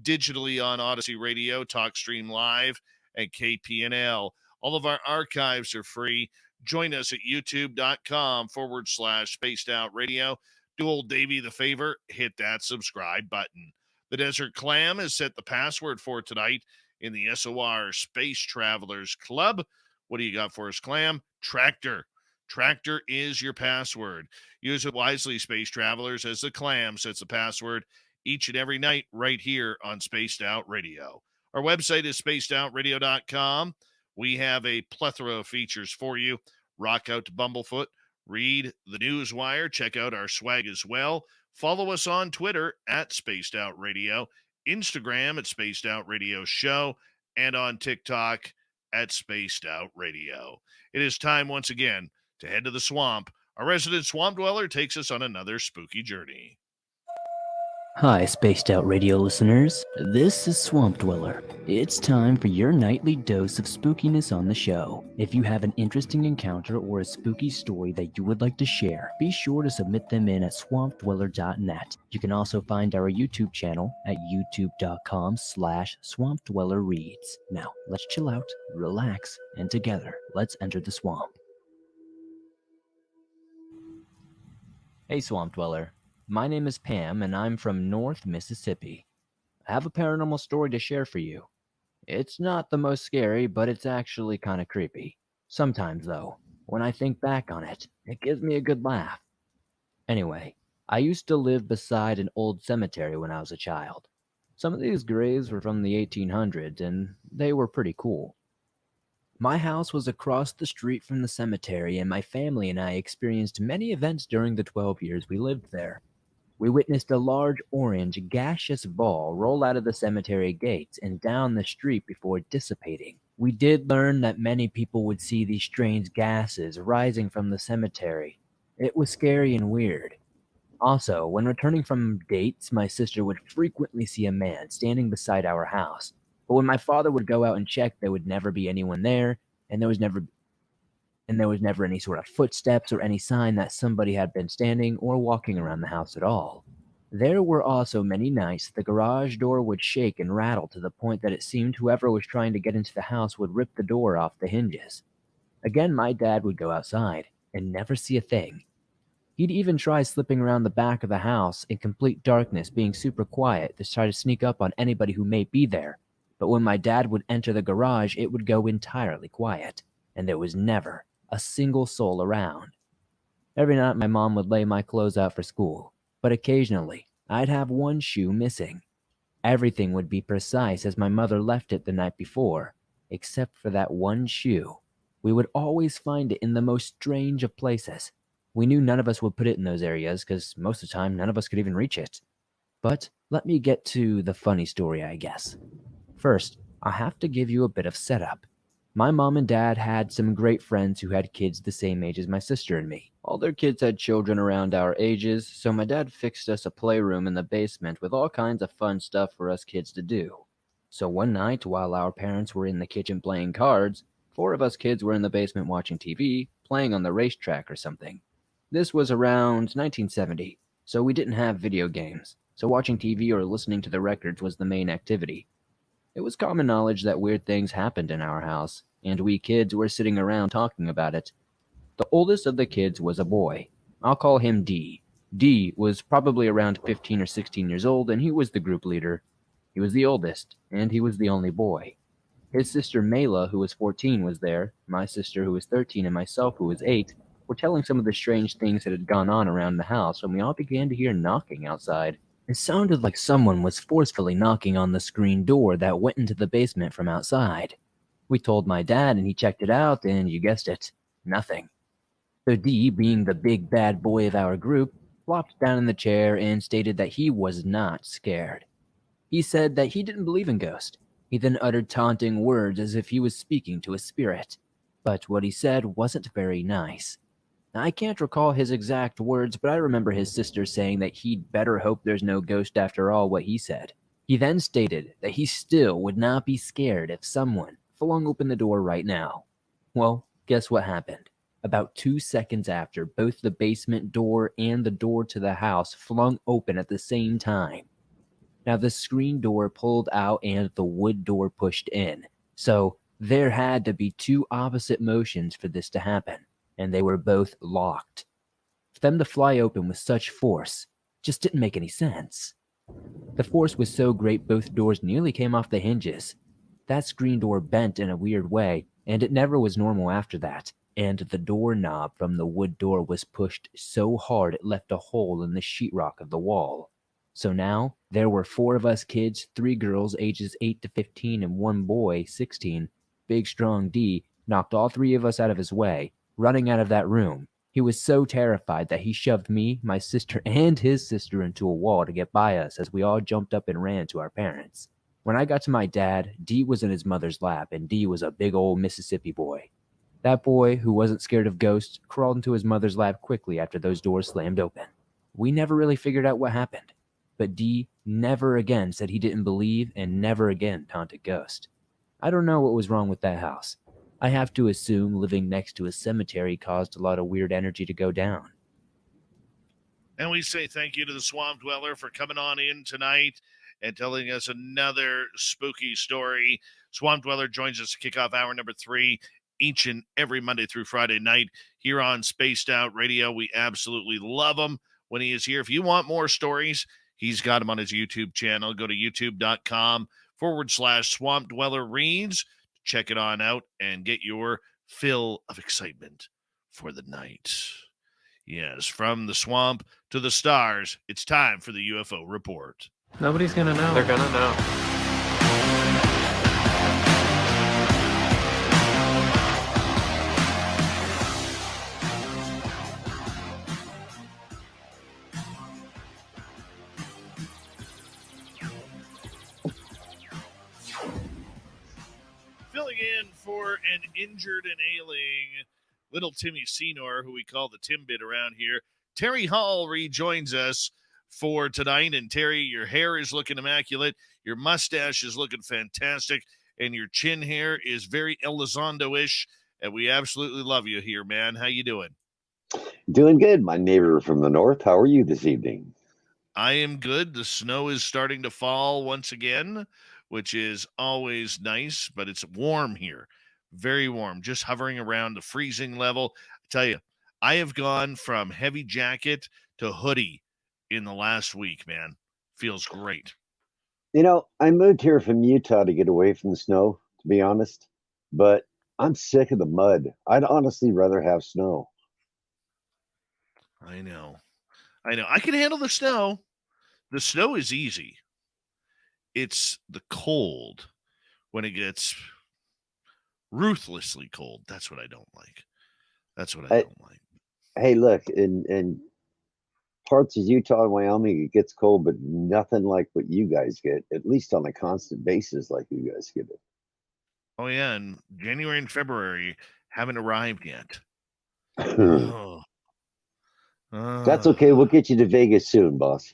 digitally on Odyssey Radio, TalkStream Live, and KPNL. All of our archives are free. Join us at youtube.com/Spaced Out Radio. Do old Davey the favor, hit that subscribe button. The Desert Clam has set the password for tonight in the S.O.R. Space Travelers Club. What do you got for us, Clam? Tractor. Tractor is your password. Use it wisely, Space Travelers, as the Clam sets the password each and every night right here on Spaced Out Radio. Our website is spacedoutradio.com. We have a plethora of features for you. Rock out to Bumblefoot. Read the Newswire. Check out our swag as well. Follow us on Twitter at Spaced Out Radio, Instagram at Spaced Out Radio Show, and on TikTok at Spaced Out Radio. It is time once again to head to the swamp. Our resident swamp dweller takes us on another spooky journey. Hi, Spaced Out Radio listeners. This is Swamp Dweller. It's time for your nightly dose of spookiness on the show. If you have an interesting encounter or a spooky story that you would like to share, be sure to submit them in at swampdweller.net. You can also find our YouTube channel at youtube.com/swampdwellerreads. Now, let's chill out, relax, and together, let's enter the swamp. Hey, Swamp Dweller. My name is Pam, and I'm from North Mississippi. I have a paranormal story to share for you. It's not the most scary, but it's actually kind of creepy. Sometimes, though, when I think back on it, it gives me a good laugh. Anyway, I used to live beside an old cemetery when I was a child. Some of these graves were from the 1800s, and they were pretty cool. My house was across the street from the cemetery, and my family and I experienced many events during the 12 years we lived there. We witnessed a large orange gaseous ball roll out of the cemetery gates and down the street before dissipating. We did learn that many people would see these strange gases rising from the cemetery. It was scary and weird. Also, when returning from dates, my sister would frequently see a man standing beside our house. But when my father would go out and check, there would never be anyone there, and there was never any sort of footsteps or any sign that somebody had been standing or walking around the house at all. There were also many nights the garage door would shake and rattle to the point that it seemed whoever was trying to get into the house would rip the door off the hinges. Again, my dad would go outside and never see a thing. He'd even try slipping around the back of the house in complete darkness, being super quiet to try to sneak up on anybody who may be there. But when my dad would enter the garage, it would go entirely quiet, and there was never a single soul around. Every night my mom would lay my clothes out for school, but occasionally I'd have one shoe missing. Everything would be precise as my mother left it the night before, except for that one shoe. We would always find it in the most strange of places. We knew none of us would put it in those areas because most of the time none of us could even reach it. But let me get to the funny story, I guess. First, I have to give you a bit of setup. My mom and dad had some great friends who had kids the same age as my sister and me. All their kids had children around our ages, so my dad fixed us a playroom in the basement with all kinds of fun stuff for us kids to do. So one night, while our parents were in the kitchen playing cards, 4 of us kids were in the basement watching TV, playing on the racetrack or something. This was around 1970, so we didn't have video games, so watching TV or listening to the records was the main activity. It was common knowledge that weird things happened in our house, and we kids were sitting around talking about it. The oldest of the kids was a boy. I'll call him D. D was probably around 15 or 16 years old, and he was the group leader. He was the oldest, and he was the only boy. His sister Mela, who was 14, was there. My sister, who was 13, and myself, who was 8, were telling some of the strange things that had gone on around the house when we all began to hear knocking outside. It sounded like someone was forcefully knocking on the screen door that went into the basement from outside. We told my dad, and he checked it out, and you guessed it, nothing. So D, being the big bad boy of our group, flopped down in the chair and stated that he was not scared. He said that he didn't believe in ghosts. He then uttered taunting words as if he was speaking to a spirit. But what he said wasn't very nice. I can't recall his exact words, but I remember his sister saying that he'd better hope there's no ghost after all what he said. He then stated that he still would not be scared if someone flung open the door right now. Well, guess what happened? About 2 seconds after, both the basement door and the door to the house flung open at the same time. Now, the screen door pulled out and the wood door pushed in, so there had to be 2 opposite motions for this to happen, and they were both locked. For them to fly open with such force just didn't make any sense. The force was so great both doors nearly came off the hinges. That screen door bent in a weird way, and it never was normal after that, and the doorknob from the wood door was pushed so hard it left a hole in the sheetrock of the wall. So now, there were 4 of us kids, 3 girls ages 8 to 15 and 1 boy, 16. Big strong D knocked all 3 of us out of his way, running out of that room. He was so terrified that he shoved me, my sister, and his sister into a wall to get by us as we all jumped up and ran to our parents. When I got to my dad, D was in his mother's lap, and D was a big old Mississippi boy. That boy, who wasn't scared of ghosts, crawled into his mother's lap quickly after those doors slammed open. We never really figured out what happened, but D never again said he didn't believe and never again taunted ghosts. I don't know what was wrong with that house. I have to assume living next to a cemetery caused a lot of weird energy to go down. And we say thank you to the Swamp Dweller for coming on in tonight and telling us another spooky story. Swamp Dweller joins us to kick off hour number 3 each and every Monday through Friday night here on Spaced Out Radio. We absolutely love him when he is here. If you want more stories, he's got them on his YouTube channel. Go to youtube.com/Swamp Dweller Reads. Check it on out and get your fill of excitement for the night. Yes, from the swamp to the stars, it's time for the UFO Report. Nobody's gonna know. They're gonna know. Filling in for an injured and ailing little Timmy Senor, who we call the Timbit around here, Terry Hall rejoins us for tonight. And Terry, your hair is looking immaculate, your mustache is looking fantastic, and your chin hair is very Elizondo-ish, and we absolutely love you here, man. How you doing? Doing good, my neighbor from the north. How are you this evening? I am good. The snow is starting to fall once again, which is always nice, but it's warm here. Very warm, just hovering around the freezing level. I tell you, I have gone from heavy jacket to hoodie in the last week, man. Feels great. You know, I moved here from Utah to get away from the snow, to be honest, but I'm sick of the mud. I'd honestly rather have snow. I know. I can handle the snow. The snow is easy. It's the cold when it gets ruthlessly cold. That's what I don't like. That's what I don't like. Hey, look, in parts of Utah and Wyoming, it gets cold, but nothing like what you guys get, at least on a constant basis like you guys get it. Oh yeah, and January and February haven't arrived yet. That's Oh, okay. We'll get you to Vegas soon, boss.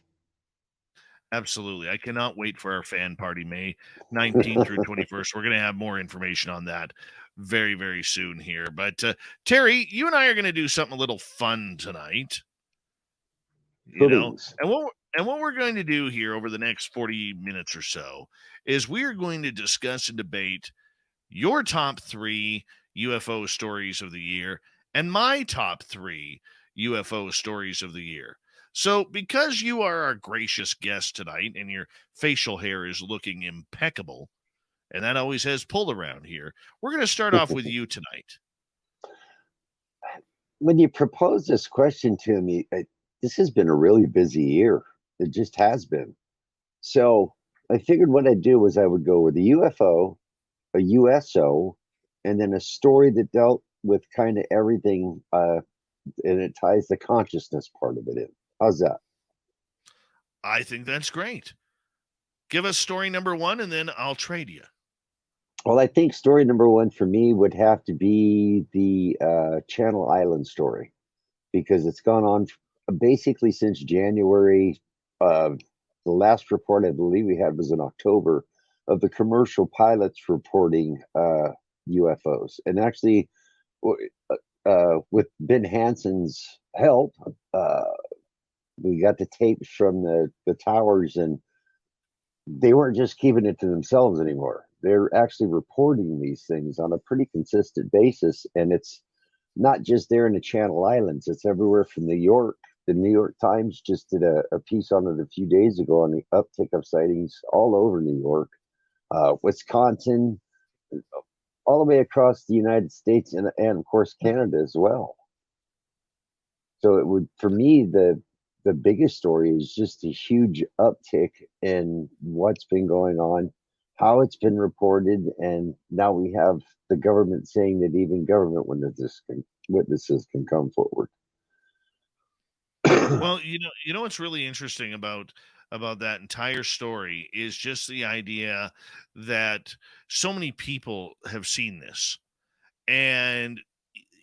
absolutely. I cannot wait for our fan party, May 19th through 21st. We're going to have more information on that very, very soon here. But Terry, you and I are going to do something a little fun tonight. Please. And what we're going to do here over the next 40 minutes or so is we are going to discuss and debate your top 3 UFO stories of the year and my top 3 UFO stories of the year. So, because you are our gracious guest tonight and your facial hair is looking impeccable, and that always has pull around here, we're going to start off with you tonight. When you proposed this question to me, this has been a really busy year. It just has been. So I figured what I'd do was I would go with a UFO, a USO, and then a story that dealt with kind of everything, and it ties the consciousness part of it in. How's that? I think that's great. Give us story number 1, and then I'll trade you. Well, I think story number 1 for me would have to be the Channel Island story, because it's gone on basically since January. The last report I believe we had was in October of the commercial pilots reporting UFOs. And actually, with Ben Hansen's help, we got the tapes from the towers, and they weren't just keeping it to themselves anymore. They're actually reporting these things on a pretty consistent basis. And it's not just there in the Channel Islands, it's everywhere from New York. The New York Times just did a piece on it a few days ago on the uptick of sightings all over New York, Wisconsin, all the way across the United States, and of course Canada as well. So it would, for me, the biggest story is just a huge uptick in what's been going on, how it's been reported, and now we have the government saying that even government witnesses can come forward. Well, you know what's really interesting about that entire story is just the idea that so many people have seen this. And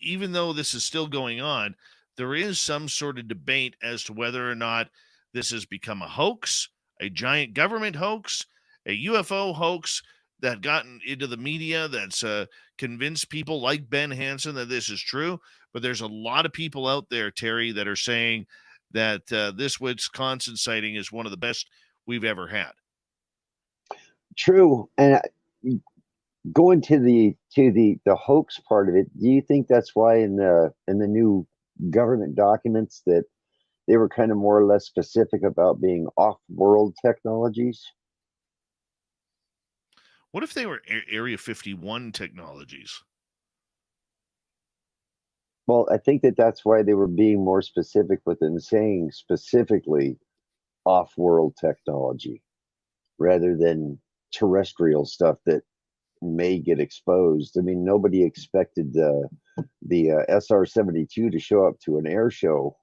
even though this is still going on, there is some sort of debate as to whether or not this has become a hoax, a giant government hoax, a UFO hoax that gotten into the media that's convinced people like Ben Hansen that this is true. But there's a lot of people out there, Terry, that are saying that this Wisconsin sighting is one of the best we've ever had. True. And going to the hoax part of it, do you think that's why in the new government documents that they were kind of more or less specific about being off-world technologies? What if they were Area 51 technologies? Well, I think that's why they were being more specific with them, saying specifically off-world technology rather than terrestrial stuff that may get exposed. I mean, nobody expected the S.O.R 72 to show up to an air show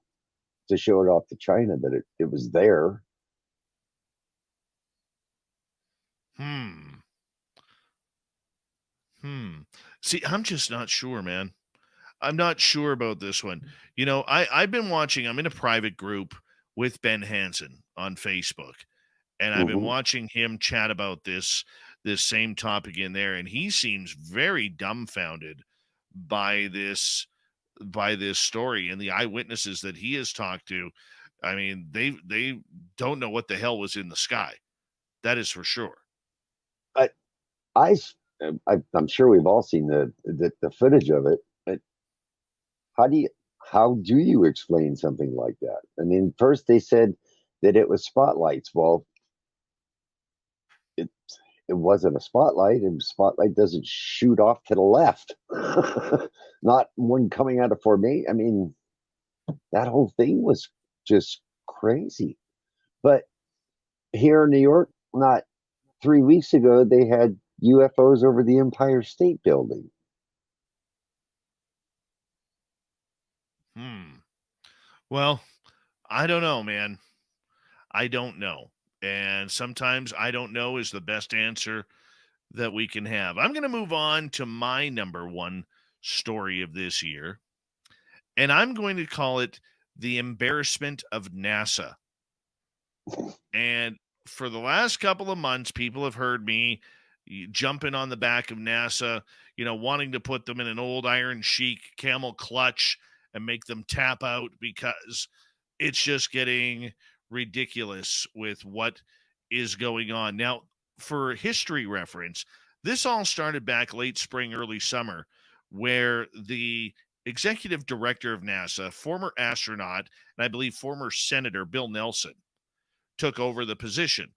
to show it off to China, but it was there. See, I'm just not sure, man. I'm not sure about this one. You know, I've been watching, I'm in a private group with Ben Hansen on Facebook, and I've been watching him chat about this same topic in there, and he seems very dumbfounded by this story and the eyewitnesses that he has talked to. I mean, they don't know what the hell was in the sky. That is for sure. I'm sure we've all seen the footage of it. But how do you explain something like that? I mean, first they said that it was spotlights. Well, it wasn't a spotlight, and spotlight doesn't shoot off to the left. Not one coming out of formation. I mean, that whole thing was just crazy. But here in New York, not 3 weeks ago, they had UFOs over the Empire State Building. Well, I don't know, man. I don't know. And sometimes I don't know is the best answer that we can have. I'm going to move on to my number one story of this year, and I'm going to call it the embarrassment of NASA. And for the last couple of months, people have heard me jumping on the back of NASA, wanting to put them in an old Iron Sheik camel clutch and make them tap out because it's just getting ridiculous with what is going on. Now, for history reference, this all started back late spring, early summer, where the executive director of NASA, former astronaut, and I believe former Senator Bill Nelson, took over the position.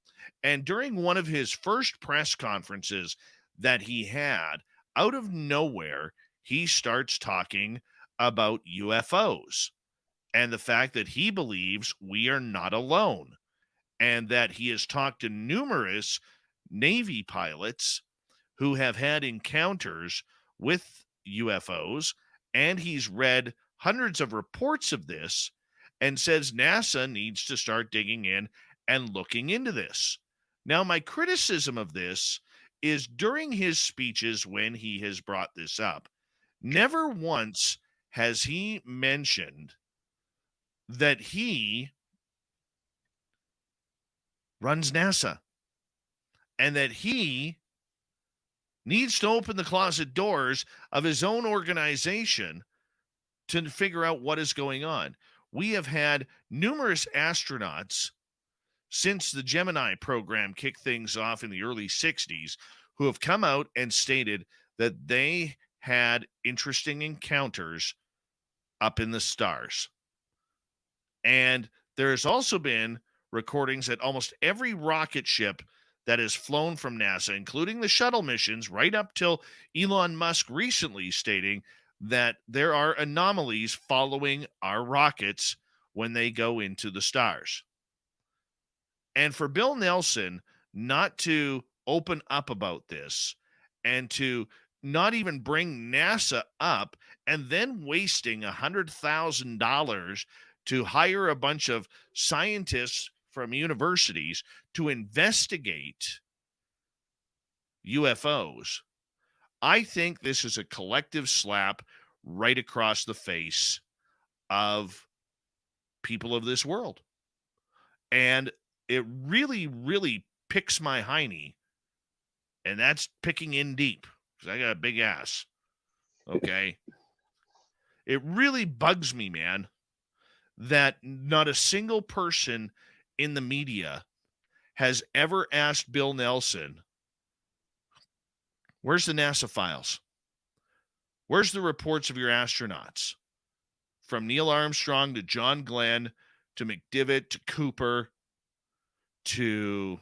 And during one of his first press conferences that he had, out of nowhere, he starts talking about UFOs and the fact that he believes we are not alone, and that he has talked to numerous Navy pilots who have had encounters with UFOs, and he's read hundreds of reports of this and says NASA needs to start digging in and looking into this. Now, my criticism of this is during his speeches when he has brought this up, never once has he mentioned that he runs NASA and that he needs to open the closet doors of his own organization to figure out what is going on. We have had numerous astronauts since the Gemini program kicked things off in the early 60s who have come out and stated that they had interesting encounters up in the stars. And there's also been recordings at almost every rocket ship that has flown from NASA, including the shuttle missions, right up till Elon Musk recently stating that there are anomalies following our rockets when they go into the stars. And for Bill Nelson not to open up about this and to not even bring NASA up and then wasting $100,000 to hire a bunch of scientists from universities to investigate UFOs, I think this is a collective slap right across the face of people of this world. And it really, really picks my hiney, and that's picking in deep because I got a big ass. Okay. It really bugs me, man, that not a single person in the media has ever asked Bill Nelson, where's the NASA files? Where's the reports of your astronauts? From Neil Armstrong to John Glenn to McDivitt to Cooper to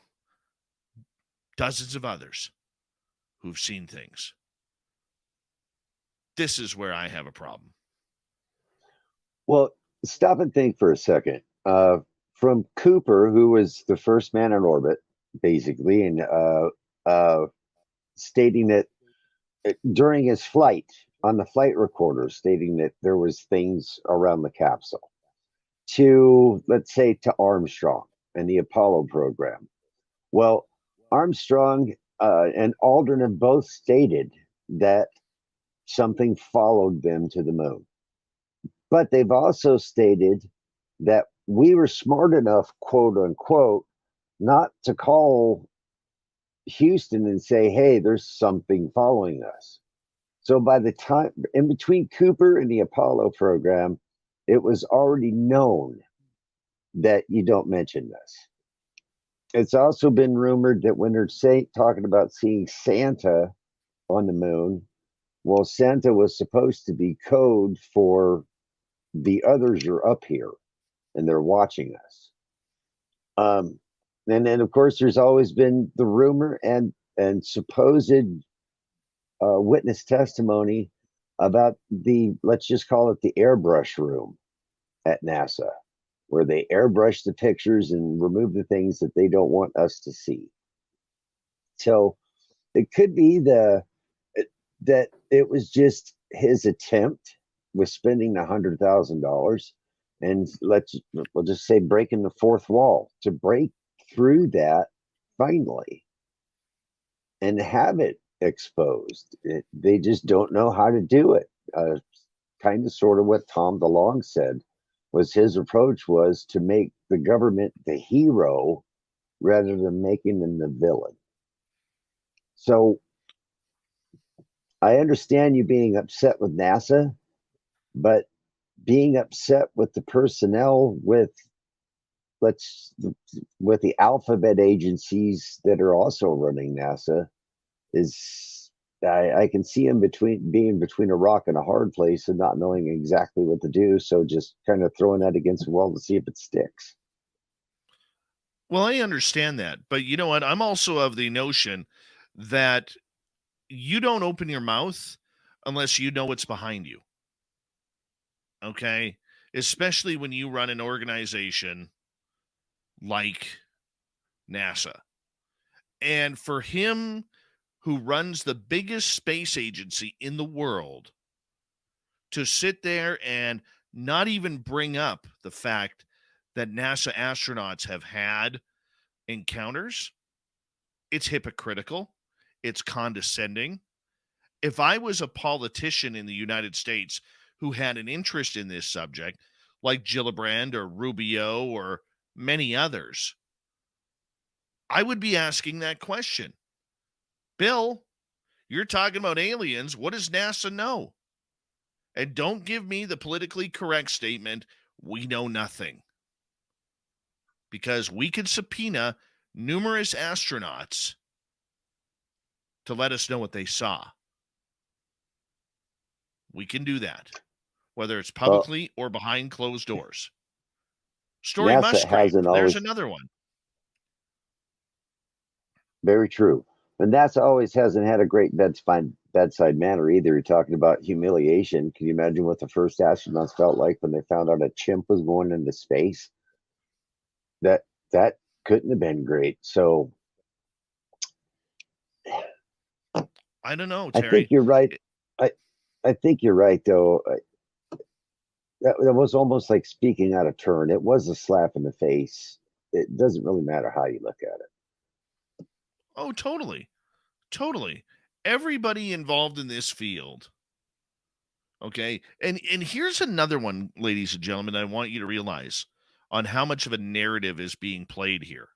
dozens of others who've seen things. This is where I have a problem. Well, stop and think for a second. From Cooper, who was the first man in orbit, basically, and stating that during his flight, on the flight recorder, stating that there was things around the capsule, to, let's say, to Armstrong and the Apollo program. Well, Armstrong and Aldrin have both stated that something followed them to the moon. But they've also stated that we were smart enough, quote unquote, not to call Houston and say, hey, there's something following us. So by the time, in between Cooper and the Apollo program, it was already known that you don't mention this. It's also been rumored that when they're talking about seeing Santa on the moon, well, Santa was supposed to be code for the others are up here and they're watching us. And then, of course, there's always been the rumor and supposed witness testimony about the, let's just call it the airbrush room at NASA, where they airbrush the pictures and remove the things that they don't want us to see. So it could be that it was just his attempt with spending $100,000 and we'll just say breaking the fourth wall to break through that finally. and have it exposed. They just don't know how to do it. Kind of sort of what Tom DeLonge said was his approach was to make the government the hero rather than making them the villain. So I understand you being upset with NASA, but being upset with the personnel with the alphabet agencies that are also running NASA is, I can see him being between a rock and a hard place and not knowing exactly what to do. So just kind of throwing that against the wall to see if it sticks. Well, I understand that, but you know what? I'm also of the notion that you don't open your mouth unless you know what's behind you. Okay? Especially when you run an organization like NASA. And for him, who runs the biggest space agency in the world, to sit there and not even bring up the fact that NASA astronauts have had encounters, it's hypocritical. It's condescending. If I was a politician in the United States who had an interest in this subject, like Gillibrand or Rubio or many others, I would be asking that question. Bill, you're talking about aliens. What does NASA know? And don't give me the politically correct statement, we know nothing. Because we could subpoena numerous astronauts to let us know what they saw. We can do that, whether it's publicly or behind closed doors. Story NASA Musgrave, there's another one. Very true. And NASA always hasn't had a great bedside manner either. You're talking about humiliation. Can you imagine what the first astronauts felt like when they found out a chimp was going into space? That couldn't have been great. So I don't know, Terry. I think you're right. I think you're right, though. That was almost like speaking out of turn. It was a slap in the face. It doesn't really matter how you look at it. Oh, totally. Totally. Everybody involved in this field. Okay. And here's another one, ladies and gentlemen, I want you to realize on how much of a narrative is being played here.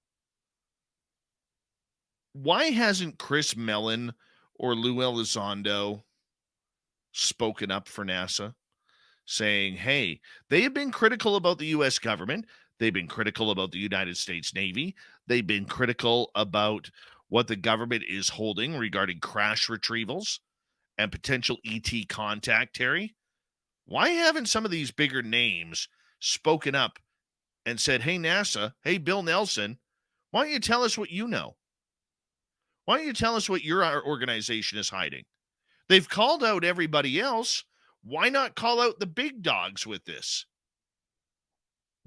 Why hasn't Chris Mellon or Lou Elizondo spoken up for NASA, saying, hey, they have been critical about the U.S. government. They've been critical about the United States Navy. They've been critical about what the government is holding regarding crash retrievals and potential ET contact, Terry. Why haven't some of these bigger names spoken up and said, hey, NASA, hey, Bill Nelson, why don't you tell us what you know? Why don't you tell us what your organization is hiding? They've called out everybody else. Why not call out the big dogs with this?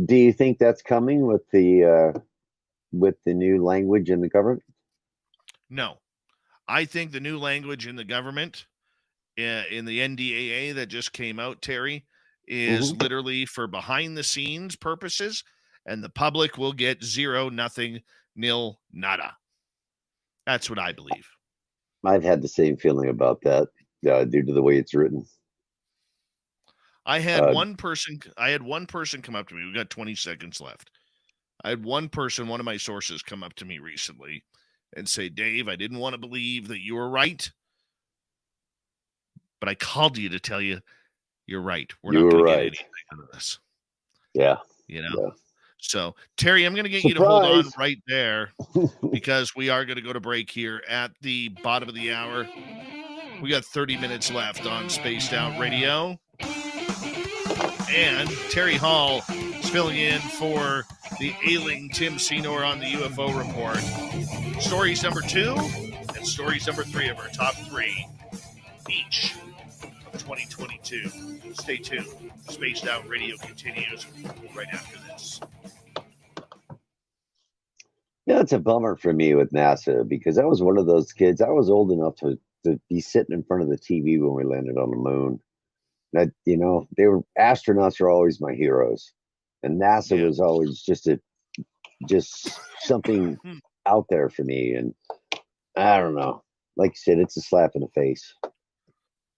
Do you think that's coming with the new language in the government? No. I think the new language in the government, in the NDAA that just came out, Terry, is literally for behind the scenes purposes, and the public will get 0, nothing, nil, nada. That's what I believe. I've had the same feeling about that due to the way it's written. I had one person come up to me. We got 20 seconds left. I had one of my sources come up to me recently and say, Dave, I didn't want to believe that you were right, but I called you to tell you you're right. We're not going to get anything out of this. Yeah. You know? Yeah. So, Terry, I'm going to get you to hold on right there because we are going to go to break here at the bottom of the hour. We got 30 minutes left on Spaced Out Radio. And Terry Hall is filling in for the ailing Tim Senor on the UFO report. Stories number 2 and stories number 3 of our top 3 each of 2022. Stay tuned. Spaced Out Radio continues right after this. Yeah, it's a bummer for me with NASA because I was one of those kids. I was old enough to be sitting in front of the TV when we landed on the moon. That, you know, astronauts are always my heroes, and NASA was always just something out there for me. And I don't know. like I said, it's a slap in the face.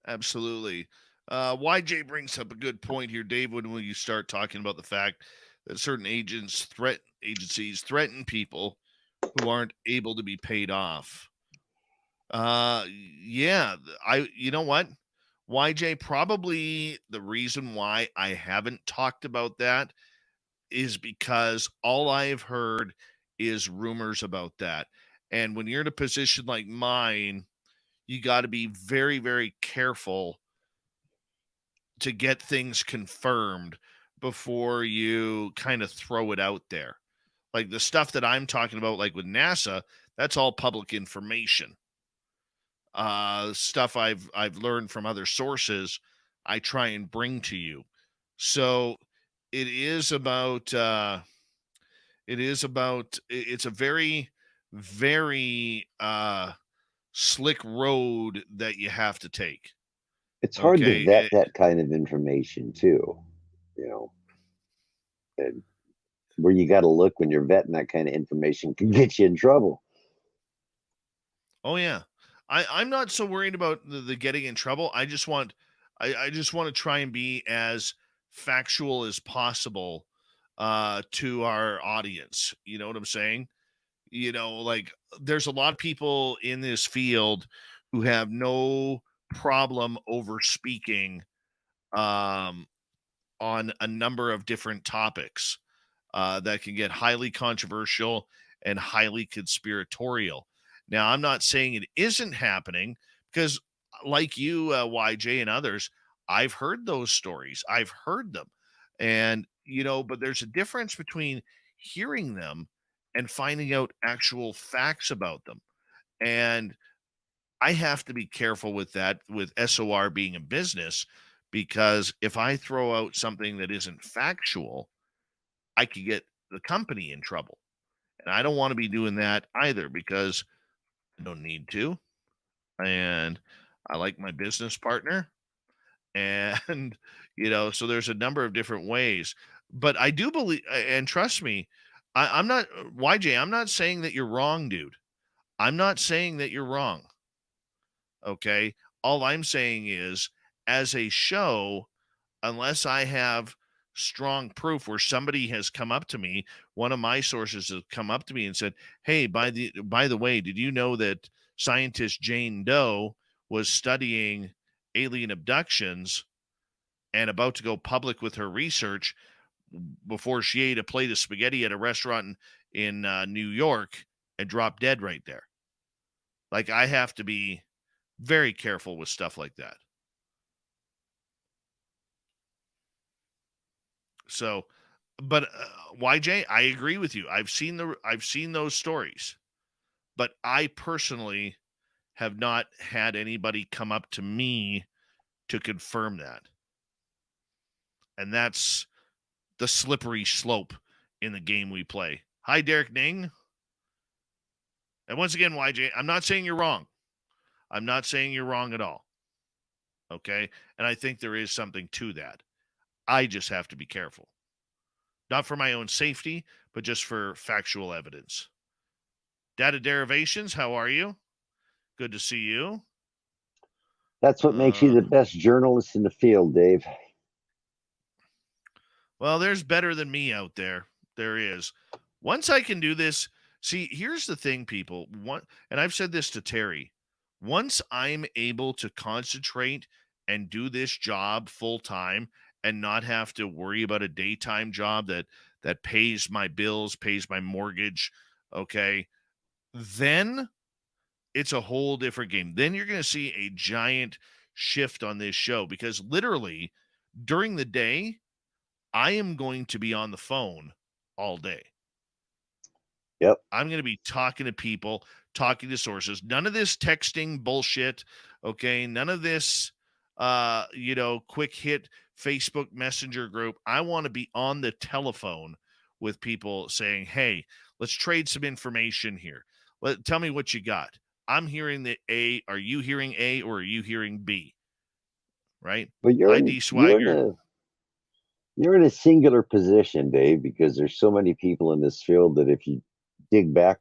Absolutely. YJ brings up a good point here, Dave, when you start talking about the fact that certain agencies threaten people who aren't able to be paid off. Yeah, you know what? YJ, probably the reason why I haven't talked about that is because all I've heard is rumors about that. And when you're in a position like mine, you got to be very, very careful to get things confirmed before you kind of throw it out there. Like the stuff that I'm talking about, like with NASA, that's all public information. Stuff I've learned from other sources, I try and bring to you. So it is about it's a very, very slick road that you have to take. It's hard to vet that kind of information too, and where you got to look when you're vetting that kind of information can get you in trouble. Oh yeah. I'm not so worried about the getting in trouble. I just want to try and be as factual as possible to our audience. You know what I'm saying? Like there's a lot of people in this field who have no problem over speaking on a number of different topics that can get highly controversial and highly conspiratorial. Now, I'm not saying it isn't happening because, like you, YJ, and others, I've heard those stories. I've heard them. And, but there's a difference between hearing them and finding out actual facts about them. And I have to be careful with that, with S.O.R. being a business, because if I throw out something that isn't factual, I could get the company in trouble. And I don't want to be doing that either because I don't need to. And I like my business partner. And, so there's a number of different ways. But I do believe, and trust me, I'm not, YJ, I'm not saying that you're wrong, dude. I'm not saying that you're wrong. Okay. All I'm saying is, as a show, unless I have strong proof where somebody has come up to me, one of my sources has come up to me and said, hey, by the way, did you know that scientist Jane Doe was studying alien abductions and about to go public with her research before she ate a plate of spaghetti at a restaurant in New York and dropped dead right there? Like, I have to be very careful with stuff like that. So, but YJ, I agree with you. I've seen those stories, but I personally have not had anybody come up to me to confirm that. And that's the slippery slope in the game we play. Hi, Derek Ning. And once again, YJ, I'm not saying you're wrong. I'm not saying you're wrong at all. Okay? And I think there is something to that. I just have to be careful. Not for my own safety, but just for factual evidence. Data Derivations, how are you? Good to see you. That's what makes you the best journalist in the field, Dave. Well, there's better than me out there. There is. Once I can do this, see, here's the thing, people. And I've said this to Terry. Once I'm able to concentrate and do this job full time and not have to worry about a daytime job that pays my bills, pays my mortgage, okay, then it's a whole different game. Then you're going to see a giant shift on this show because literally during the day, I am going to be on the phone all day. Yep. I'm going to be talking to people, talking to sources. None of this texting bullshit, okay? None of this, quick hit Facebook Messenger group. I want to be on the telephone with people saying, hey, let's trade some information here. Tell me what you got. I'm hearing the A. Are you hearing A or are you hearing B? Right? But you're in a singular position, Dave, because there's so many people in this field that if you dig back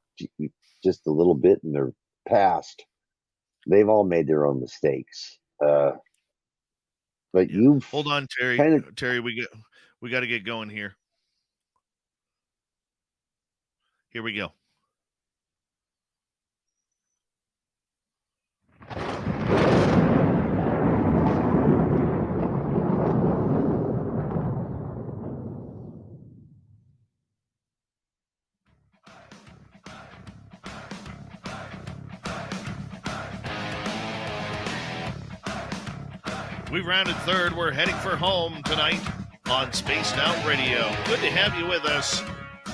just a little bit in their past, they've all made their own mistakes. But Yeah. you've Hold on, Terry. Terry, we got to get going here. Here we go. We've rounded third. We're heading for home tonight on Spaced Out Radio. Good to have you with us.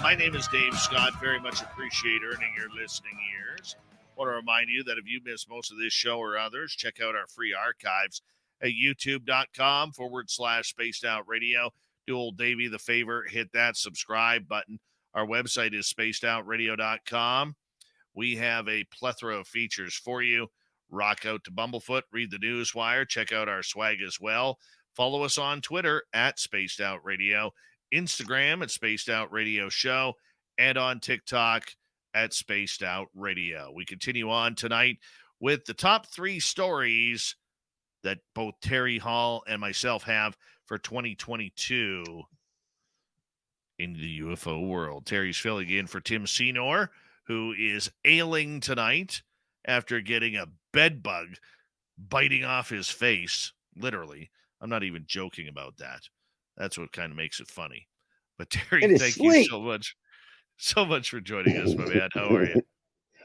My name is Dave Scott. Very much appreciate earning your listening ears. Want to remind you that if you missed most of this show or others, check out our free archives at youtube.com/Spaced Out Radio. Do old Davey the favor, hit that subscribe button. Our website is spacedoutradio.com. We have a plethora of features for you. Rock out to Bumblefoot, read the Newswire, check out our swag as well. Follow us on Twitter at Spaced Out Radio, Instagram at Spaced Out Radio Show, and on TikTok at Spaced Out Radio. We continue on tonight with the top 3 stories that both Terry Hall and myself have for 2022 in the UFO world. Terry's filling in for Tim Senor, who is ailing tonight after getting a bed bug biting off his face, literally. I'm not even joking about that. That's what kind of makes it funny. But Terry, thank you so much for joining us, my man. How are you?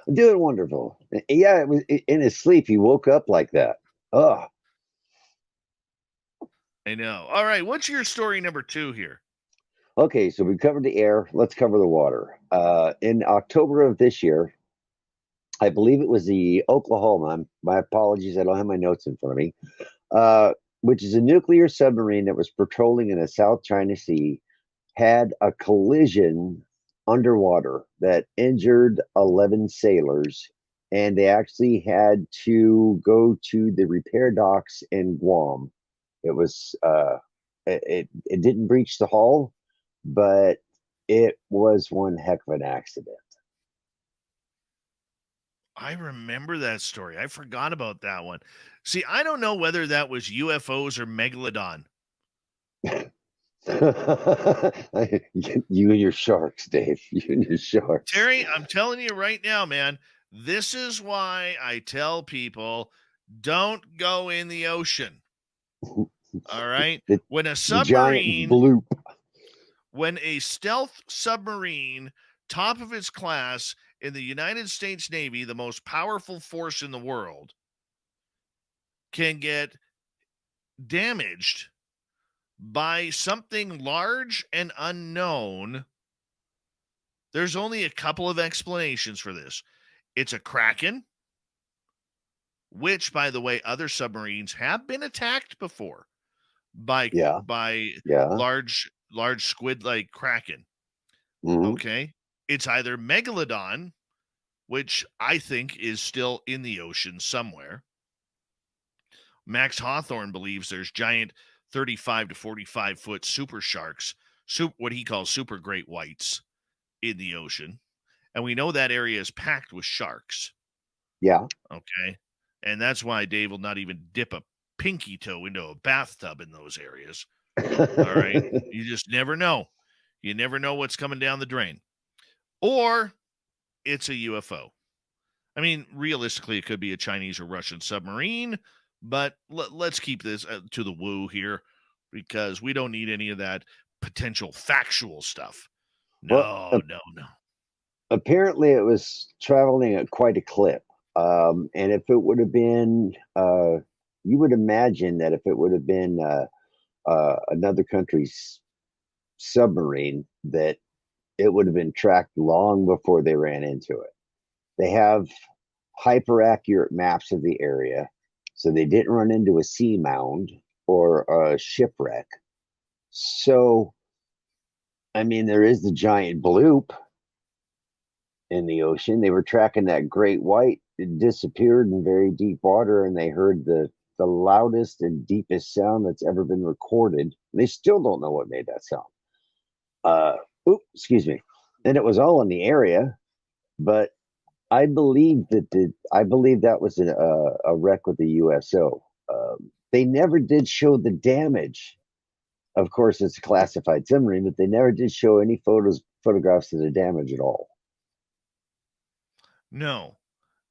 I'm doing wonderful. Yeah, it was in his sleep. He woke up like that. Oh, I know. All right, what's your story number 2 here? Okay, so we covered the air. Let's cover the water. In October of this year, I believe it was the Oklahoma. My apologies, I don't have my notes in front of me. Which is a nuclear submarine that was patrolling in the South China Sea, had a collision underwater that injured 11 sailors, and they actually had to go to the repair docks in Guam. It was it didn't breach the hull, but it was one heck of an accident. I remember that story. I forgot about that one. See, I don't know whether that was UFOs or Megalodon. You and your sharks, Dave. You and your sharks. Terry, I'm telling you right now, man, this is why I tell people don't go in the ocean. All right? When a submarine, bloop. When a stealth submarine, top of its class in the United States Navy, the most powerful force in the world, can get damaged by something large and unknown, there's only a couple of explanations for this. It's a Kraken, which, by the way, other submarines have been attacked before by large squid-like Kraken. Mm-hmm. Okay. It's either Megalodon, which I think is still in the ocean somewhere. Max Hawthorne believes there's giant 35 to 45 foot super sharks, what he calls super great whites, in the ocean. And we know that area is packed with sharks. Yeah. Okay. And that's why Dave will not even dip a pinky toe into a bathtub in those areas. All right. You just never know. You never know what's coming down the drain. Or it's a UFO. I mean, realistically, it could be a Chinese or Russian submarine, but let's keep this to the woo here, because we don't need any of that potential factual stuff. No. Apparently, it was traveling at quite a clip. And if it would have been, you would imagine that if it would have been another country's submarine, that it would have been tracked long before they ran into it. They have hyper accurate maps of the area, so they didn't run into a sea mound or a shipwreck. So, I mean, there is the giant bloop in the ocean. They were tracking that great white. It disappeared in very deep water, and they heard the loudest and deepest sound that's ever been recorded. They still don't know what made that sound. Excuse me. And it was all in the area, but I believe that was a wreck with the USO. They never did show the damage. Of course, it's a classified submarine, but they never did show any photographs of the damage at all. No.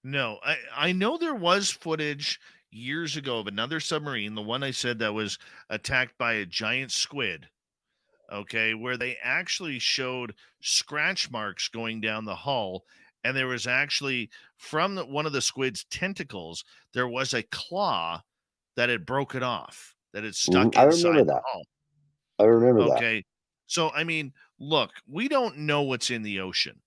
I know there was footage years ago of another submarine, the one I said that was attacked by a giant squid. Okay, where they actually showed scratch marks going down the hull, and there was actually from one of the squid's tentacles, there was a claw that had broken off, that had stuck I inside remember the that. hull. I remember that. Okay, so I mean, look, we don't know what's in the ocean.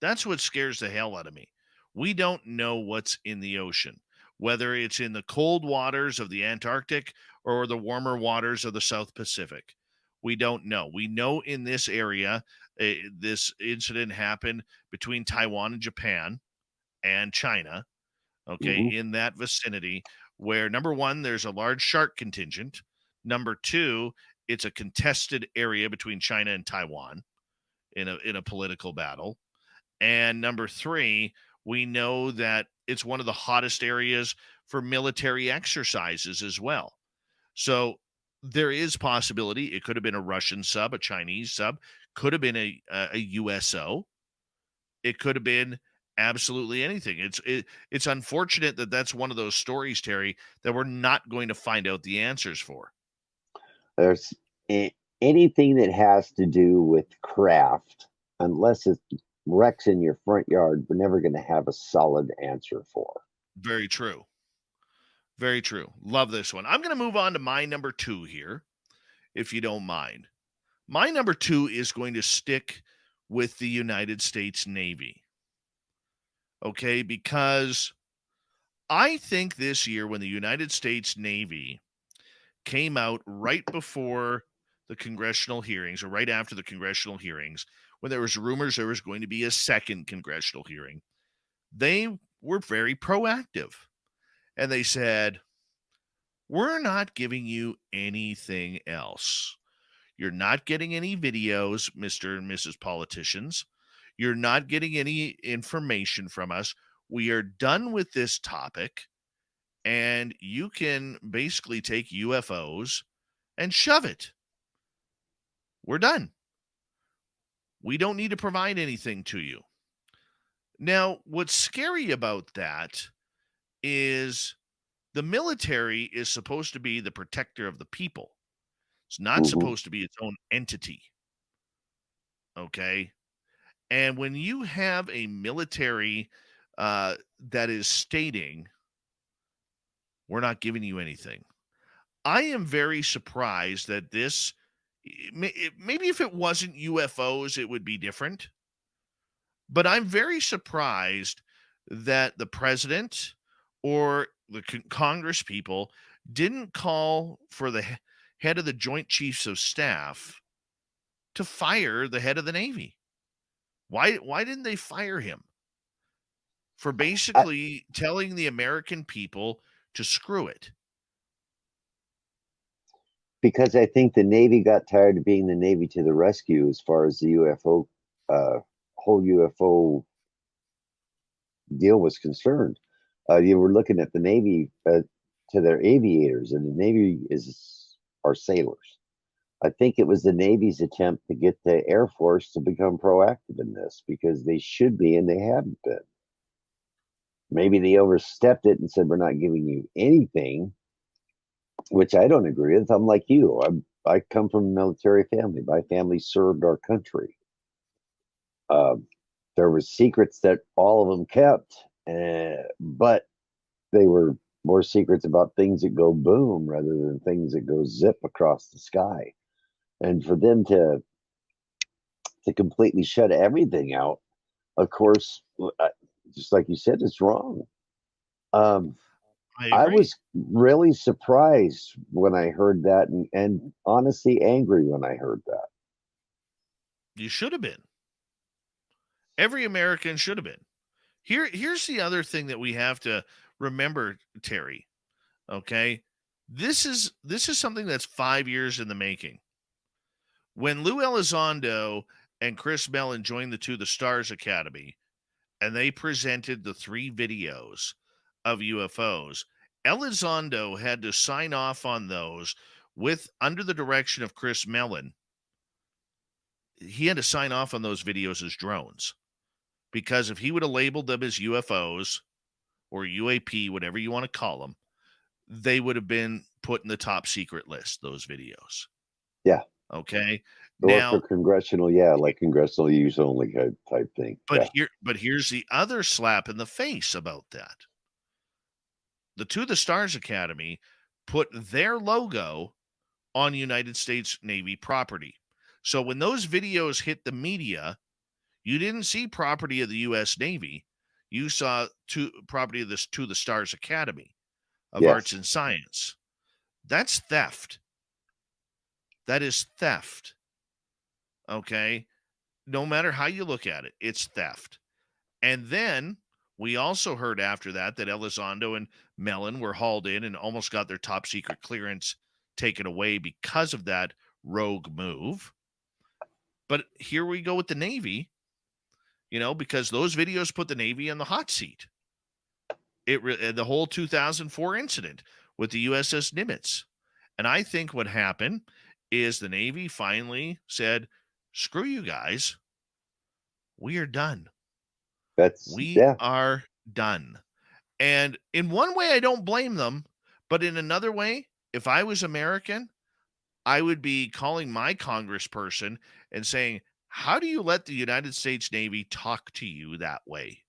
That's what scares the hell out of me. We don't know what's in the ocean, whether it's in the cold waters of the Antarctic or the warmer waters of the South Pacific. We don't know. We know in this area, this incident happened between Taiwan and Japan and China, okay, in that vicinity, where number one, there's a large shark contingent. Number two, it's a contested area between China and Taiwan in a political battle. And number three, we know that it's one of the hottest areas for military exercises as well. So there is possibility it could have been a Russian sub, a Chinese sub, could have been a USO. It could have been absolutely anything. It's unfortunate that that's one of those stories, Terry, that we're not going to find out the answers for. There's anything that has to do with craft, unless it wrecks in your front yard, we're never going to have a solid answer for. Very true. Very true. Love this one. I'm going to move on to my number 2 here, if you don't mind. My number 2 is going to stick with the United States Navy. Okay, because I think this year when the United States Navy came out right before the congressional hearings, or right after the congressional hearings, when there was rumors there was going to be a second congressional hearing, they were very proactive. And they said, we're not giving you anything else. You're not getting any videos, Mr. and Mrs. Politicians. You're not getting any information from us. We are done with this topic. And you can basically take UFOs and shove it. We're done. We don't need to provide anything to you. Now, what's scary about that is the military is supposed to be the protector of the people. It's not supposed to be its own entity. Okay? And when you have a military that is stating, we're not giving you anything, I am very surprised that this, maybe if it wasn't UFOs, it would be different. But I'm very surprised that the president or the Congress people didn't call for the head of the Joint Chiefs of Staff to fire the head of the Navy. Why didn't they fire him for basically telling the American people to screw it? Because I think the Navy got tired of being the Navy to the rescue as far as the UFO, whole UFO deal was concerned. You were looking at the Navy to their aviators, and the Navy are sailors. I think it was the Navy's attempt to get the Air Force to become proactive in this, because they should be, and they haven't been. Maybe they overstepped it and said, we're not giving you anything, which I don't agree with. I'm like you. I come from a military family. My family served our country. There were secrets that all of them kept, but they were more secrets about things that go boom rather than things that go zip across the sky. And for them to completely shut everything out, of course, just like you said, it's wrong. I was really surprised when I heard that, and honestly angry when I heard that. You should have been. Every American should have been. Here's the other thing that we have to remember, Terry. Okay, this is something that's 5 years in the making. When Lou Elizondo and Chris Mellon joined the Stars Academy, and they presented the 3 videos of UFOs. Elizondo had to sign off on those under the direction of Chris Mellon. He had to sign off on those videos as drones, because if he would have labeled them as UFOs or UAP, whatever you want to call them, they would have been put in the top secret list, those videos. Yeah. Okay. Or Now, for congressional, like congressional use only type thing. But here's the other slap in the face about that. The To the Stars Academy put their logo on United States Navy property. So when those videos hit the media, you didn't see property of the U.S. Navy. You saw property of this To the Stars Academy of Arts and Science. That's theft. That is theft. Okay? No matter how you look at it, it's theft. And then we also heard after that Elizondo and Mellon were hauled in and almost got their top secret clearance taken away because of that rogue move. But here we go with the Navy, because those videos put the Navy on the hot seat. The whole 2004 incident with the USS Nimitz. And I think what happened is the Navy finally said, screw you guys. We are done. We are done. And in one way, I don't blame them. But in another way, if I was American, I would be calling my congressperson and saying, how do you let the United States Navy talk to you that way?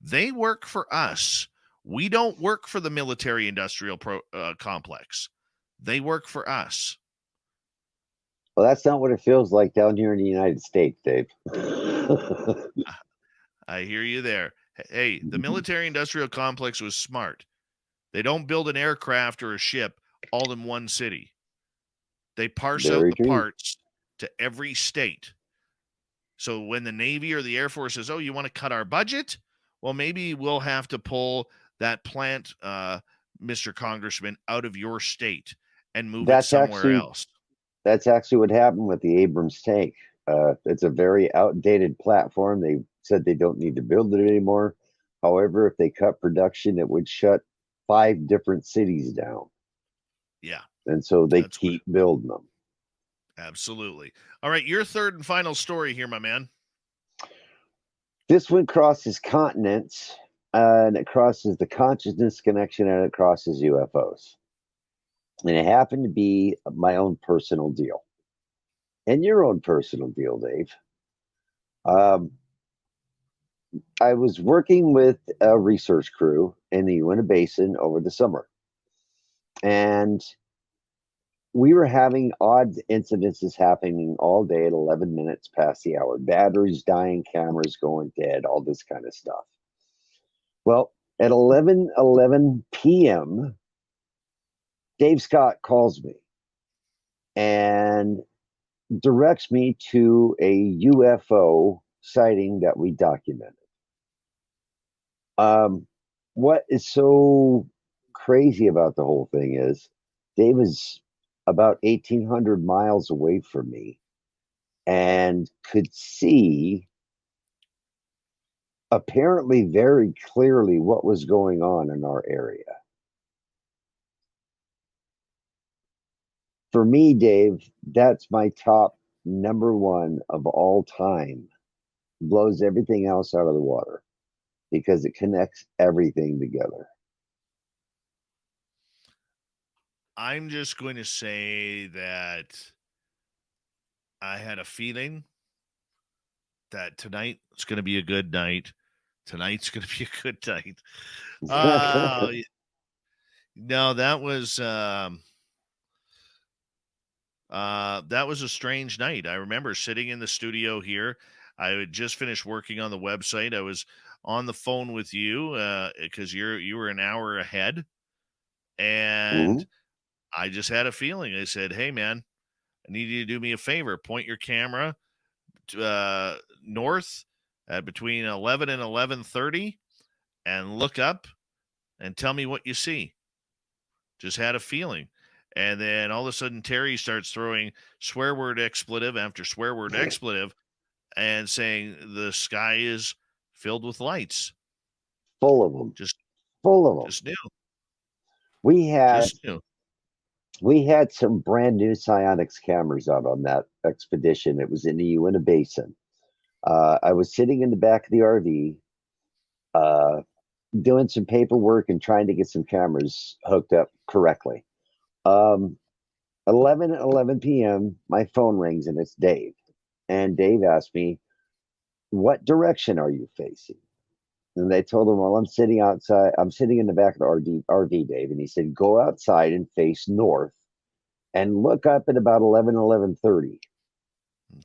They work for us. We don't work for the military-industrial complex. They work for us. Well, that's not what it feels like down here in the United States, Dave. I hear you there. Hey, the military-industrial complex was smart. They don't build an aircraft or a ship all in one city. They parse out the parts to every state. So when the Navy or the Air Force says, oh, you want to cut our budget? Well, maybe we'll have to pull that plant, Mr. Congressman, out of your state and move it somewhere else. That's actually what happened with the Abrams tank. It's a very outdated platform. They said they don't need to build it anymore. However, if they cut production, it would shut 5 different cities down. Yeah. And so they keep building them. Absolutely. All right, your third and final story here, my man. This one crosses continents, and it crosses the consciousness connection, and it crosses UFOs. And it happened to be my own personal deal. And your own personal deal, Dave. I was working with a research crew in the Uinta Basin over the summer. And we were having odd incidences happening all day at 11 minutes past the hour. Batteries dying, cameras going dead, all this kind of stuff. Well, at 11:11 p.m., Dave Scott calls me and directs me to a UFO sighting that we documented. What is so crazy about the whole thing is Dave is about 1,800 miles away from me and could see apparently very clearly what was going on in our area. For me, Dave, that's my top #1 of all time. Blows everything else out of the water because it connects everything together. I'm just going to say that I had a feeling that tonight is going to be a good night. Tonight's going to be a good night. No, that was a strange night. I remember sitting in the studio here. I had just finished working on the website. I was on the phone with you because you were an hour ahead, and I just had a feeling. I said, hey, man, I need you to do me a favor. Point your camera north at between 11 and 11:30 and look up and tell me what you see. Just had a feeling. And then all of a sudden, Terry starts throwing swear word expletive after swear word expletive and saying the sky is filled with lights. Full of them. Just full of them. Just new. We had Just new. we had some brand new psionics cameras out on that expedition. It was in the Uinta Basin. I was sitting in the back of the RV, doing some paperwork and trying to get some cameras hooked up correctly. 11 p.m., my phone rings and it's Dave. And Dave asked me, "What direction are you facing?" And they told him, "Well, I'm sitting outside. I'm sitting in the back of the RV, Dave." And he said, "Go outside and face north and look up at about 11:30.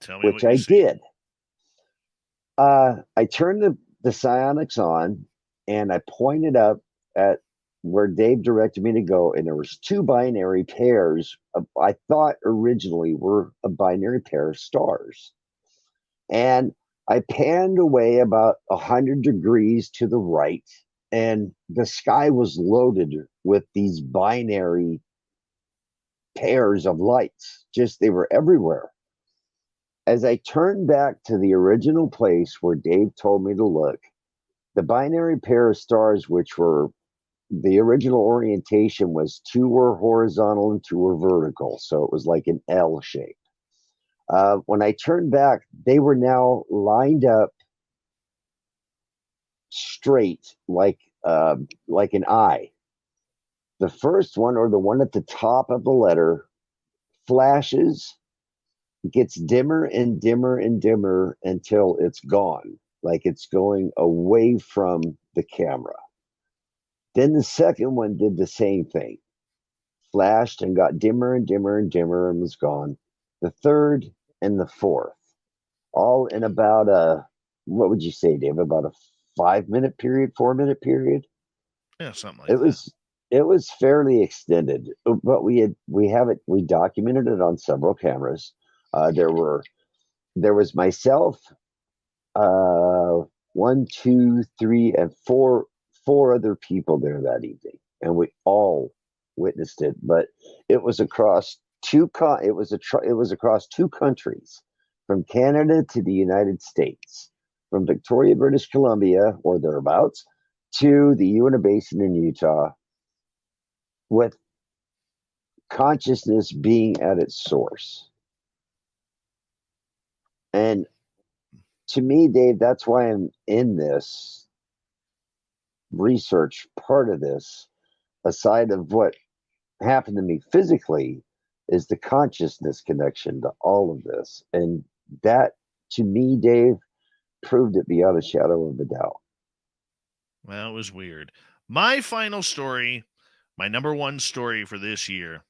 Tell me which I did. I turned the psionics on and I pointed up at where Dave directed me to go, and there was two binary pairs I thought originally were a binary pair of stars. And I panned away about 100 degrees to the right, and the sky was loaded with these binary pairs of lights. Just they were everywhere. As I turned back to the original place where Dave told me to look, the binary pair of stars, which were the original orientation, was two were horizontal and two were vertical. So it was like an L shape. When I turned back, they were now lined up straight like an eye. The first one, or the one at the top of the letter, flashes, gets dimmer and dimmer and dimmer until it's gone, like it's going away from the camera. Then the second one did the same thing, flashed and got dimmer and dimmer and dimmer and was gone. The third and the fourth, all in about what would you say, Dave, about a 5-minute period, 4-minute period? Yeah, something like that. It was fairly extended, but we documented it on several cameras. There was myself, 1, 2, 3, and four other people there that evening, and we all witnessed it. But it was across across two countries, from Canada to the United States, from Victoria, British Columbia, or thereabouts, to the Uinta Basin in Utah, with consciousness being at its source. And to me, Dave, that's why I'm in this research part of this, aside of what happened to me physically, is the consciousness connection to all of this. And that, to me, Dave, proved it beyond a shadow of a doubt. Well, it was weird. My final story, my number one story for this year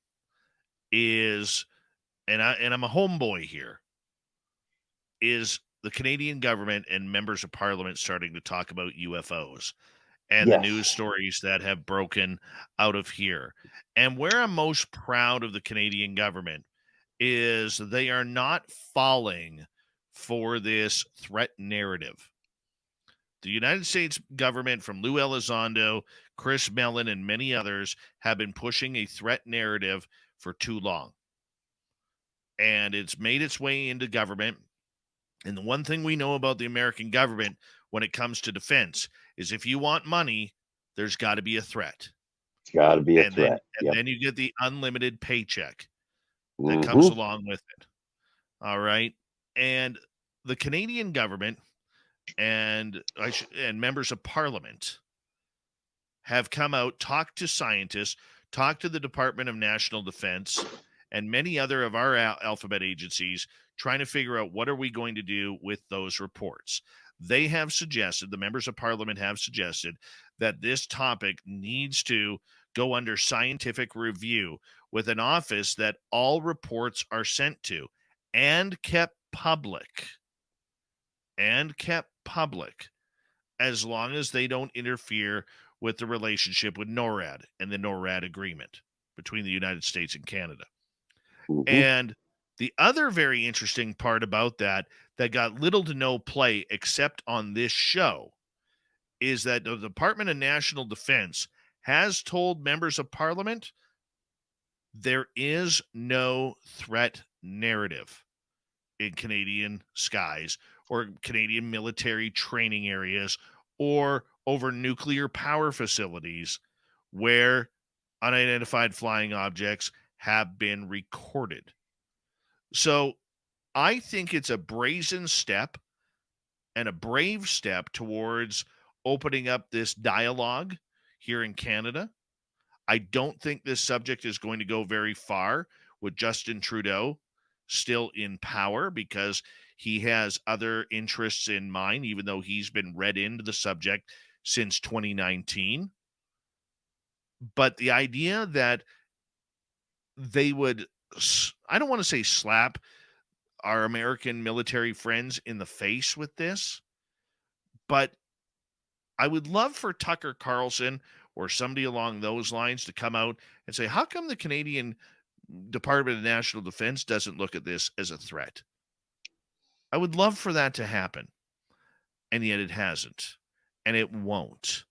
is, and I'm a homeboy here, is the Canadian government and members of parliament starting to talk about UFOs and the news stories that have broken out of here. And where I'm most proud of the Canadian government is they are not falling for this threat narrative. The United States government, from Lou Elizondo, Chris Mellon, and many others, have been pushing a threat narrative for too long. And it's made its way into government. And the one thing we know about the American government when it comes to defense is if you want money, there's got to be a threat. It's got to be a threat. And then you get the unlimited paycheck that comes along with it. All right. And the Canadian government and members of parliament have come out, talked to scientists, talked to the Department of National Defense, and many other of our alphabet agencies, trying to figure out what are we going to do with those reports. They have suggested, the members of parliament have suggested, that this topic needs to go under scientific review with an office that all reports are sent to and kept public. As long as they don't interfere with the relationship with NORAD and the NORAD agreement between the United States and Canada. And the other very interesting part about that got little to no play except on this show is that the Department of National Defense has told members of parliament there is no threat narrative in Canadian skies or Canadian military training areas or over nuclear power facilities where unidentified flying objects have been recorded. So I think it's a brazen step and a brave step towards opening up this dialogue here in Canada. I don't think this subject is going to go very far with Justin Trudeau still in power because he has other interests in mind, even though he's been read into the subject since 2019. But the idea that they would, I don't want to say slap our American military friends in the face with this, but I would love for Tucker Carlson or somebody along those lines to come out and say, how come the Canadian Department of National Defense doesn't look at this as a threat? I would love for that to happen. And yet it hasn't. And it won't.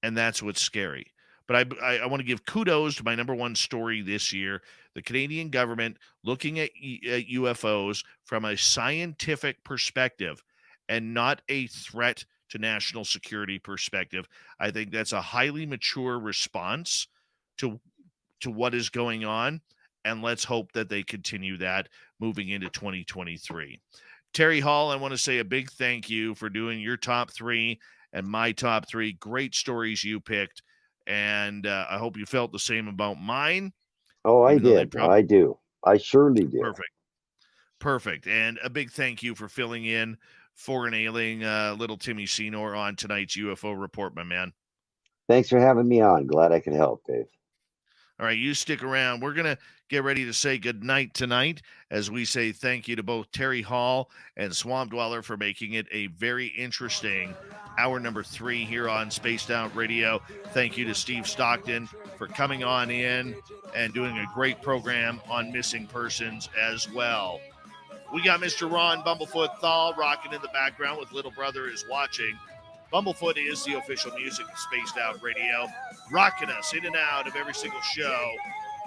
And that's what's scary. But I want to give kudos to my number one story this year. The Canadian government looking at UFOs from a scientific perspective and not a threat to national security perspective. I think that's a highly mature response to what is going on. And let's hope that they continue that moving into 2023. Terry Hall, I want to say a big thank you for doing your top three and my top three. Great stories you picked. And I hope you felt the same about mine. Oh, I did. I do. I surely do. Perfect. And a big thank you for filling in for an ailing little Timmy Senor on tonight's UFO report, my man. Thanks for having me on. Glad I could help, Dave. All right, you stick around. We're going to get ready to say good night tonight as we say thank you to both Terry Hall and Swamp Dweller for making it a very interesting hour number 3 here on Spaced Out Radio. Thank you to Steve Stockton for coming on in and doing a great program on missing persons as well. We got Mr. Ron Bumblefoot THAL rocking in the background with Little Brother is Watching. Bumblefoot is the official music of Spaced Out Radio, rocking us in and out of every single show.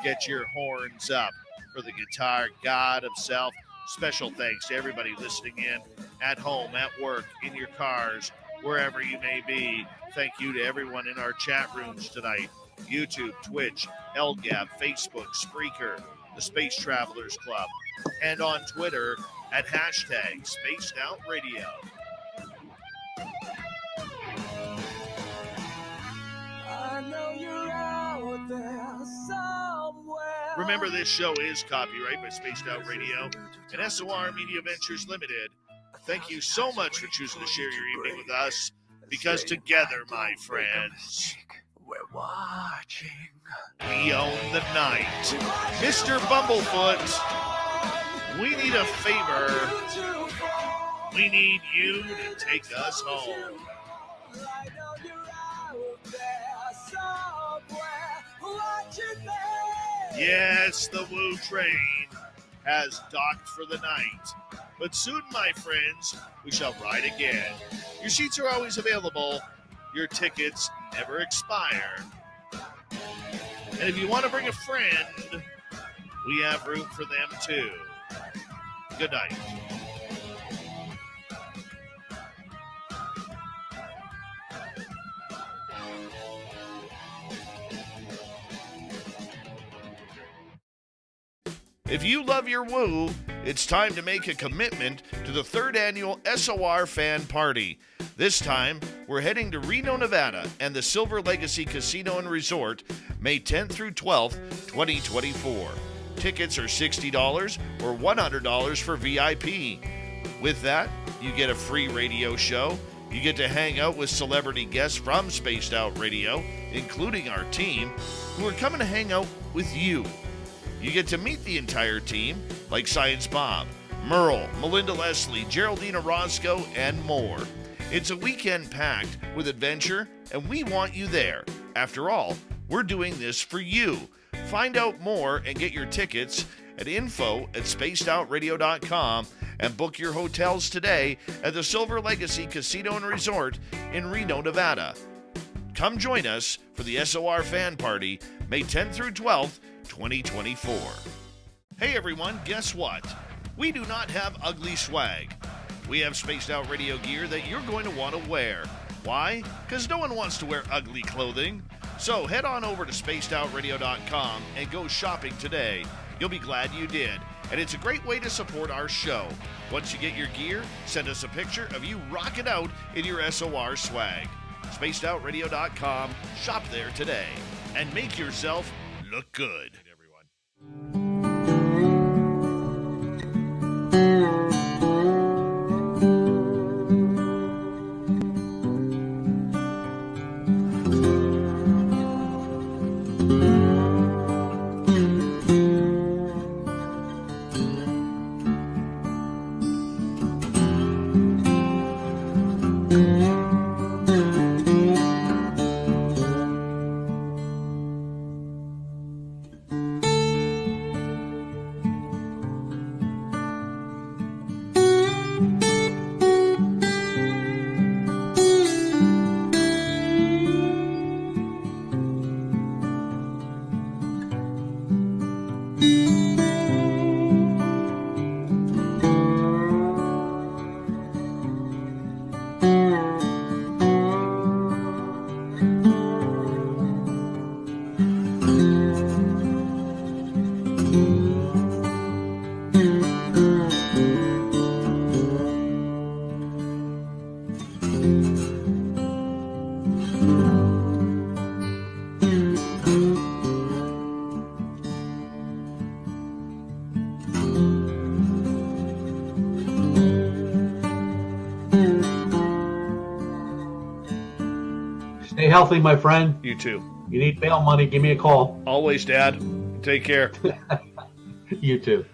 Get your horns up for the guitar god himself. Special thanks to everybody listening in at home, at work, in your cars, wherever you may be. Thank you to everyone in our chat rooms tonight. YouTube, Twitch, LGAB, Facebook, Spreaker, the Space Travelers Club, and on Twitter at hashtag Spaced Out Radio. Remember, this show is copyright by Spaced Out Radio and S.O.R. Media Ventures Limited. Thank you so much for choosing to share your evening with us, because together, my friends, we're watching. We own the night. Mr. Bumblefoot, we need a favor. We need you to take us home. Yes, the Woo train has docked for the night. But soon, my friends, we shall ride again. Your seats are always available. Your tickets never expire. And if you want to bring a friend, we have room for them too. Good night. If you love your woo, it's time to make a commitment to the 3rd annual S.O.R. Fan Party. This time, we're heading to Reno, Nevada, and the Silver Legacy Casino and Resort, May 10th through 12th, 2024. Tickets are $60 or $100 for VIP. With that, you get a free radio show. You get to hang out with celebrity guests from Spaced Out Radio, including our team, who are coming to hang out with you. You get to meet the entire team, like Science Bob, Merle, Melinda Leslie, Geraldina Roscoe, and more. It's a weekend packed with adventure, and we want you there. After all, we're doing this for you. Find out more and get your tickets at info@spacedoutradio.com and book your hotels today at the Silver Legacy Casino and Resort in Reno, Nevada. Come join us for the S.O.R. Fan Party, May 10th through 12th, 2024. Hey everyone, guess what? We do not have ugly swag. We have Spaced Out Radio gear that you're going to want to wear. Why? Because no one wants to wear ugly clothing. So head on over to spacedoutradio.com and go shopping today. You'll be glad you did. And it's a great way to support our show. Once you get your gear, send us a picture of you rocking out in your S.O.R. swag. spacedoutradio.com. Shop there today and make yourself look good. Stay healthy, my friend. You too. You need bail money, give me a call. Always, Dad. Take care. You too.